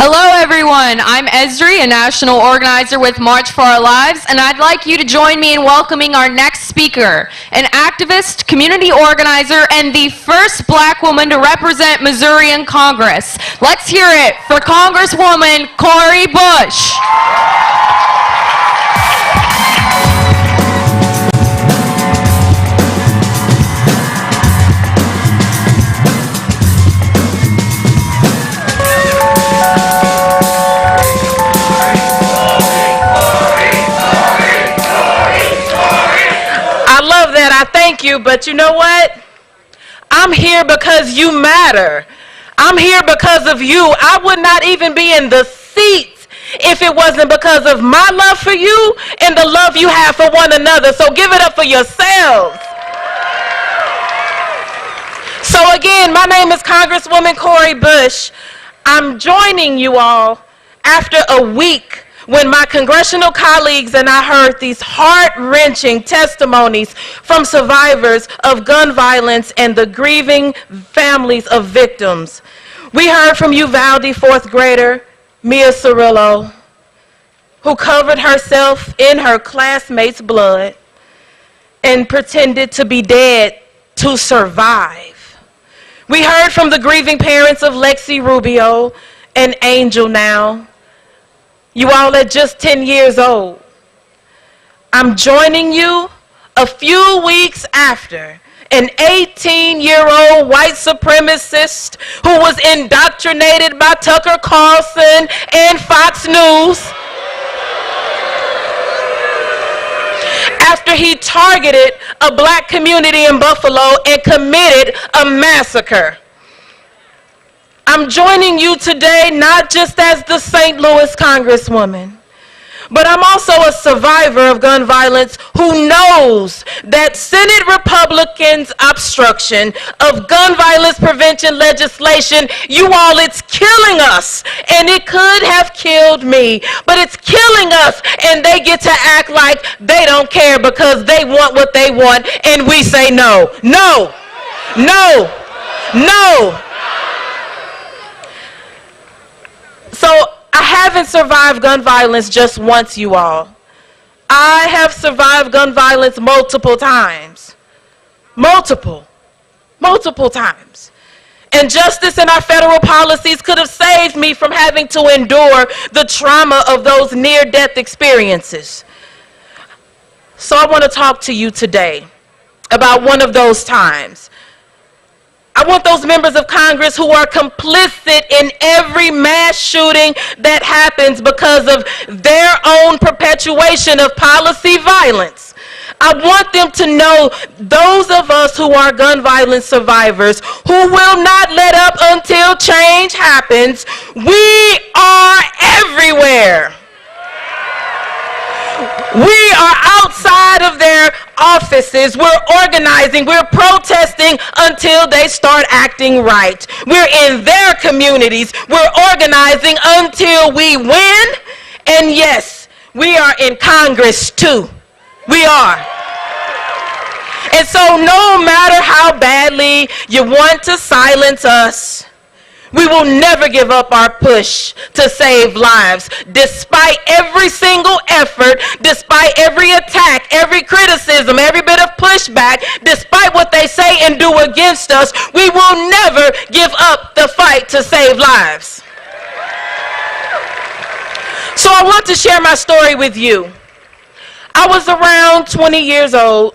Hello everyone, I'm Esri, a national organizer with March for Our Lives, and I'd like you to join me in welcoming our next speaker, an activist, community organizer, and the first black woman to represent Missouri in Congress. Let's hear it for Congresswoman Cori Bush. I thank you, but you know what? I'm here because you matter. I'm here because of you. I would not even be in the seat if it wasn't because of my love for you and the love you have for one another. So give it up for yourselves. So again, my name is Congresswoman Cori Bush. I'm joining you all after a week when my congressional colleagues and I heard these heart-wrenching testimonies from survivors of gun violence and the grieving families of victims. We heard from Uvalde fourth grader Mia Cirillo, who covered herself in her classmates' blood and pretended to be dead to survive. We heard from the grieving parents of Lexi Rubio and Angel now. You all are just 10 years old. I'm joining you a few weeks after an 18-year-old white supremacist who was indoctrinated by Tucker Carlson and Fox News after he targeted a black community in Buffalo and committed a massacre. I'm joining you today not just as the St. Louis Congresswoman, but I'm also a survivor of gun violence who knows that Senate Republicans' obstruction of gun violence prevention legislation, you all, it's killing us. And it could have killed me, but it's killing us, and they get to act like they don't care because they want what they want, and we say no, no, no, no. So I haven't survived gun violence just once, you all. I have survived gun violence multiple times. Multiple times. And justice in our federal policies could have saved me from having to endure the trauma of those near-death experiences. So I want to talk to you today about one of those times. I want those members of Congress who are complicit in every mass shooting that happens because of their own perpetuation of policy violence. I want them to know those of us who are gun violence survivors who will not let up until change happens. We are everywhere. We are outside of their offices. We're organizing. We're protesting until they start acting right. We're in their communities. We're organizing until we win. And yes, we are in Congress too. We are. And so no matter how badly you want to silence us, we will never give up our push to save lives. Despite every single effort, despite every attack, every criticism, every bit of pushback, despite what they say and do against us, we will never give up the fight to save lives. So I want to share my story with you. I was around 20 years old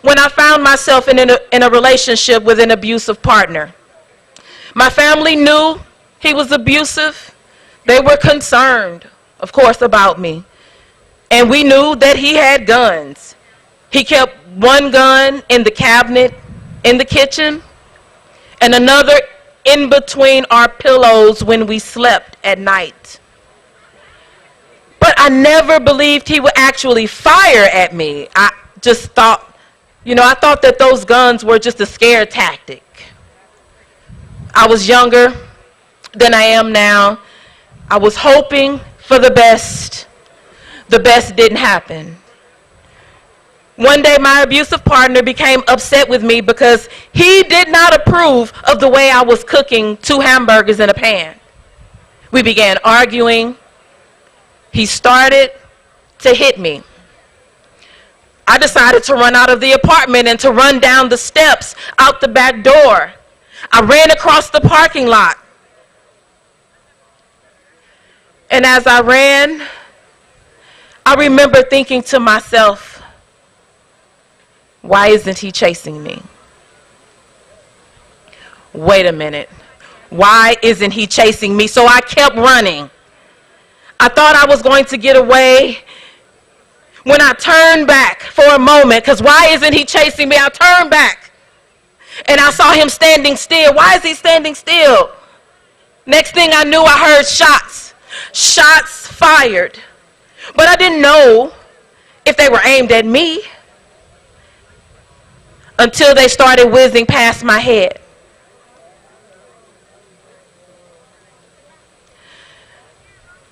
when I found myself in a relationship with an abusive partner. My family knew he was abusive. They were concerned, of course, about me. And we knew that he had guns. He kept one gun in the cabinet in the kitchen and another in between our pillows when we slept at night. But I never believed he would actually fire at me. I just thought, I thought that those guns were just a scare tactic. I was younger than I am now. I was hoping for the best. The best didn't happen. One day my abusive partner became upset with me because he did not approve of the way I was cooking 2 hamburgers in a pan. We began arguing. He started to hit me. I decided to run out of the apartment and to run down the steps out the back door. I ran across the parking lot. And as I ran, I remember thinking to myself, why isn't he chasing me? Wait a minute. Why isn't he chasing me? So I kept running. I thought I was going to get away. When I turned back for a moment, because why isn't he chasing me? I turned back and I saw him standing still. Why is he standing still? Next thing I knew, I heard shots. Shots fired. But I didn't know if they were aimed at me until they started whizzing past my head.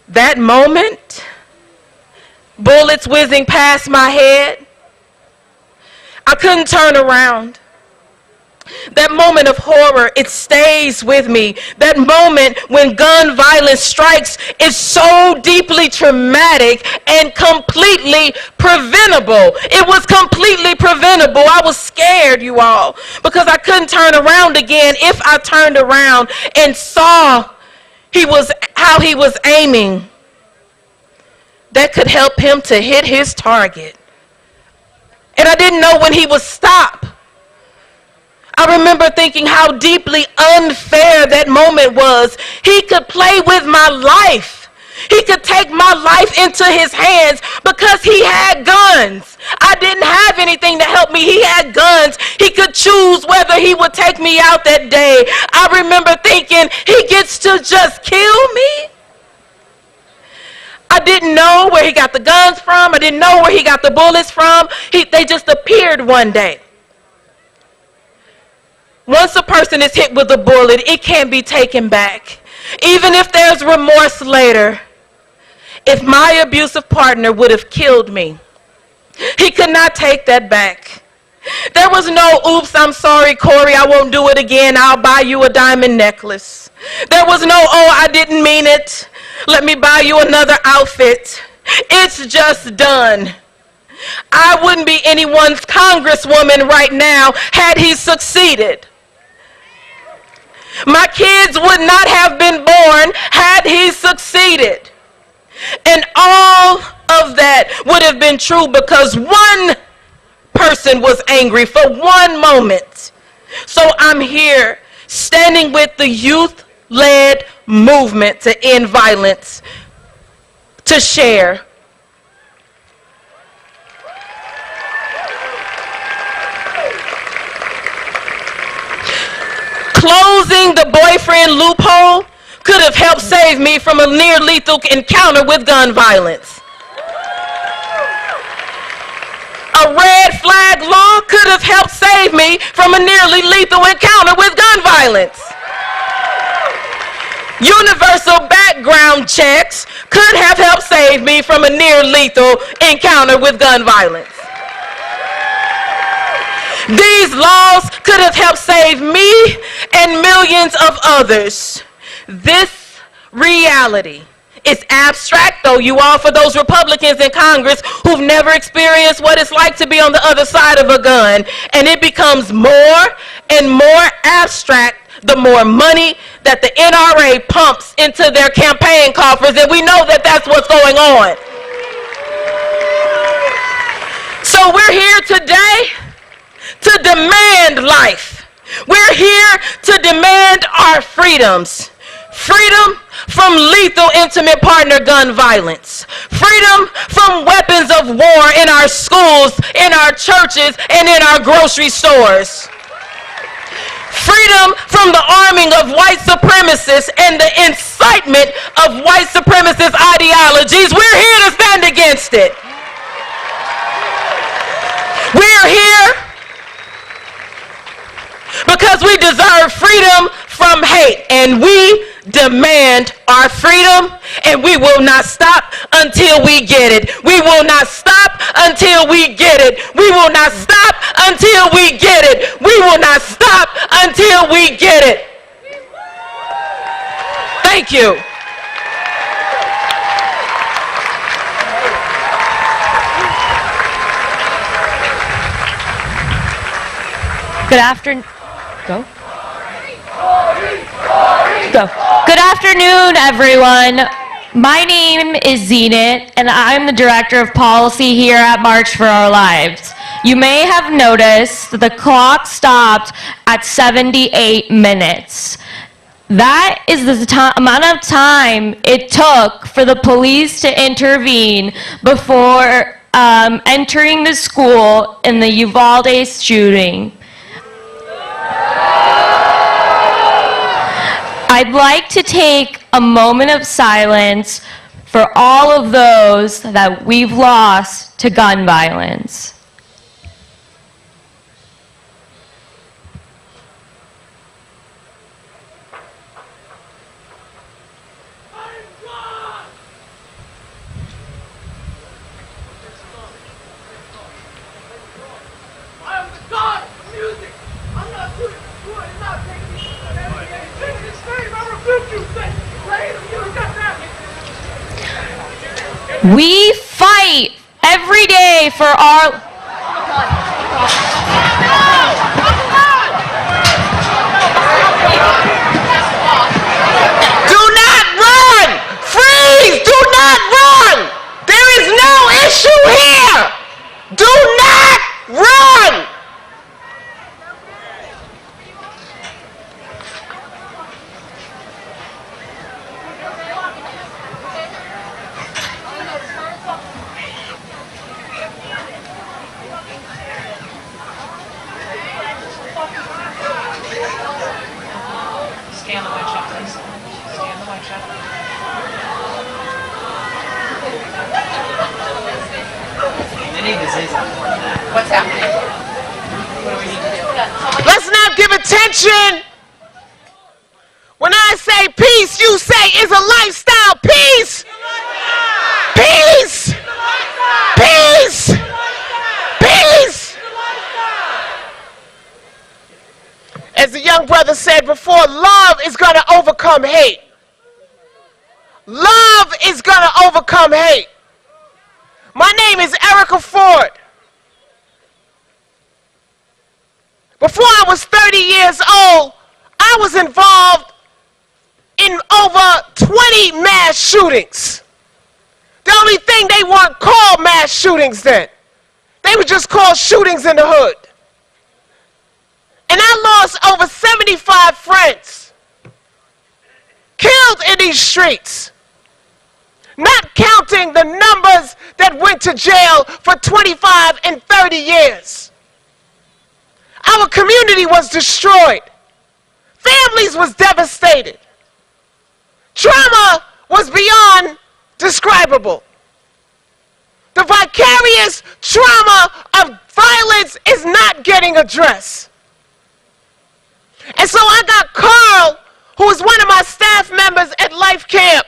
That moment, bullets whizzing past my head, I couldn't turn around. That moment of horror, it stays with me. That moment when gun violence strikes is so deeply traumatic and completely preventable. It was completely preventable. I was scared, you all, because I couldn't turn around again. If I turned around and saw how he was aiming, that could help him to hit his target. And I didn't know when he would stop. I remember thinking how deeply unfair that moment was. He could play with my life. He could take my life into his hands because he had guns. I didn't have anything to help me. He had guns. He could choose whether he would take me out that day. I remember thinking, he gets to just kill me? I didn't know where he got the guns from. I didn't know where he got the bullets from. They just appeared one day. Once a person is hit with a bullet, it can't be taken back. Even if there's remorse later, if my abusive partner would have killed me, he could not take that back. There was no, oops, I'm sorry, Corey, I won't do it again. I'll buy you a diamond necklace. There was no, oh, I didn't mean it. Let me buy you another outfit. It's just done. I wouldn't be anyone's congresswoman right now had he succeeded. My kids would not have been born had he succeeded. And all of that would have been true because one person was angry for one moment. So I'm here standing with the youth-led movement to end violence, to share. Closing the boyfriend loophole could have helped save me from a near-lethal encounter with gun violence. A red flag law could have helped save me from a nearly lethal encounter with gun violence. Universal background checks could have helped save me from a near-lethal encounter with gun violence. These laws could have helped save me and millions of others. This reality is abstract, though, you all, for those Republicans in Congress who've never experienced what it's like to be on the other side of a gun. And it becomes more and more abstract the more money that the NRA pumps into their campaign coffers, and we know that that's what's going on. So we're here today to demand life. We're here to demand our freedoms. Freedom from lethal intimate partner gun violence. Freedom from weapons of war in our schools, in our churches, and in our grocery stores. Freedom from the arming of white supremacists and the incitement of white supremacist ideologies. We're here to stand against it. We're here because we deserve freedom from hate, and we demand our freedom, and we will not stop until we get it. We will not stop until we get it. We will not stop until we get it. We will not stop until we get it. Thank you. Good afternoon. Go. Go. Good afternoon, everyone. My name is Zenit, and I'm the Director of Policy here at March for Our Lives. You may have noticed that the clock stopped at 78 minutes. That is the amount of time it took for the police to intervene before entering the school in the Uvalde shooting. I'd like to take a moment of silence for all of those that we've lost to gun violence. We fight every day for our... Do not run! Freeze! Do not run! There is no issue here! Do not run! What's happening? What do we need to do? Let's not give attention. When I say peace, you say it's a lifestyle. Peace. Peace. Peace. Peace. As the young brother said before, love is going to overcome hate. Love is going to overcome hate. My name is Erica Ford. Before I was 30 years old, I was involved in over 20 mass shootings. The only thing they weren't called mass shootings then. They were just called shootings in the hood. And I lost over 75 friends killed in these streets. Not counting the numbers that went to jail for 25 and 30 years. Our community was destroyed. Families was devastated. Trauma was beyond describable. The vicarious trauma of violence is not getting addressed. And so I got Carl, who was one of my staff members at Life Camp,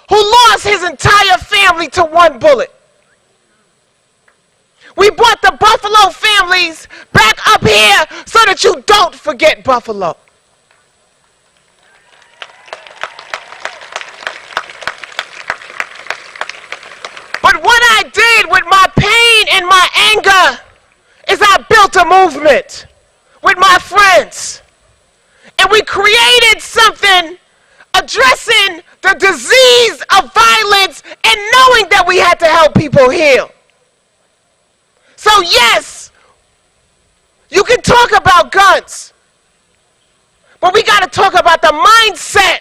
who lost his entire family to one bullet. We brought the Buffalo families back up here so that you don't forget Buffalo. But what I did with my pain and my anger is I built a movement with my friends. And we created something addressing the disease of violence and knowing that we had to help people heal. So yes, you can talk about guns, but we got to talk about the mindset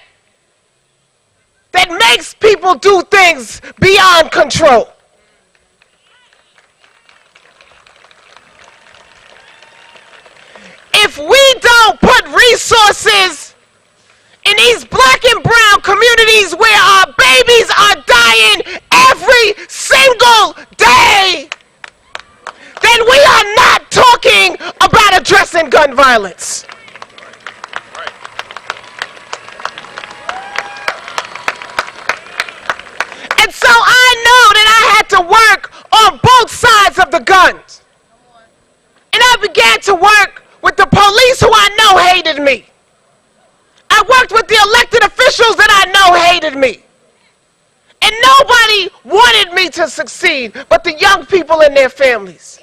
that makes people do things beyond control. If we don't put resources in these black and brown communities where our babies are dying every single day, then we are not talking about addressing gun violence. And so I know that I had to work on both sides of the guns. And I began to work with the police who I know hated me. I worked with the elected officials that I know hated me. And nobody wanted me to succeed but the young people and their families.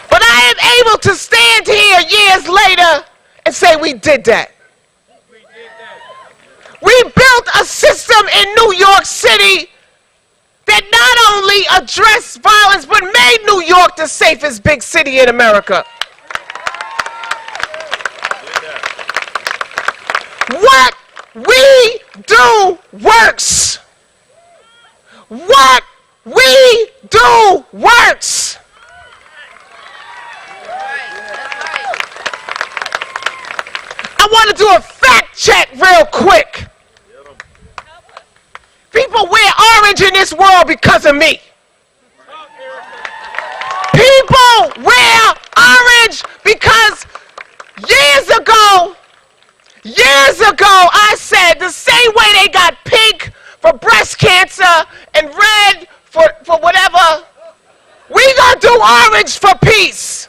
But I am able to stand here years later and say we did that. We built a system in New York City that not only addressed violence, but made New York the safest big city in America. What we do works. What we do works. I want to do a fact check real quick. People wear orange in this world because of me. People wear orange because years ago, I said the same way they got pink for breast cancer and red for whatever, we gonna do orange for peace.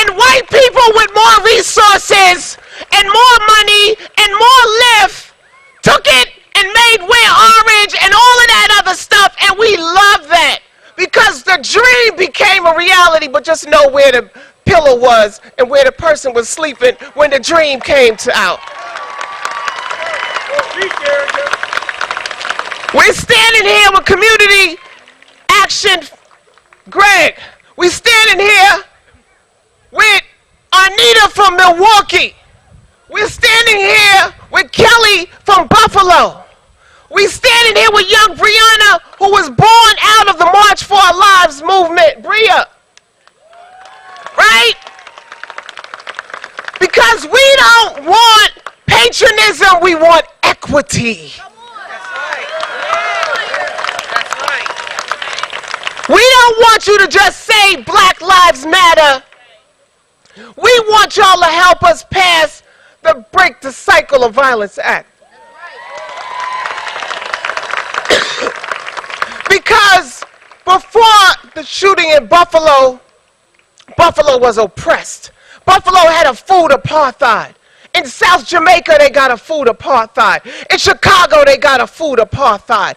And white people with more resources and more money and more lift took it and made wear orange and all of that other stuff, and we love that because the dream became a reality. But just know where the pillow was and where the person was sleeping when the dream came out. We're standing here with community action. Greg, we're standing here with Arnita from Milwaukee. We're standing here with Kelly from Buffalo. We're standing here with young Brianna, who was born out of the March for Our Lives movement. Bria. Right? Because we don't want patronism, we want equity. We don't want you to just say Black Lives Matter. We want y'all to help us pass the Break the Cycle of Violence Act. Because before the shooting in Buffalo, Buffalo was oppressed. Buffalo had a food apartheid. In South Jamaica, they got a food apartheid. In Chicago, they got a food apartheid.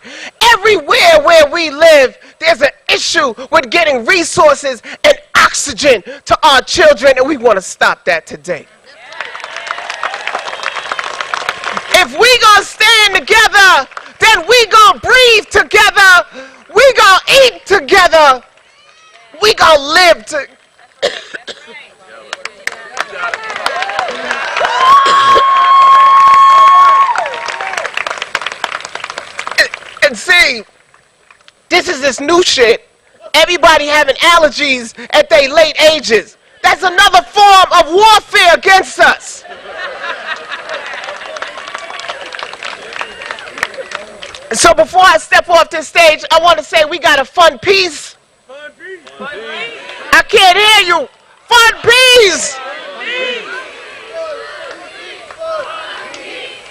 Everywhere where we live, there's an issue with getting resources and oxygen to our children, and we want to stop that today. If we gonna stand together, then we gonna breathe together, we gonna eat together, we gonna live together. And see, this is this new shit. Everybody having allergies at their late ages. That's another form of warfare against us. And so before I step off this stage, I want to say we got a fun piece. I can't hear you. Fun piece.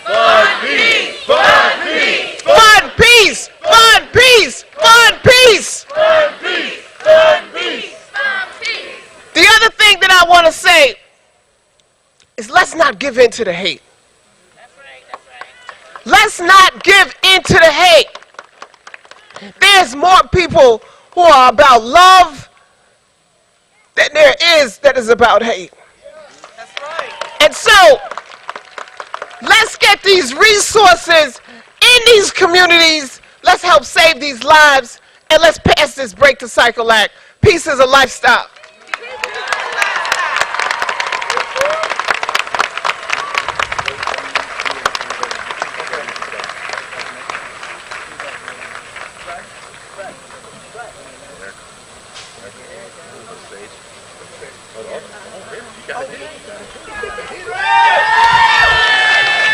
Fun peace, fun peace, fun peace, fun peace, fun peace, fun peace, fun peace, fun peace. The other thing that I want to say is let's not give in to the hate. That's right, that's right. Let's not give in to the hate. There's more people who are about love than there is that is about hate. That's right. And so Let's get these resources in these communities. Let's help save these lives. And let's pass this Break the Cycle Act. Peace is a lifestyle.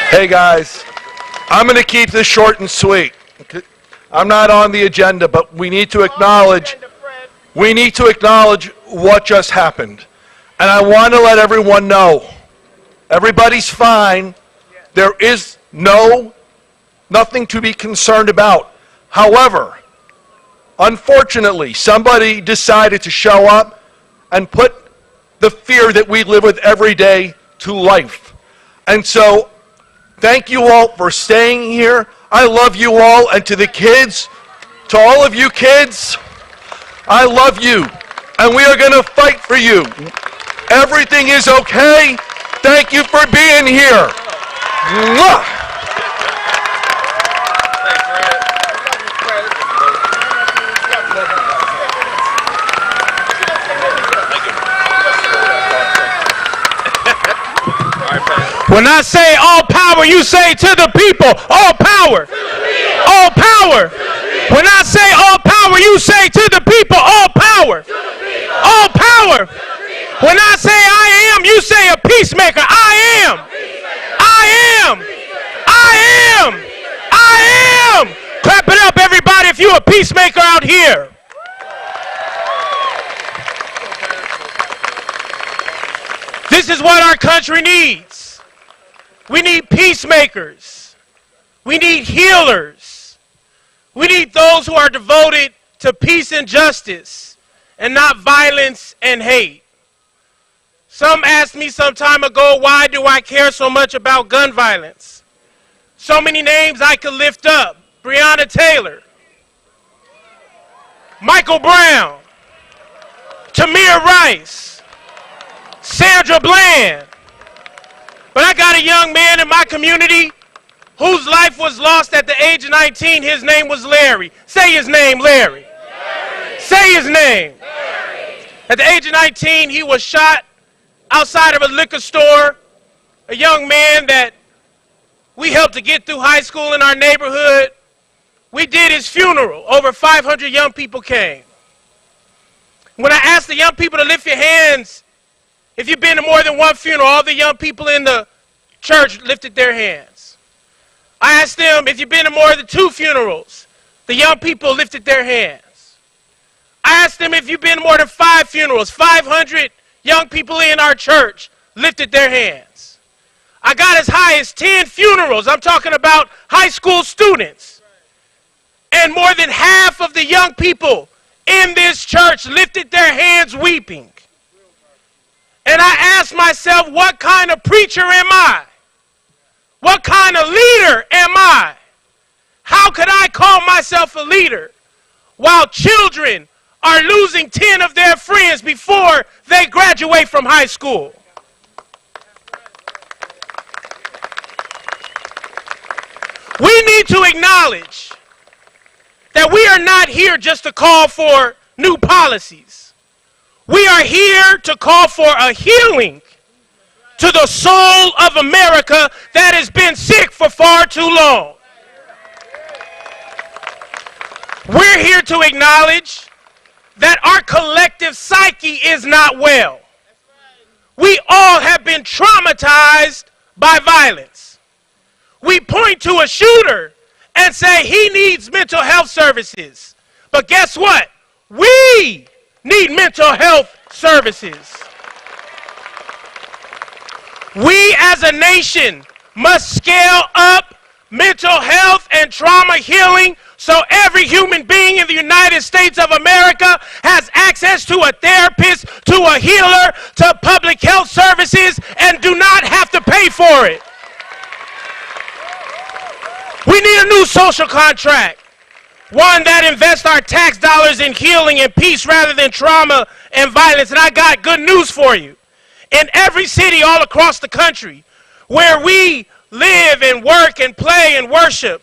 Hey guys, I'm going to keep this short and sweet. I'm not on the agenda, but we need to acknowledge what just happened. And I want to let everyone know, everybody's fine. There is nothing to be concerned about. However, unfortunately, somebody decided to show up and put the fear that we live with every day to life. And so, thank you all for staying here. I love you all, and to the kids, to all of you kids, I love you, and we are going to fight for you. Everything is okay. Thank you for being here. Mwah! When I say all power, you say to the people, all power. All power. When I say all power, you say to the people, all power. All power. When I say I am, you say a peacemaker. I am. I am. I am. I am. Clap it up, everybody, if you're a peacemaker out here. This is what our country needs. We need peacemakers. We need healers. We need those who are devoted to peace and justice and not violence and hate. Some asked me some time ago, why do I care so much about gun violence? So many names I could lift up. Breonna Taylor, Michael Brown, Tamir Rice, Sandra Bland. But I got a young man in my community whose life was lost at the age of 19. His name was Larry. Say his name, Larry. Larry. Say his name. Larry. At the age of 19, he was shot outside of a liquor store. A young man that we helped to get through high school in our neighborhood. We did his funeral. Over 500 young people came. When I asked the young people to lift your hands, if you've been to more than one funeral, all the young people in the church lifted their hands. I asked them, if you've been to more than 2 funerals, the young people lifted their hands. I asked them, if you've been to more than 5 funerals, 500 young people in our church lifted their hands. I got as high as 10 funerals. I'm talking about high school students. And more than half of the young people in this church lifted their hands weeping. And I asked myself, what kind of preacher am I? What kind of leader am I? How could I call myself a leader while children are losing 10 of their friends before they graduate from high school? We need to acknowledge that we are not here just to call for new policies. We are here to call for a healing to the soul of America that has been sick for far too long. We're here to acknowledge that our collective psyche is not well. We all have been traumatized by violence. We point to a shooter and say he needs mental health services. But guess what? We need mental health services. We as a nation must scale up mental health and trauma healing so every human being in the United States of America has access to a therapist, to a healer, to public health services, and do not have to pay for it. We need a new social contract. One that invests our tax dollars in healing and peace rather than trauma and violence. And I got good news for you. In every city all across the country where we live and work and play and worship.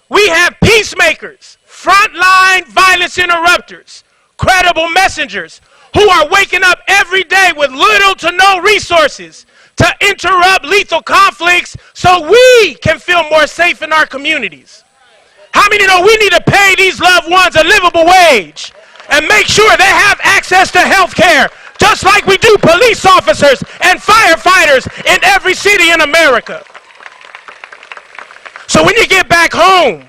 We have peacemakers, frontline violence interrupters, credible messengers who are waking up every day with little to no resources to interrupt lethal conflicts so we can feel more safe in our communities. How many know we need to pay these loved ones a livable wage and make sure they have access to health care, just like we do police officers and firefighters in every city in America? So when you get back home,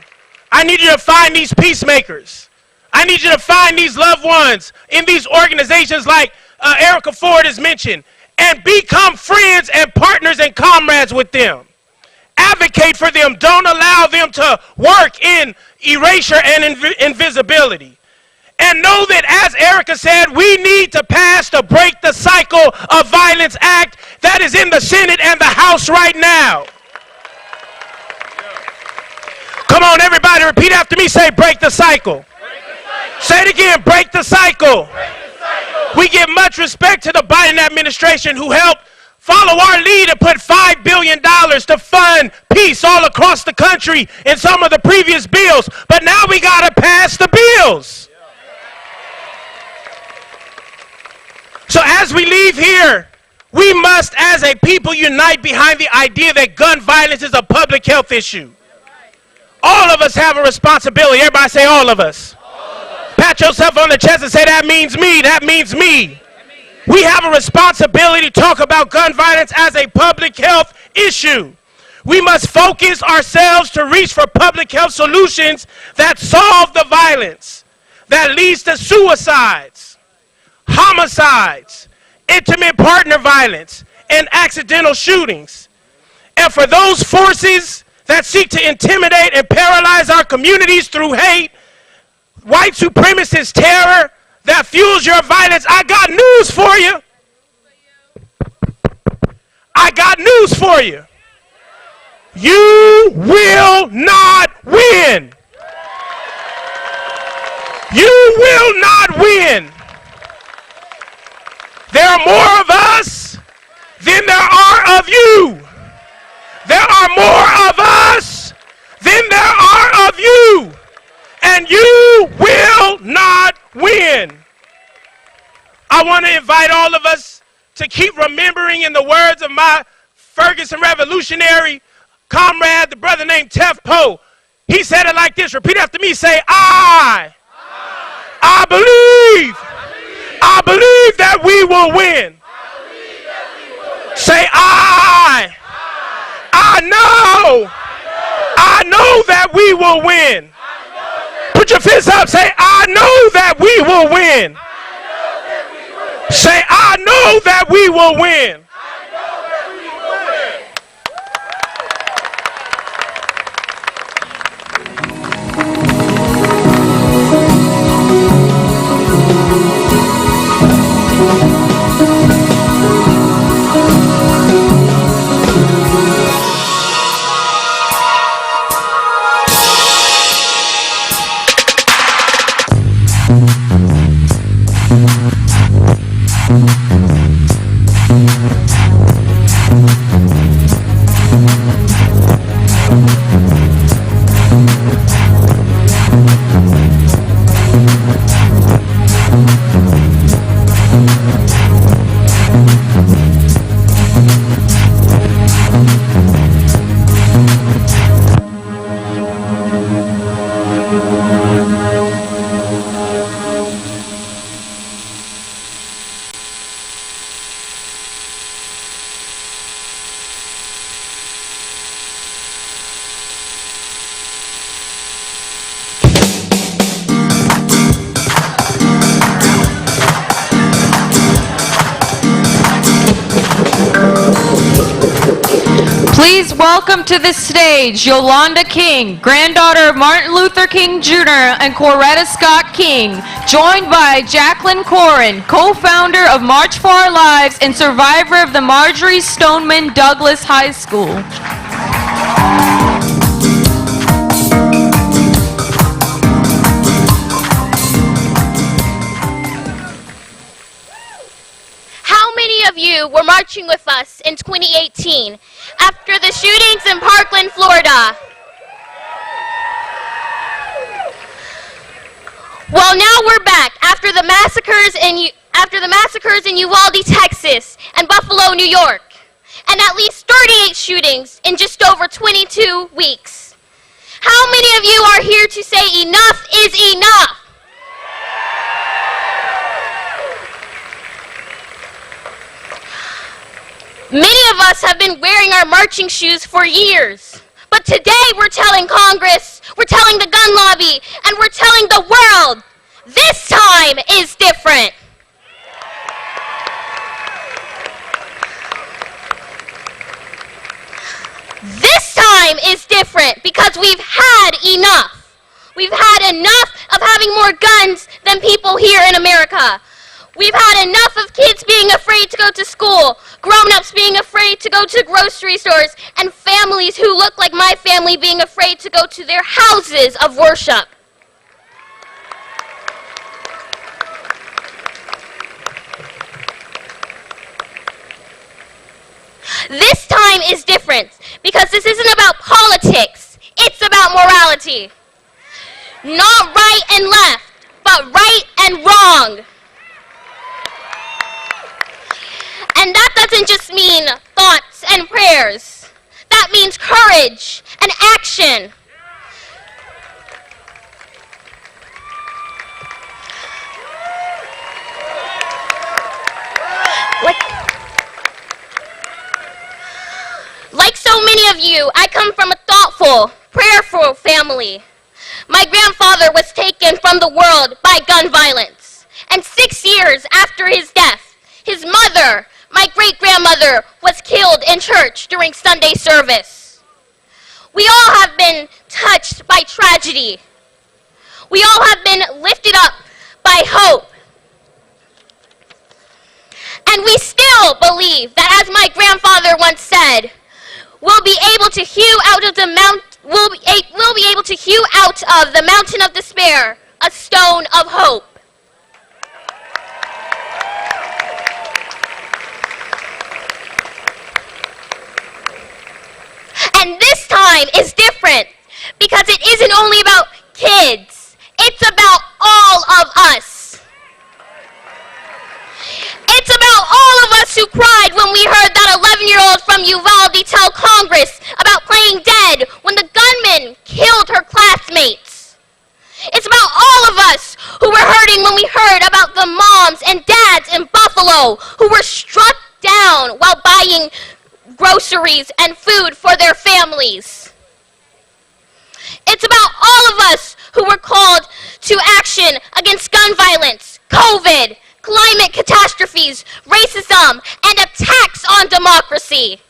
I need you to find these peacemakers. I need you to find these loved ones in these organizations like Erica Ford has mentioned, and become friends and partners and comrades with them. Advocate for them. Don't allow them to work in erasure and invisibility. And know that, as Erica said, we need to pass the Break the Cycle of Violence Act that is in the Senate and the House right now. Come on, everybody, repeat after me. Say, break the cycle. Say it again, break the cycle. We give much respect to the Biden administration who helped follow our lead and put $5 billion to fund peace all across the country in some of the previous bills. But now we got to pass the bills. So as we leave here, we must, as a people, unite behind the idea that gun violence is a public health issue. All of us have a responsibility. Everybody say all of us. Pat yourself on the chest and say, that means me, that means me. We have a responsibility to talk about gun violence as a public health issue. We must focus ourselves to reach for public health solutions that solve the violence that leads to suicides, homicides, intimate partner violence, and accidental shootings. And for those forces that seek to intimidate and paralyze our communities through hate, white supremacist terror that fuels your violence, I got news for you. I got news for you. You will not win. You will not win. There are more of us than there are of you. There are more of us than there are of you. And you will not win. I want to invite all of us to keep remembering, in the words of my Ferguson revolutionary comrade, the brother named Tef Poe. He said it like this. Repeat after me. Say, I believe that we will win. Say, I know that we will win. Put your fists up. Say, I know that we will win. Say, I know that we will win. Please welcome to the stage Yolanda King, granddaughter of Martin Luther King Jr. and Coretta Scott King, joined by Jacqueline Corin, co-founder of March for Our Lives and survivor of the Marjorie Stoneman Douglas High School. How many of you were marching with us in 2018 after the shootings in Parkland, Florida? Well, now we're back after the massacres in Uvalde, Texas, and Buffalo, New York, and at least 38 shootings in just over 22 weeks. How many of you are here to say enough is enough? Many of us have been wearing our marching shoes for years. But today we're telling Congress, we're telling the gun lobby, and we're telling the world, this time is different. This time is different because we've had enough. We've had enough of having more guns than people here in America. We've had enough of kids being afraid to go to school, grown-ups being afraid to go to grocery stores, and families who look like my family being afraid to go to their houses of worship. This time is different because this isn't about politics, it's about morality. Not right and left, but right and wrong. And that doesn't just mean thoughts and prayers. That means courage and action. Like so many of you, I come from a thoughtful, prayerful family. My grandfather was taken from the world by gun violence. And 6 years after his death, his mother, my great-grandmother, was killed in church during Sunday service. We all have been touched by tragedy. We all have been lifted up by hope. And we still believe that, as my grandfather once said, we'll be able to hew out of the mountain of despair a stone of hope. And this time is different because it isn't only about kids. It's about all of us. It's about all of us who cried when we heard that 11-year-old from Uvalde tell Congress about playing dead when the gunman killed her classmates. It's about all of us who were hurting when we heard about the moms and dads in Buffalo who were struck down while buying groceries and food for their families. It's about all of us who were called to action against gun violence, COVID, climate catastrophes, racism, and attacks on democracy.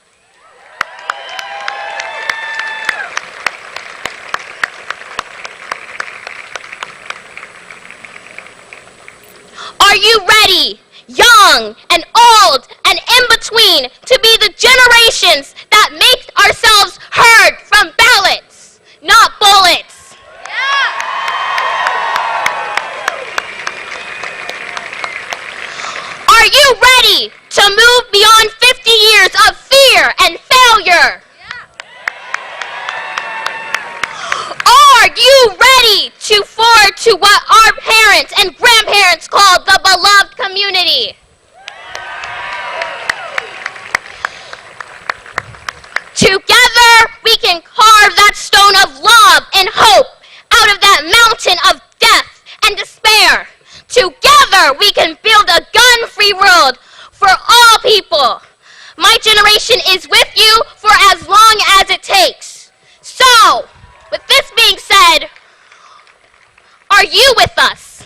Are you ready, young and old and in between, to be the generations that make ourselves heard from ballots, not bullets? Are you ready to move beyond 50 years of fear and failure? Are you ready to forward to what our parents and grandparents called the beloved community? Together, we can carve that stone of love and hope out of that mountain of death and despair. Together, we can build a gun-free world for all people. My generation is with you for as long as it takes. So, with this being said, are you with us?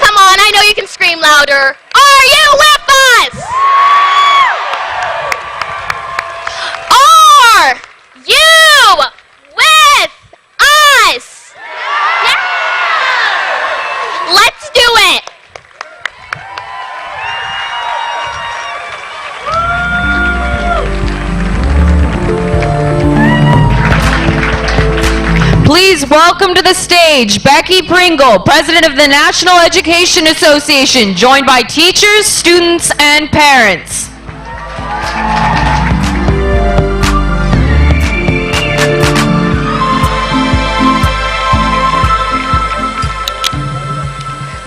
Come on, I know you can scream louder. Are you with us? Are you with us? Yeah. Let's do it. Please welcome to the stage Becky Pringle, President of the National Education Association, joined by teachers, students, and parents.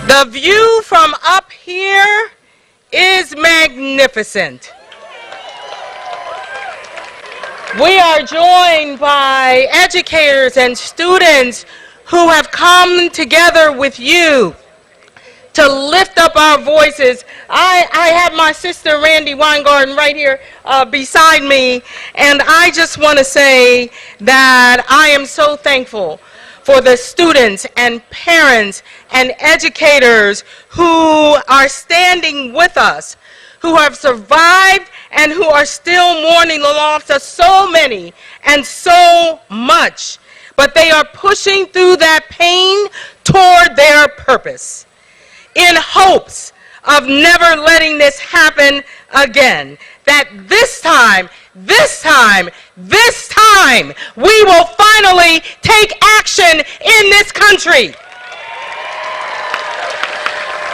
The view from up here is magnificent. We are joined by educators and students who have come together with you to lift up our voices. I have my sister Randy Weingarten right here beside me, and I just want to say that I am so thankful for the students and parents and educators who are standing with us, who have survived and who are still mourning the loss of so many and so much. But they are pushing through that pain toward their purpose in hopes of never letting this happen again. That this time, we will finally take action in this country.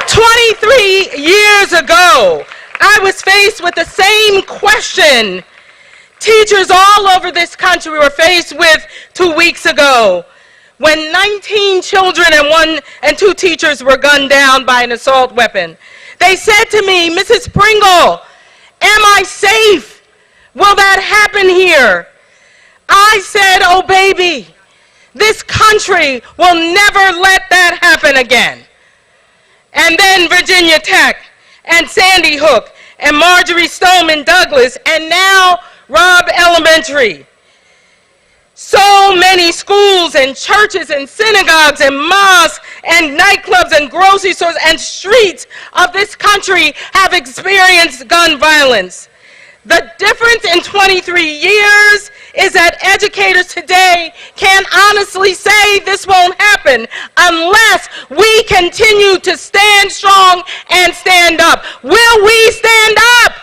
23 years ago, I was faced with the same question teachers all over this country were faced with 2 weeks ago, when 19 children and 2 teachers were gunned down by an assault weapon. They said to me, Mrs. Pringle, am I safe? Will that happen here? I said, oh baby, this country will never let that happen again. And then Virginia Tech and Sandy Hook and Marjorie Stoneman Douglas and now Robb Elementary. So many schools and churches and synagogues and mosques and nightclubs and grocery stores and streets of this country have experienced gun violence. The difference in 23 years is that educators today can honestly say this won't happen unless we continue to stand strong and stand up. Will we stand up?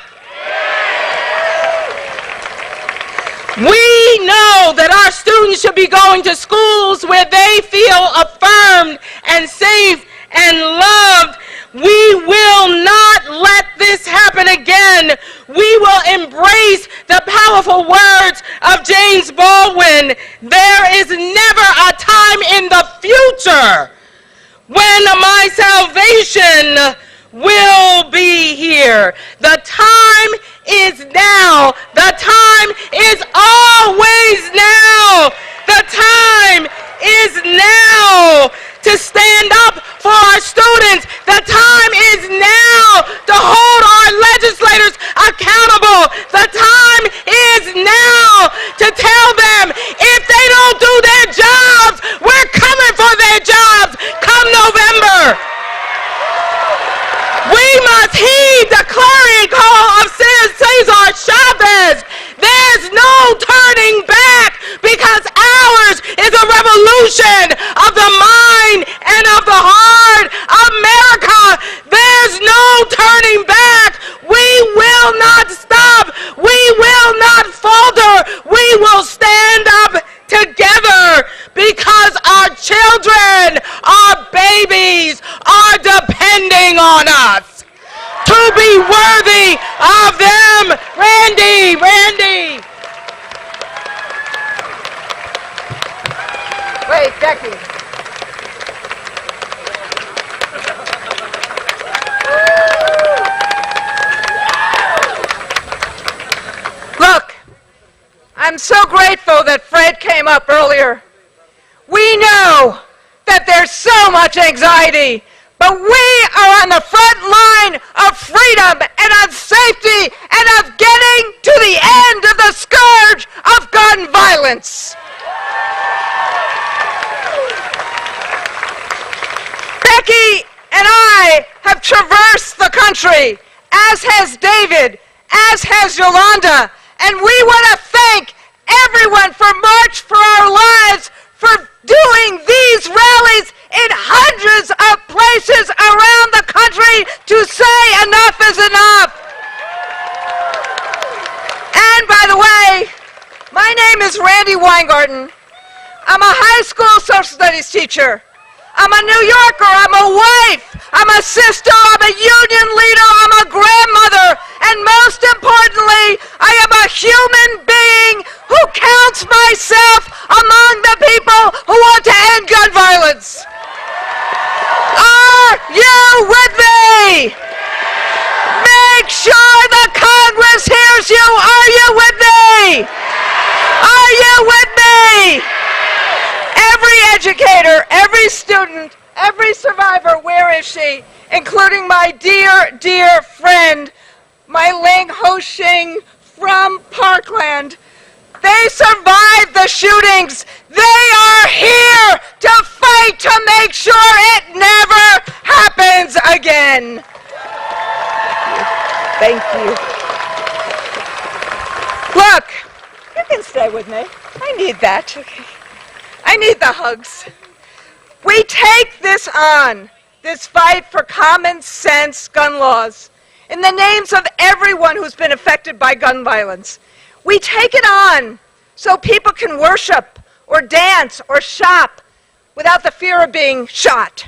We know that our students should be going to schools where they feel affirmed and safe and loved. We will not let this happen again. We will embrace the powerful words of James Baldwin. There is never a time in the future when my salvation will be here. The time is now. The time is always now. The time is now to stand up for our students. The time is now to hold our legislators accountable. The time is now to tell them if they don't do their jobs, we're coming for their jobs come November. We must heed the clarion call of Cesar Chavez. There's no turning back because ours is a revolution of the mind and of the heart. America, there's no turning back. We will not stop. We will not falter. We will stand up together because our children, our babies are depending on us to be worthy of them. Randy. Wait, Becky. Look, I'm so grateful that Fred came up earlier. We know that there's so much anxiety, but we are on the front line of freedom and of safety and of getting to the end of the scourge of gun violence. Becky and I have traversed the country, as has David, as has Yolanda, and we want to thank everyone for March for Our Lives for doing these rallies in hundreds of places around the country to say enough is enough. And by the way, my name is Randy Weingarten. I'm a high school social studies teacher. I'm a New Yorker, I'm a wife, I'm a sister, I'm a union leader, I'm a grandmother, and most importantly, I am a human being who counts myself among the people who want to end gun violence. Are you with me? Make sure the Congress hears you. Are you with me? Are you with me? Every educator, every student, every survivor, where is she? Including my dear, dear friend, my Ling Ho-shing from Parkland. They survived the shootings. They are here to fight to make sure it never happens again. Thank you. Look, you can stay with me. I need that. Okay. I need the hugs. We take this on, this fight for common sense gun laws, in the names of everyone who's been affected by gun violence. We take it on so people can worship or dance or shop without the fear of being shot.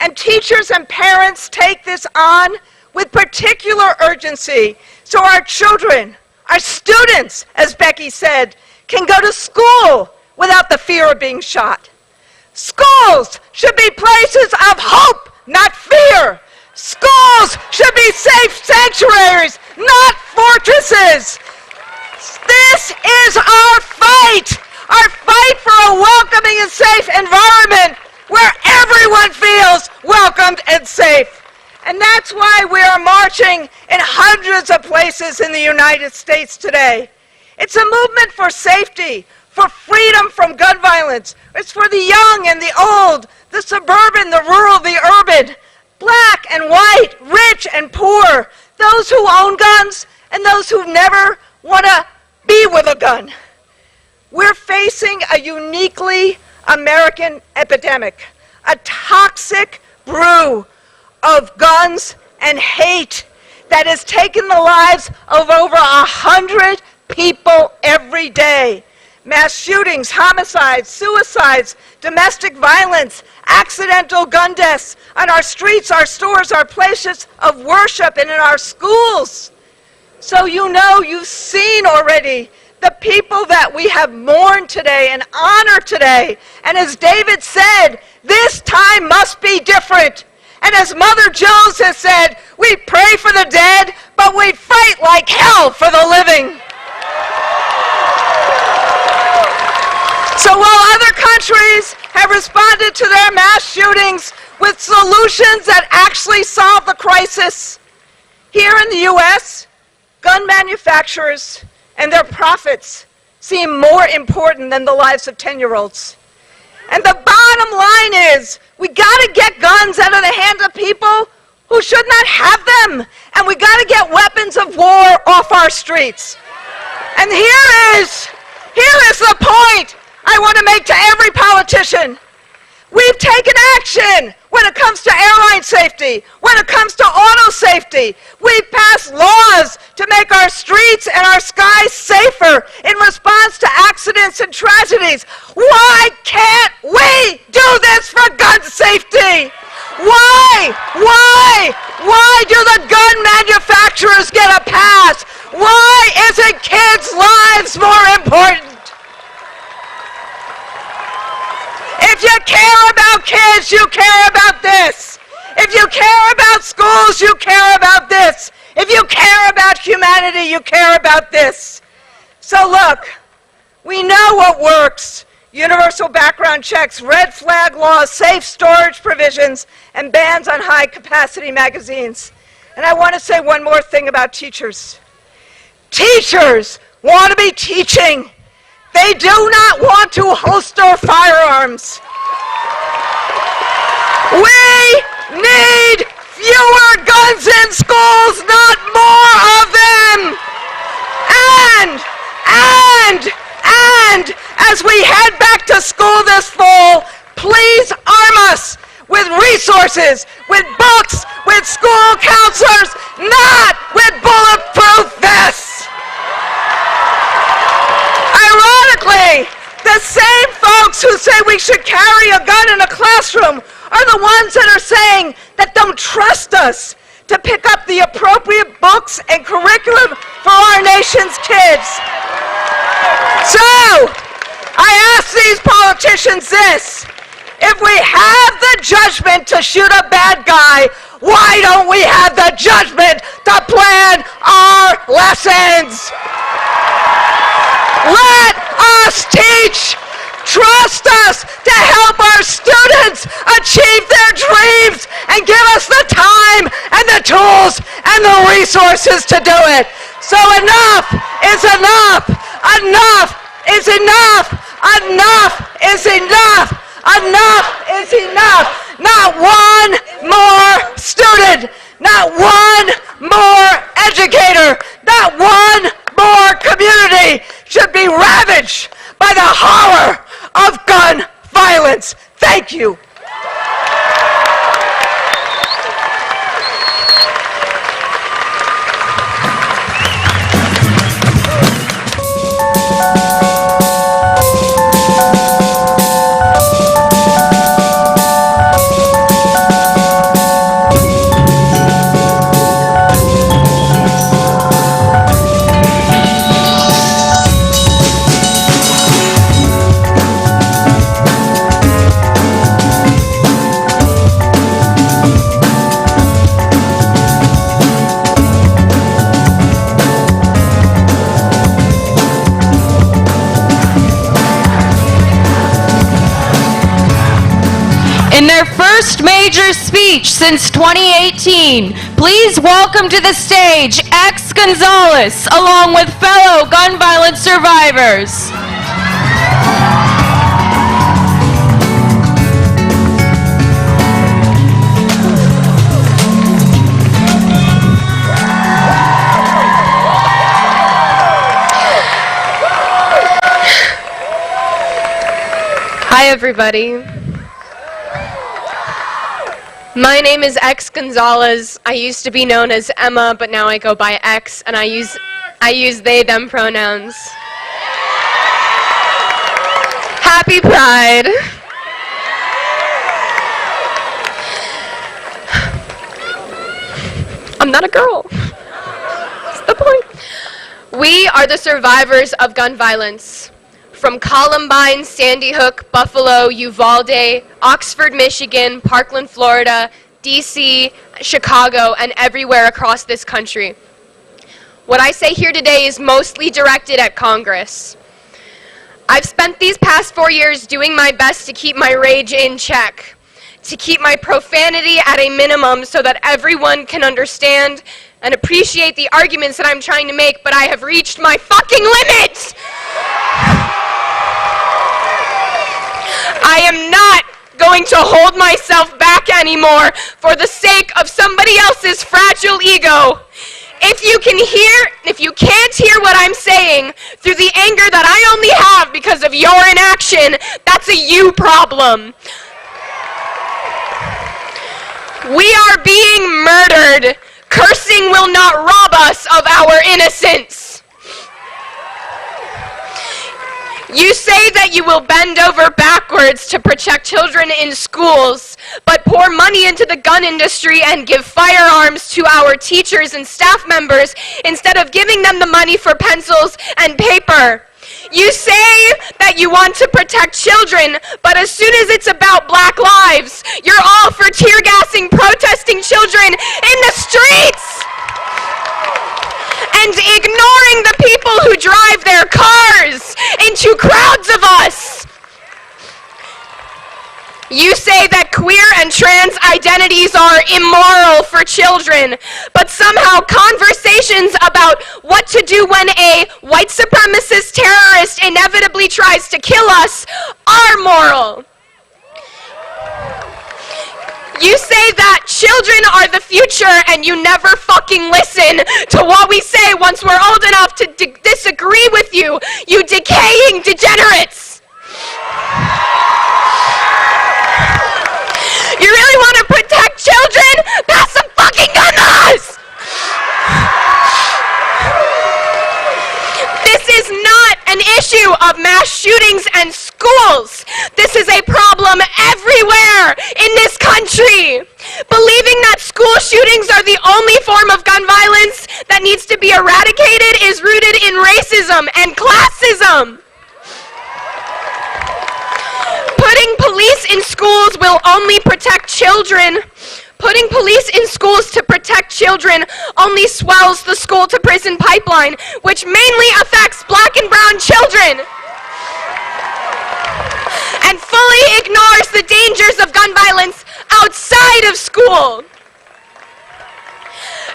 And teachers and parents take this on with particular urgency so our children, our students, as Becky said, can go to school without the fear of being shot. Schools should be places of hope, not fear. Schools should be safe sanctuaries, not fortresses. This is our fight for a welcoming and safe environment where everyone feels welcomed and safe. And that's why we are marching in hundreds of places in the United States today. It's a movement for safety, for freedom from gun violence. It's for the young and the old, the suburban, the rural, the urban, black and white, rich and poor, those who own guns and those who never want to be with a gun. We're facing a uniquely American epidemic, a toxic brew of guns and hate that has taken the lives of over 100 people every day. Mass shootings, homicides, suicides, domestic violence, accidental gun deaths on our streets, our stores, our places of worship, and in our schools. So you know, you've seen already the people that we have mourned today and honored today. And as David said, this time must be different. And as Mother Jones has said, we pray for the dead, but we fight like hell for the living. So while other countries have responded to their mass shootings with solutions that actually solve the crisis, here in the U.S., gun manufacturers and their profits seem more important than the lives of 10-year-olds. And the bottom line is, we got to get guns out of the hands of people who should not have them. And we got to get weapons of war off our streets. And here is the point I want to make to every politician. We've taken action when it comes to airline safety, when it comes to auto safety. We've passed laws to make our streets and our skies safer in response to accidents and tragedies. Why can't we do this for gun safety? Why do the gun manufacturers get a pass? Why isn't kids' lives more important? If you care about kids, you care about this. If you care about schools, you care about this. If you care about humanity, you care about this. So look, we know what works. Universal background checks, red flag laws, safe storage provisions, and bans on high-capacity magazines. And I want to say one more thing about teachers. Teachers want to be teaching. They do not want to holster firearms. We need fewer guns in schools, not more of them. And as we head back to school this fall, please arm us with resources, with books, with school counselors, not with bulletproof vests. Ironically, the same folks who say we should carry a gun in a classroom are the ones that are saying that don't trust us to pick up the appropriate books and curriculum for our nation's kids. So, I ask these politicians this: if we have the judgment to shoot a bad guy, why don't we have the judgment to plan our lessons? Let us teach. Trust us to help our students achieve their dreams and give us the time and the tools and the resources to do it. So enough is enough. Enough is enough. Enough is enough. Enough is enough. Not one more student. Not one more educator. Not one more community should be ravaged by the horror of gun violence. Thank you. In their first major speech since 2018, please welcome to the stage X Gonzalez, along with fellow gun violence survivors. Hi, everybody. My name is X Gonzalez. I used to be known as Emma, but now I go by X, and I use they, them pronouns. Happy Pride. I'm not a girl. That's the point. We are the survivors of gun violence. From Columbine, Sandy Hook, Buffalo, Uvalde, Oxford, Michigan, Parkland, Florida, DC, Chicago, and everywhere across this country. What I say here today is mostly directed at Congress. I've spent these past 4 years doing my best to keep my rage in check, to keep my profanity at a minimum so that everyone can understand and appreciate the arguments that I'm trying to make, but I have reached my fucking limits! I am not going to hold myself back anymore for the sake of somebody else's fragile ego. If you can't hear what I'm saying through the anger that I only have because of your inaction, that's a you problem. We are being murdered. Cursing will not rob us of our innocence. You say that you will bend over backwards to protect children in schools, but pour money into the gun industry and give firearms to our teachers and staff members instead of giving them the money for pencils and paper. You say that you want to protect children, but as soon as it's about Black lives, you're all for tear gassing protesting children in the streets and ignoring the people who drive their cars into crowds of us. You say that queer and trans identities are immoral for children, but somehow conversations about what to do when a white supremacist terrorist inevitably tries to kill us are moral. You say that children are the future and you never fucking listen to what we say once we're old enough to disagree with you, you decaying degenerates. You really want to protect children? Pass some fucking gun laws! This is not an issue of mass shootings and schools. This is a problem everywhere in this country. Believing that school shootings are the only form of gun violence that needs to be eradicated is rooted in racism and classism. Putting police in schools will only protect children. Putting police in schools to protect children only swells the school-to-prison pipeline, which mainly affects black and brown children, and fully ignores the dangers of gun violence outside of school.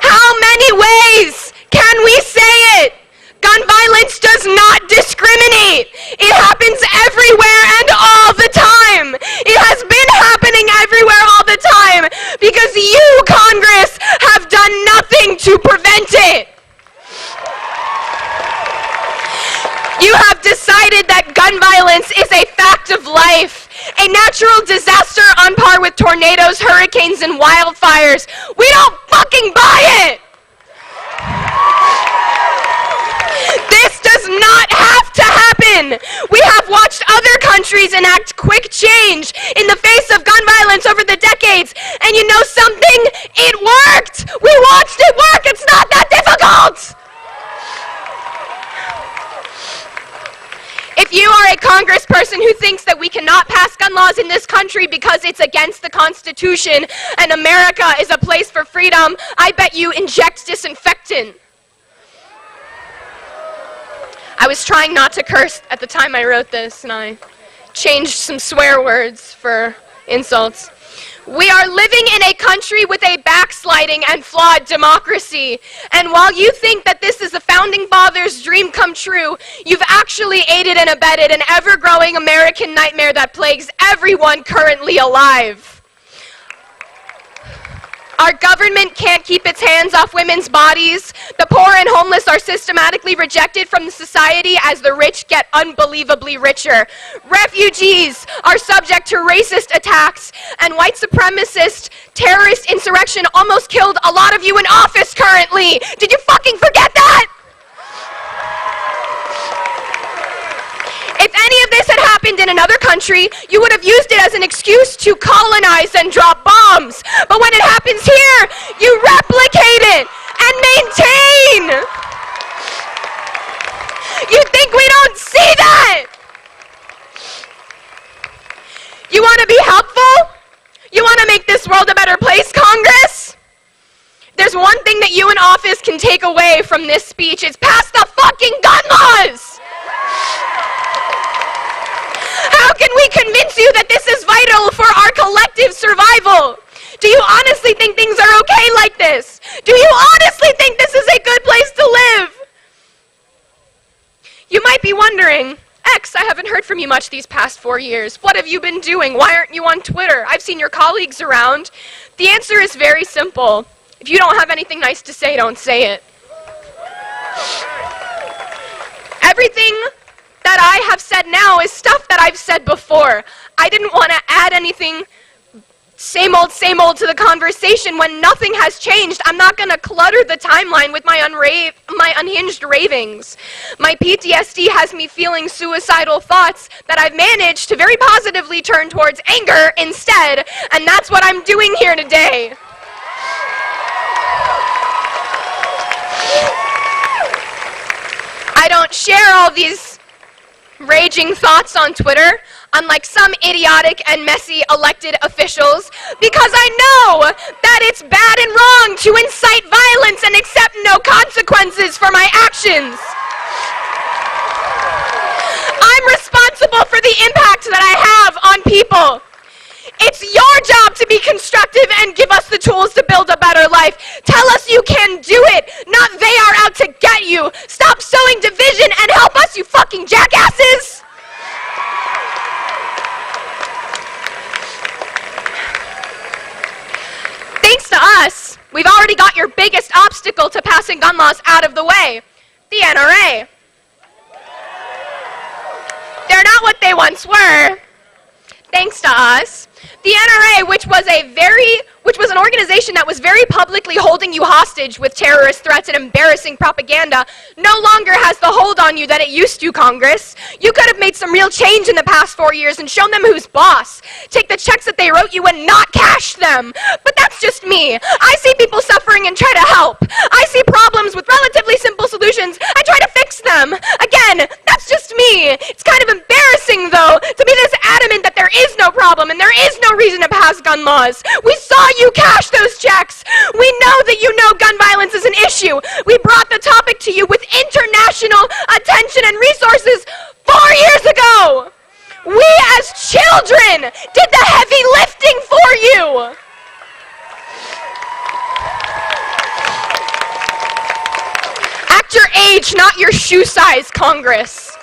How many ways can we say it? Gun violence does not discriminate. It happens everywhere and all the time. It has been happening everywhere all the time because you, Congress, have done nothing to prevent it. You have decided that gun violence is a fact of life, a natural disaster on par with tornadoes, hurricanes, and wildfires. We don't fucking buy it. This does not have to happen. We have watched other countries enact quick change in the face of gun violence over the decades. And you know something? It worked. We watched it work. It's not that difficult. If you are a congressperson who thinks that we cannot pass gun laws in this country because it's against the Constitution and America is a place for freedom, I bet you inject disinfectant. I was trying not to curse at the time I wrote this, and I changed some swear words for insults. We are living in a country with a backsliding and flawed democracy. And while you think that this is a founding father's dream come true, you've actually aided and abetted an ever-growing American nightmare that plagues everyone currently alive. Our government can't keep its hands off women's bodies. The poor and homeless are systematically rejected from the society as the rich get unbelievably richer. Refugees are subject to racist attacks, and white supremacist terrorist insurrection almost killed a lot of you in office currently. Did you fucking forget that? If any of this had happened in another country, you would have used it as an excuse to colonize and drop bombs. But when it happens here, you replicate it and maintain. You think we don't see that? You want to be helpful? You want to make this world a better place, Congress? There's one thing that you in office can take away from this speech. It's pass the fucking gun laws! How can we convince you that this is vital for our collective survival? Do you honestly think things are okay like this? Do you honestly think this is a good place to live? You might be wondering, X, I haven't heard from you much these past 4 years. What have you been doing? Why aren't you on Twitter? I've seen your colleagues around. The answer is very simple. If you don't have anything nice to say, don't say it. Everything that I have said now is stuff that I've said before. I didn't want to add anything same old to the conversation when nothing has changed. I'm not going to clutter the timeline with my unhinged ravings. My PTSD has me feeling suicidal thoughts that I've managed to very positively turn towards anger instead, and that's what I'm doing here today. I don't share all these raging thoughts on Twitter, unlike some idiotic and messy elected officials, because I know that it's bad and wrong to incite violence and accept no consequences for my actions. I'm responsible for the impact that I have on people. It's your job to be constructive and give us the tools to build a better life. Tell us you can do it, not they are out to get you. Stop sowing division and help us, you fucking jackasses. Thanks to us, we've already got your biggest obstacle to passing gun laws out of the way, the NRA. They're not what they once were. Thanks to us, the NRA, which which was an organization that was very publicly holding you hostage with terrorist threats and embarrassing propaganda, no longer has the hold on you that it used to, Congress. You could have made some real change in the past 4 years and shown them who's boss. Take the checks that they wrote you and not cash them. But that's just me. I see people suffering and try to help. I see problems with relatively simple solutions and try to fix them. Again, that's just me. It's kind of embarrassing, though, to be this adamant that there is no problem and there is no reason to pass gun laws. We saw you cash those checks. We know that you know gun violence is an issue. We brought the topic to you with international attention and resources 4 years ago. We as children did the heavy lifting for you. Act your age, not your shoe size, Congress.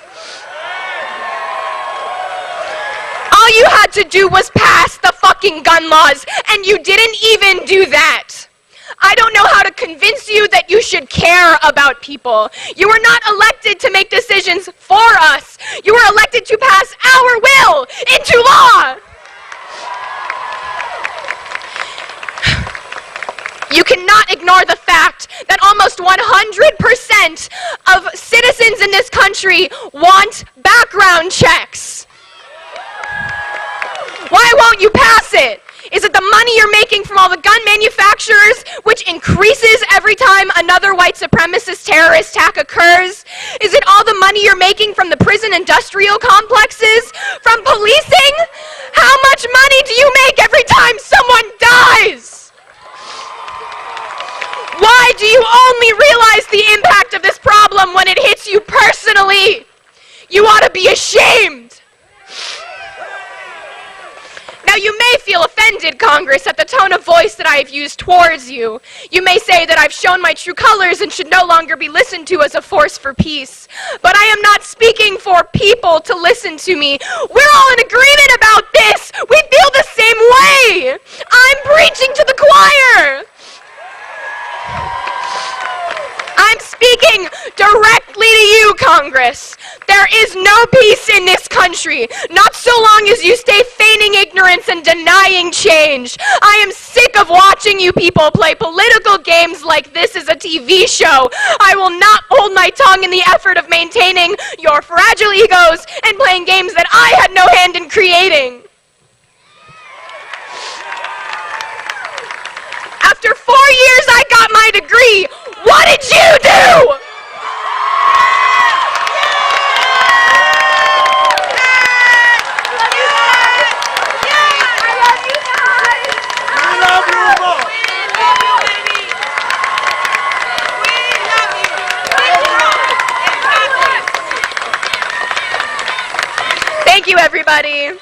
All you had to do was pass the fucking gun laws, and you didn't even do that. I don't know how to convince you that you should care about people. You were not elected to make decisions for us. You were elected to pass our will into law. You cannot ignore the fact that almost 100% of citizens in this country want background checks. Why won't you pass it? Is it the money you're making from all the gun manufacturers, which increases every time another white supremacist terrorist attack occurs? Is it all the money you're making from the prison industrial complexes? From policing? How much money do you make every time someone dies? Why do you only realize the impact of this problem when it hits you personally? You ought to be ashamed. Now, you may feel offended, Congress, at the tone of voice that I have used towards you. You may say that I've shown my true colors and should no longer be listened to as a force for peace. But I am not speaking for people to listen to me. We're all in agreement about this. We feel the same way. I'm preaching to the choir. I'm speaking directly to you, Congress. There is no peace in this country, not so long as you stay feigning ignorance and denying change. I am sick of watching you people play political games like this is a TV show. I will not hold my tongue in the effort of maintaining your fragile egos and playing games that I had no hand in creating. After 4 years, I got my degree. What did you do? Thank you, everybody.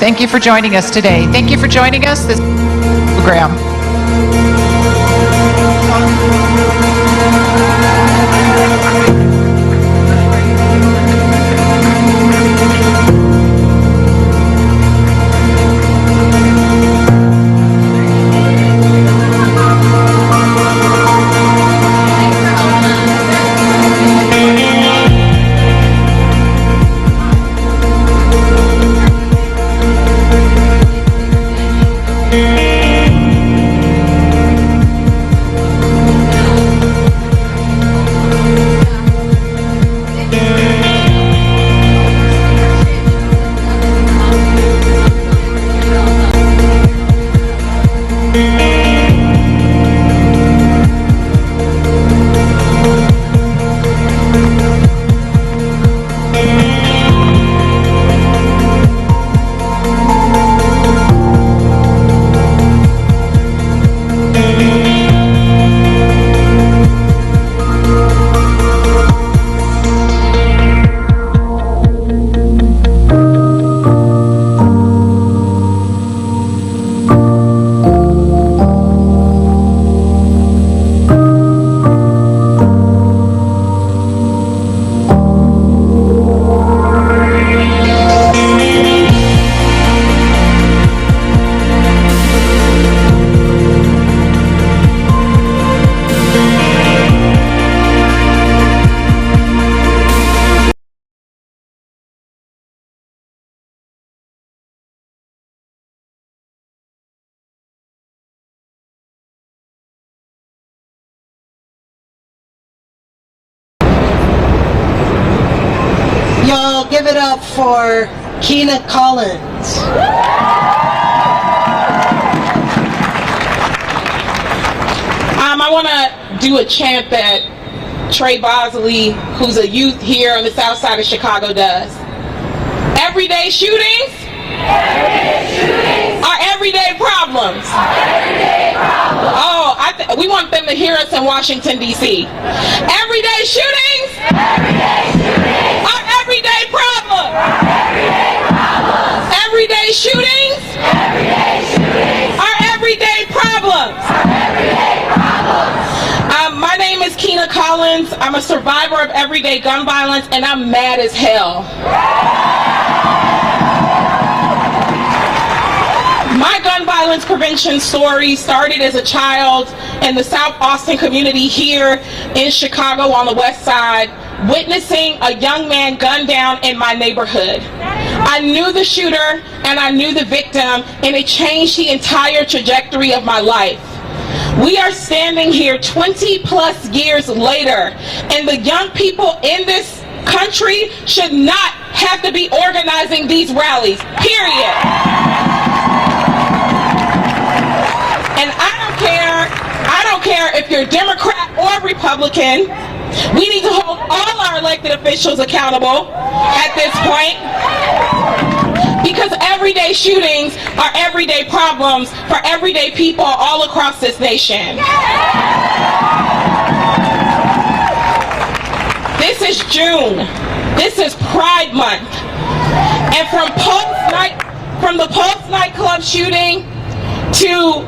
Thank you for joining us today. Thank you for joining us this program. give it up for Keena Collins. I want to do a chant that Trey Bosley, who's a youth here on the south side of Chicago, does. Everyday shootings are everyday problems. Oh, we want them to hear us in Washington, D.C. Everyday shootings are everyday problems. Everyday shootings are everyday problems. My name is Keena Collins. I'm a survivor of everyday gun violence, and I'm mad as hell. My gun violence prevention story started as a child in the South Austin community here in Chicago on the west side, witnessing a young man gunned down in my neighborhood. I knew the shooter and I knew the victim, and it changed the entire trajectory of my life. We are standing here 20 plus years later, and the young people in this country should not have to be organizing these rallies, period. And I don't care if you're Democrat or Republican. We need to hold all our elected officials accountable at this point, because everyday shootings are everyday problems for everyday people all across this nation. This is June. This is Pride Month. And from the Pulse nightclub shooting to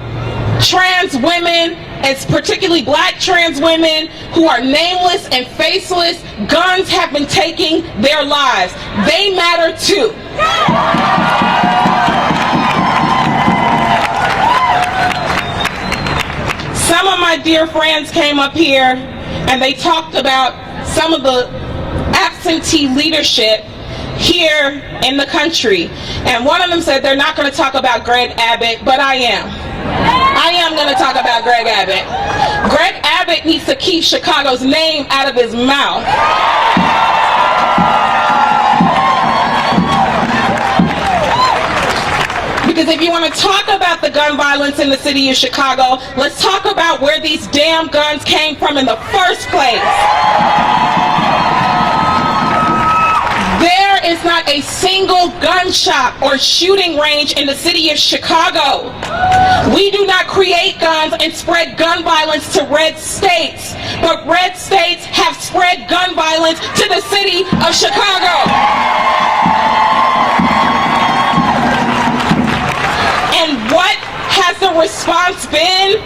trans women, and particularly black trans women who are nameless and faceless, guns have been taking their lives. They matter too. Some of my dear friends came up here and they talked about some of the absentee leadership here in the country. And one of them said they're not going to talk about Greg Abbott, but I am. I am going to talk about Greg Abbott. Greg Abbott needs to keep Chicago's name out of his mouth. Because if you want to talk about the gun violence in the city of Chicago, let's talk about where these damn guns came from in the first place. There is not a single gun shop or shooting range in the city of Chicago. We do not create guns and spread gun violence to red states, but red states have spread gun violence to the city of Chicago. And what has the response been?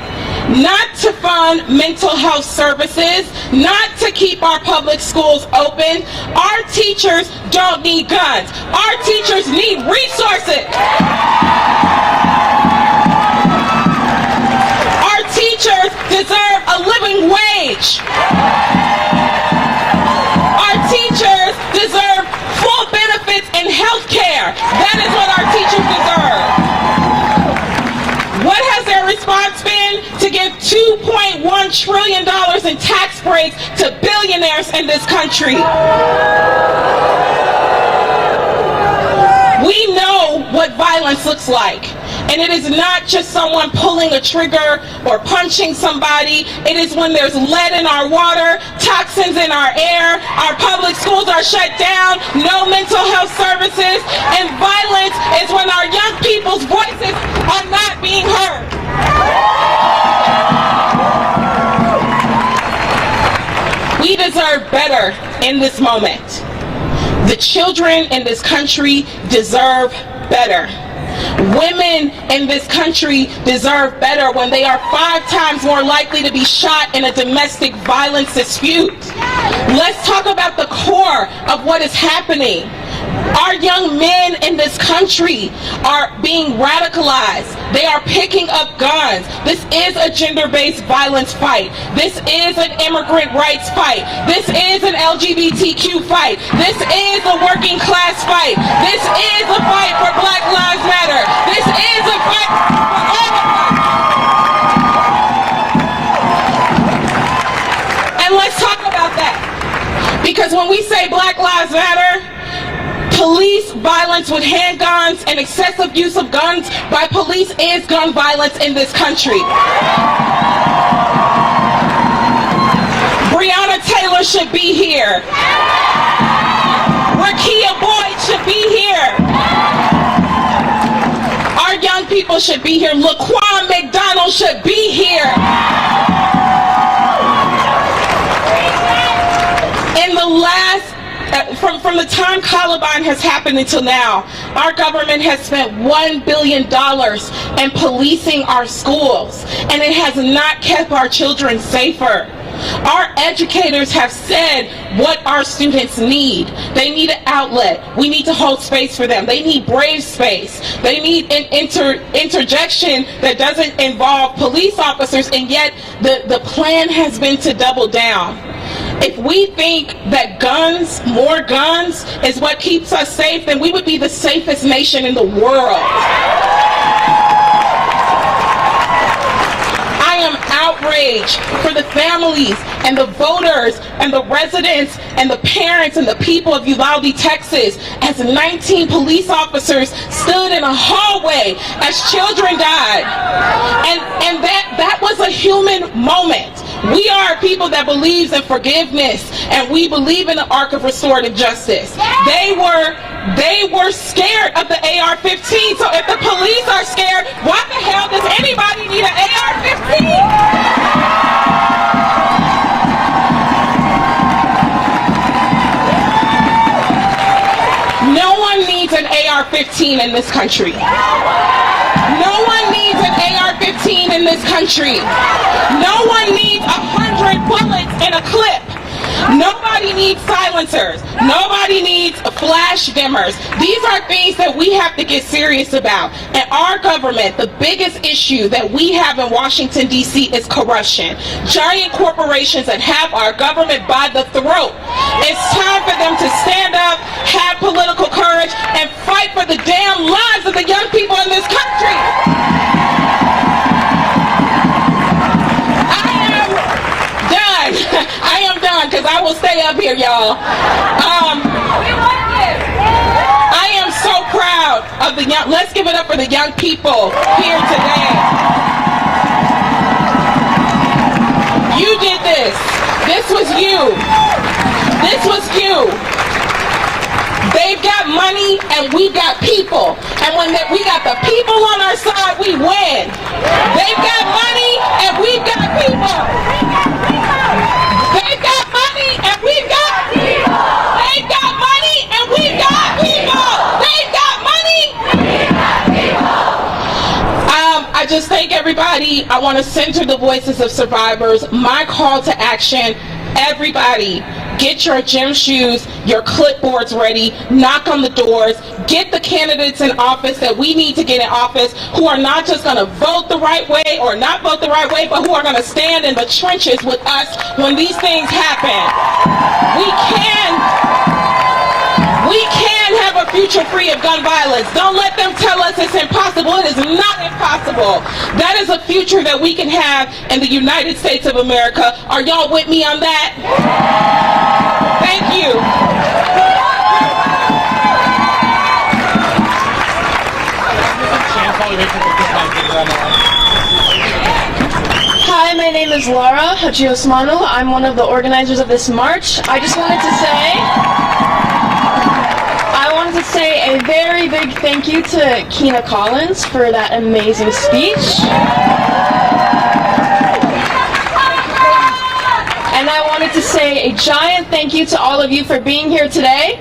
Not to fund mental health services, not to keep our public schools open. Our teachers don't need guns. Our teachers need resources. Our teachers deserve a living wage. Our teachers deserve full benefits and health care. That is what our teachers deserve. What has their response been? To give $2.1 trillion in tax breaks to billionaires in this country. We know what violence looks like. And it is not just someone pulling a trigger or punching somebody. It is when there's lead in our water, toxins in our air, our public schools are shut down, no mental health services, and violence is when our young people's voices are not being heard. We deserve better in this moment. The children in this country deserve better. Women in this country deserve better when they are 5 times more likely to be shot in a domestic violence dispute. Let's talk about the core of what is happening. Our young men in this country are being radicalized. They are picking up guns. This is a gender-based violence fight. This is an immigrant rights fight. This is an LGBTQ fight. This is a working class fight. This is a fight for Black Lives Matter. This is a fight for all of us. And let's talk about that. Because when we say Black Lives Matter, violence with handguns and excessive use of guns by police is gun violence in this country. Breonna Taylor should be here. Rakia Boyd should be here. Our young people should be here. Laquan McDonald should be here. In the last, from the time Columbine has happened until now, our government has spent $1 billion in policing our schools, and it has not kept our children safer. Our educators have said what our students need. They need an outlet. We need to hold space for them. They need brave space. They need an interjection that doesn't involve police officers, and yet the plan has been to double down. If we think that guns, more guns, is what keeps us safe, then we would be the safest nation in the world. I am outraged for the families and the voters and the residents and the parents and the people of Uvalde, Texas, as 19 police officers stood in a hallway as children died. And that was a human moment. We are a people that believes in forgiveness, and we believe in the arc of restorative justice. They were scared of the AR-15, so if the police are scared, why the hell does anybody need an AR-15? No one needs an AR-15 in this country. No one needs an AR-15 in this country. No one needs 100 bullets in a clip. Nobody needs silencers. Nobody needs flash dimmers. These are things that we have to get serious about. And our government, the biggest issue that we have in Washington, D.C. is corruption. Giant corporations that have our government by the throat. It's time for them to stand up, have political courage, and fight for the damn lives of the young people in this country. I am done, because I will stay up here, y'all. I am so proud of the young, let's give it up for the young people here today. You did this. This was you. This was you. They've got money and we got people. And when we got the people on our side, we win. They've got money and we've got people. They've got money and we've got people. They've got money and we've got people. They've got money. We've got people. I just thank everybody. I want to center the voices of survivors. My call to action, everybody, get your gym shoes, your clipboards ready, knock on the doors, get the candidates in office that we need to get in office, who are not just going to vote the right way or not vote the right way, but who are going to stand in the trenches with us when these things happen. We can have a future free of gun violence. Don't let them tell us it's impossible. It is not impossible. That is a future that we can have in the United States of America. Are y'all with me on that? Thank you. Hi, my name is Laura Hachiosmanu. I'm one of the organizers of this march. I wanted to say a very big thank you to Kina Collins for that amazing speech. And I wanted to say a giant thank you to all of you for being here today.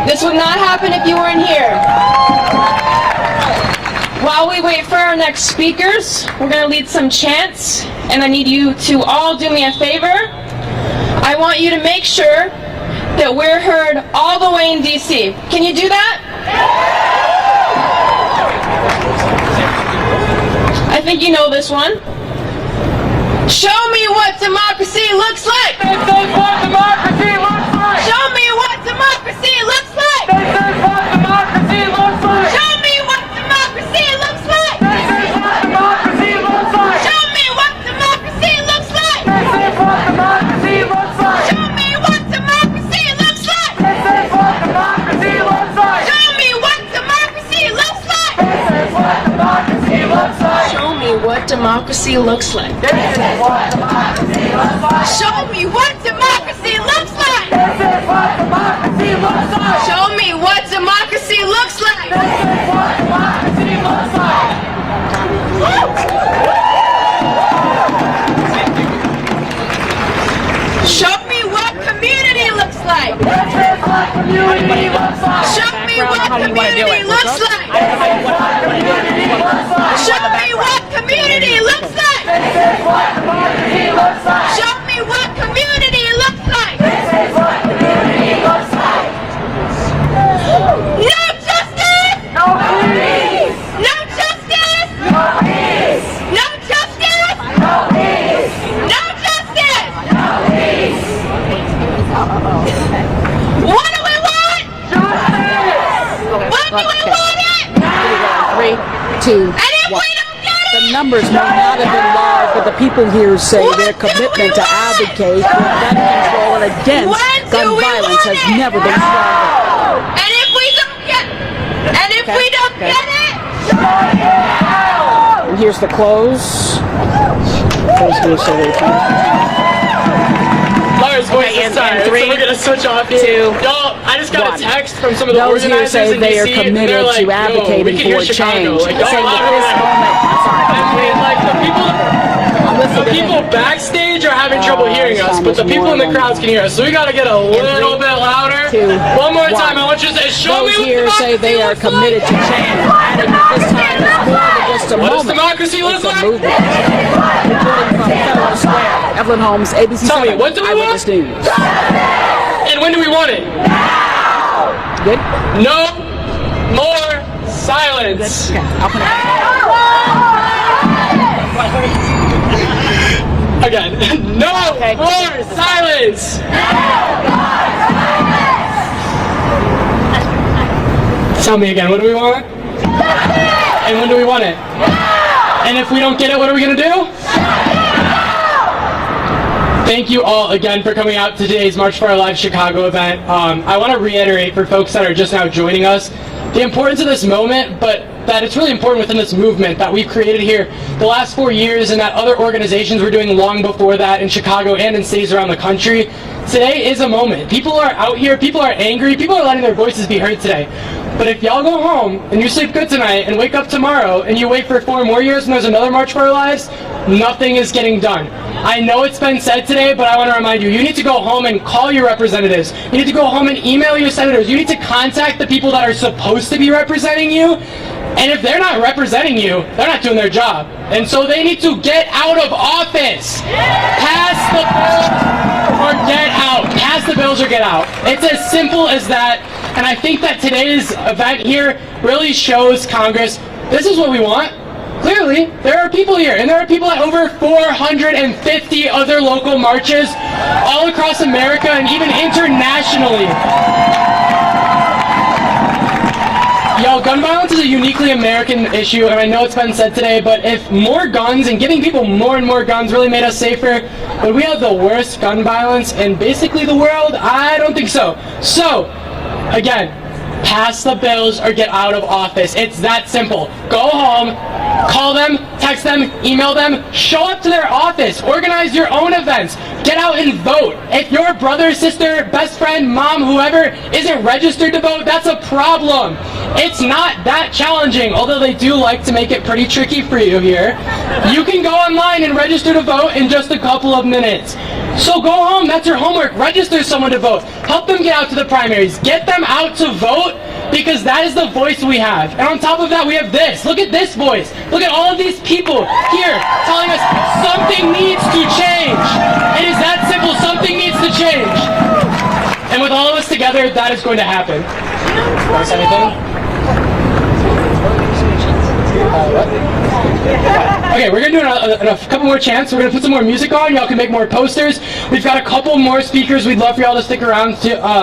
This would not happen if you weren't here. While we wait for our next speakers, we're going to lead some chants, and I need you to all do me a favor. I want you to make sure that we're heard all the way in D.C. Can you do that? I think you know this one. Show me what democracy looks like! This is what democracy looks like! Show me what democracy looks like! This is what democracy looks like! Show me what democracy looks like! This is what democracy looks like! Show me what democracy looks like! This is what democracy looks like! Show me what democracy looks like! This is what democracy looks like! Show me what democracy democracy looks like. Show me what democracy looks like. Show me what democracy looks like. Show me what community looks like. Show me what community looks like. Show me what community looks like. Show me what community looks like. No justice. No peace. No justice. No peace. No justice. No peace. No justice. No peace. What do we want? Justice. What do we want it? 3, 2, 1. The numbers may not have been large, but the people here say their commitment to advocate for gun control and against gun violence has never been stronger. And if we don't get it, and here's the close. Lars, voice is sorry, so we're gonna switch off here. Y'all, I just got a text from some of the Those here organizers say in they are DC, and committed they're like, to advocating we can hear for Chicago. change. Like, y'all Saying louder at this than moment, like the people backstage are having trouble hearing us, but the people in the crowds can hear us. So we gotta get a little bit louder. One more time, I want you to say, show me what here say they are committed to change. Adding that this time is more than just a What does moment. democracy look like? Movement. Reporting from Federal Square, Evelyn Holmes, ABC Tell me, 7, what do we want? Eyewitness News. And when do we want it? Good. No more silence. Again, no more silence. Tell me again, what do we want? And when do we want it? And if we don't get it, what are we gonna do? Thank you all again for coming out to today's March for Our Lives Chicago event. I want to reiterate for folks that are just now joining us the importance of this moment, but that it's really important within this movement that we've created here the last 4 years and that other organizations were doing long before that in Chicago and in cities around the country. Today is a moment. People are out here, people are angry, people are letting their voices be heard today. But if y'all go home and you sleep good tonight and wake up tomorrow and you wait for 4 more years and there's another March for Our Lives, nothing is getting done. I know it's been said today, but I want to remind you, you need to go home and call your representatives. You need to go home and email your senators. You need to contact the people that are supposed to be representing you. And if they're not representing you, they're not doing their job. And so they need to get out of office. Pass the bills or get out. Pass the bills or get out. It's as simple as that. And I think that today's event here really shows Congress, this is what we want. Clearly, there are people here, and there are people at over 450 other local marches all across America and even internationally. Yo, gun violence is a uniquely American issue, and I know it's been said today, but if more guns and giving people more and more guns really made us safer, would we have the worst gun violence in basically the world? I don't think so. So, again, pass the bills or get out of office. It's that simple. Go home, call them, text them, email them, show up to their office, organize your own events, get out and vote. If your brother, sister, best friend, mom, whoever isn't registered to vote, that's a problem. It's not that challenging, although they do like to make it pretty tricky for you here. You can go online and register to vote in just a couple of minutes. So go home, that's your homework. Register someone to vote. Help them get out to the primaries. Get them out to vote because that is the voice we have. And on top of that, we have this. Look at this voice. Look at all of these people here telling us something needs to change. It is that simple. Something needs to change. And with all of us together, that is going to happen. Want to say anything? Okay, we're going to do a couple more chants. We're going to put some more music on. Y'all can make more posters. We've got a couple more speakers we'd love for y'all to stick around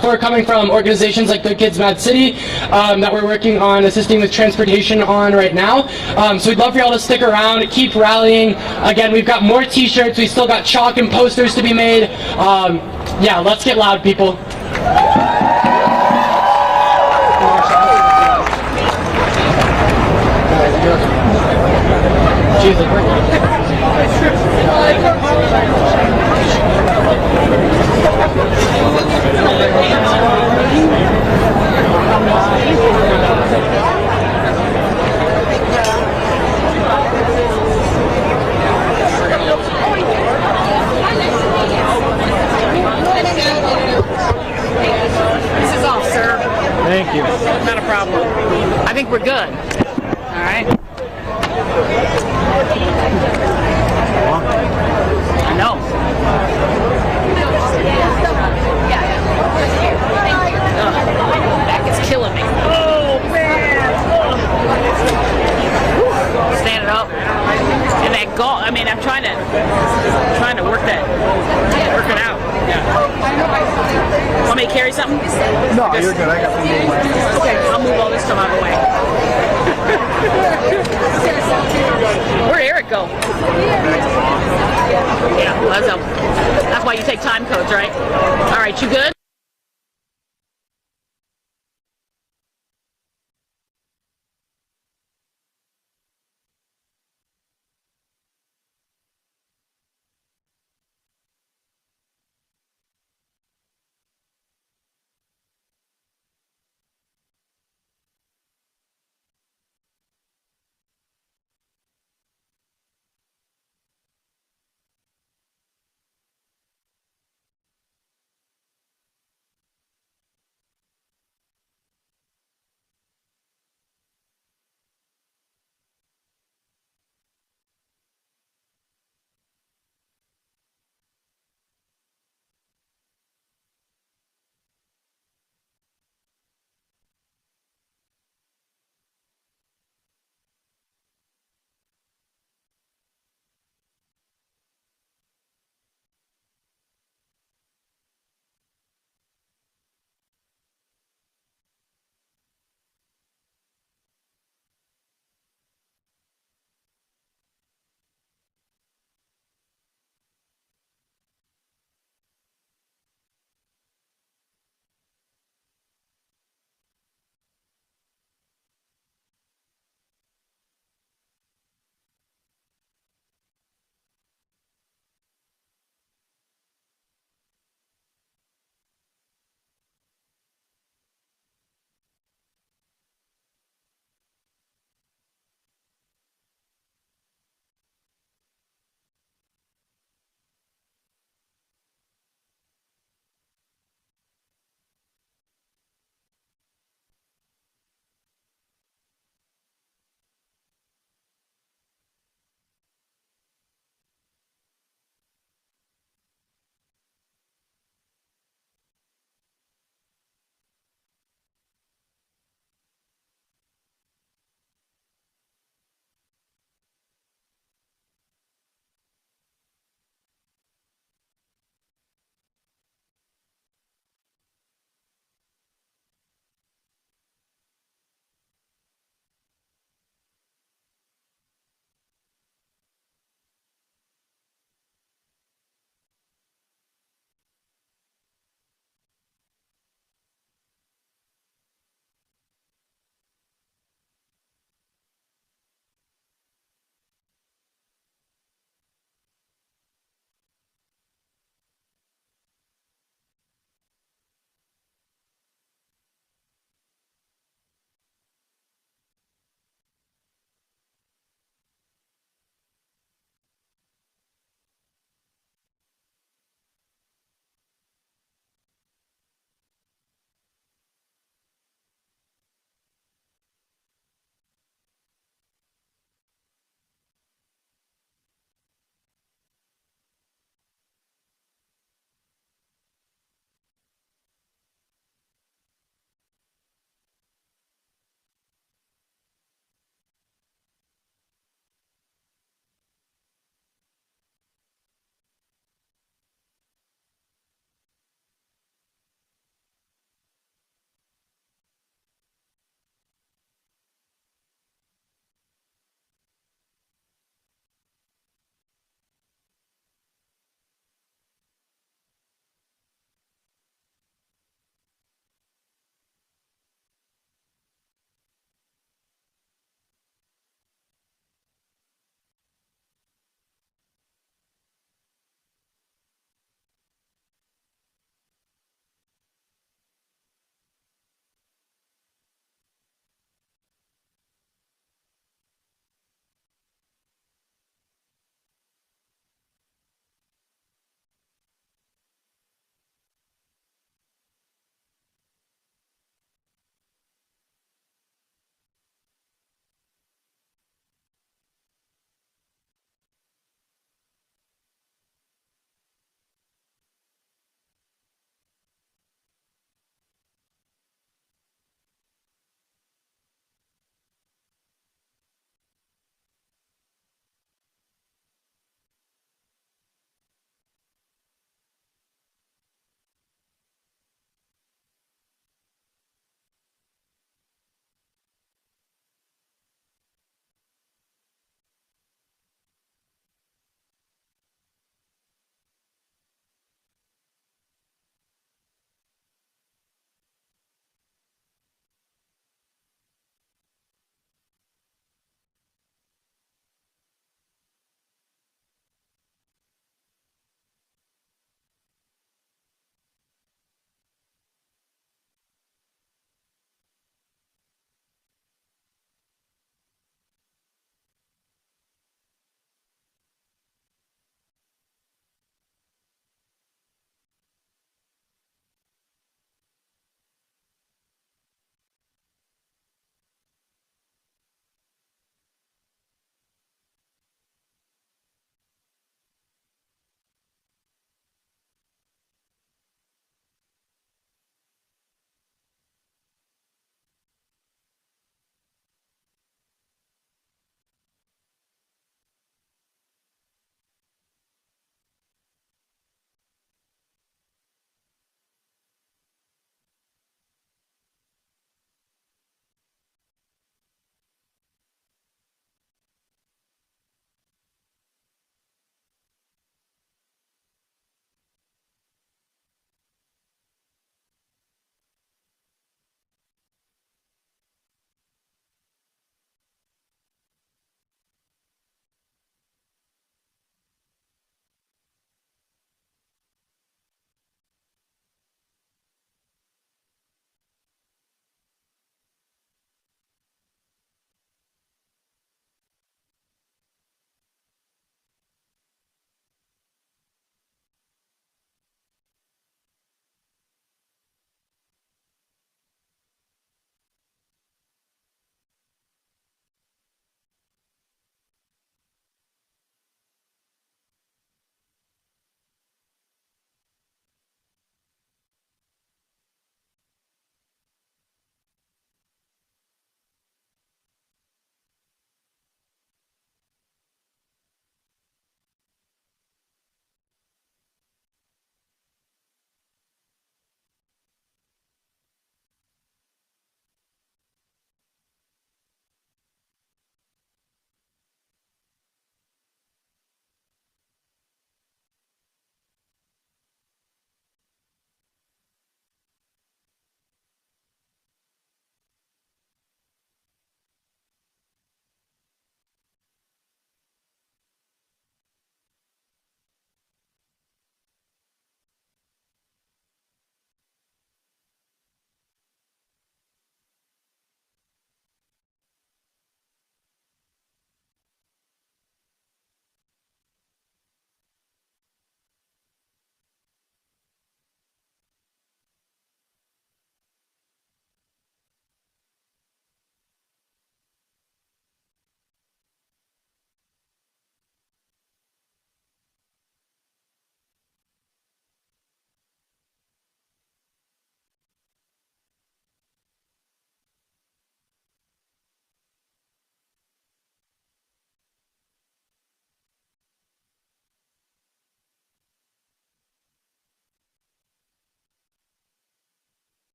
for coming from organizations like Good Kids Mad City that we're working on assisting with transportation on right now. So we'd love for y'all to stick around, keep rallying. Again, we've got more t-shirts. We still got chalk and posters to be made. Yeah, let's get loud, people. Jesus. This is off, sir. Thank you. Not a problem. I think we're good. All right. I know. Back is killing me. Oh, man. Standing up. And that golf, I mean, I'm trying to work it out. Yeah. Want me to carry something? No, you're good. I got some more. Okay, I'll move all this stuff out of the way. Where'd Eric go? Yeah, that's why you take time codes, right? All right, you good?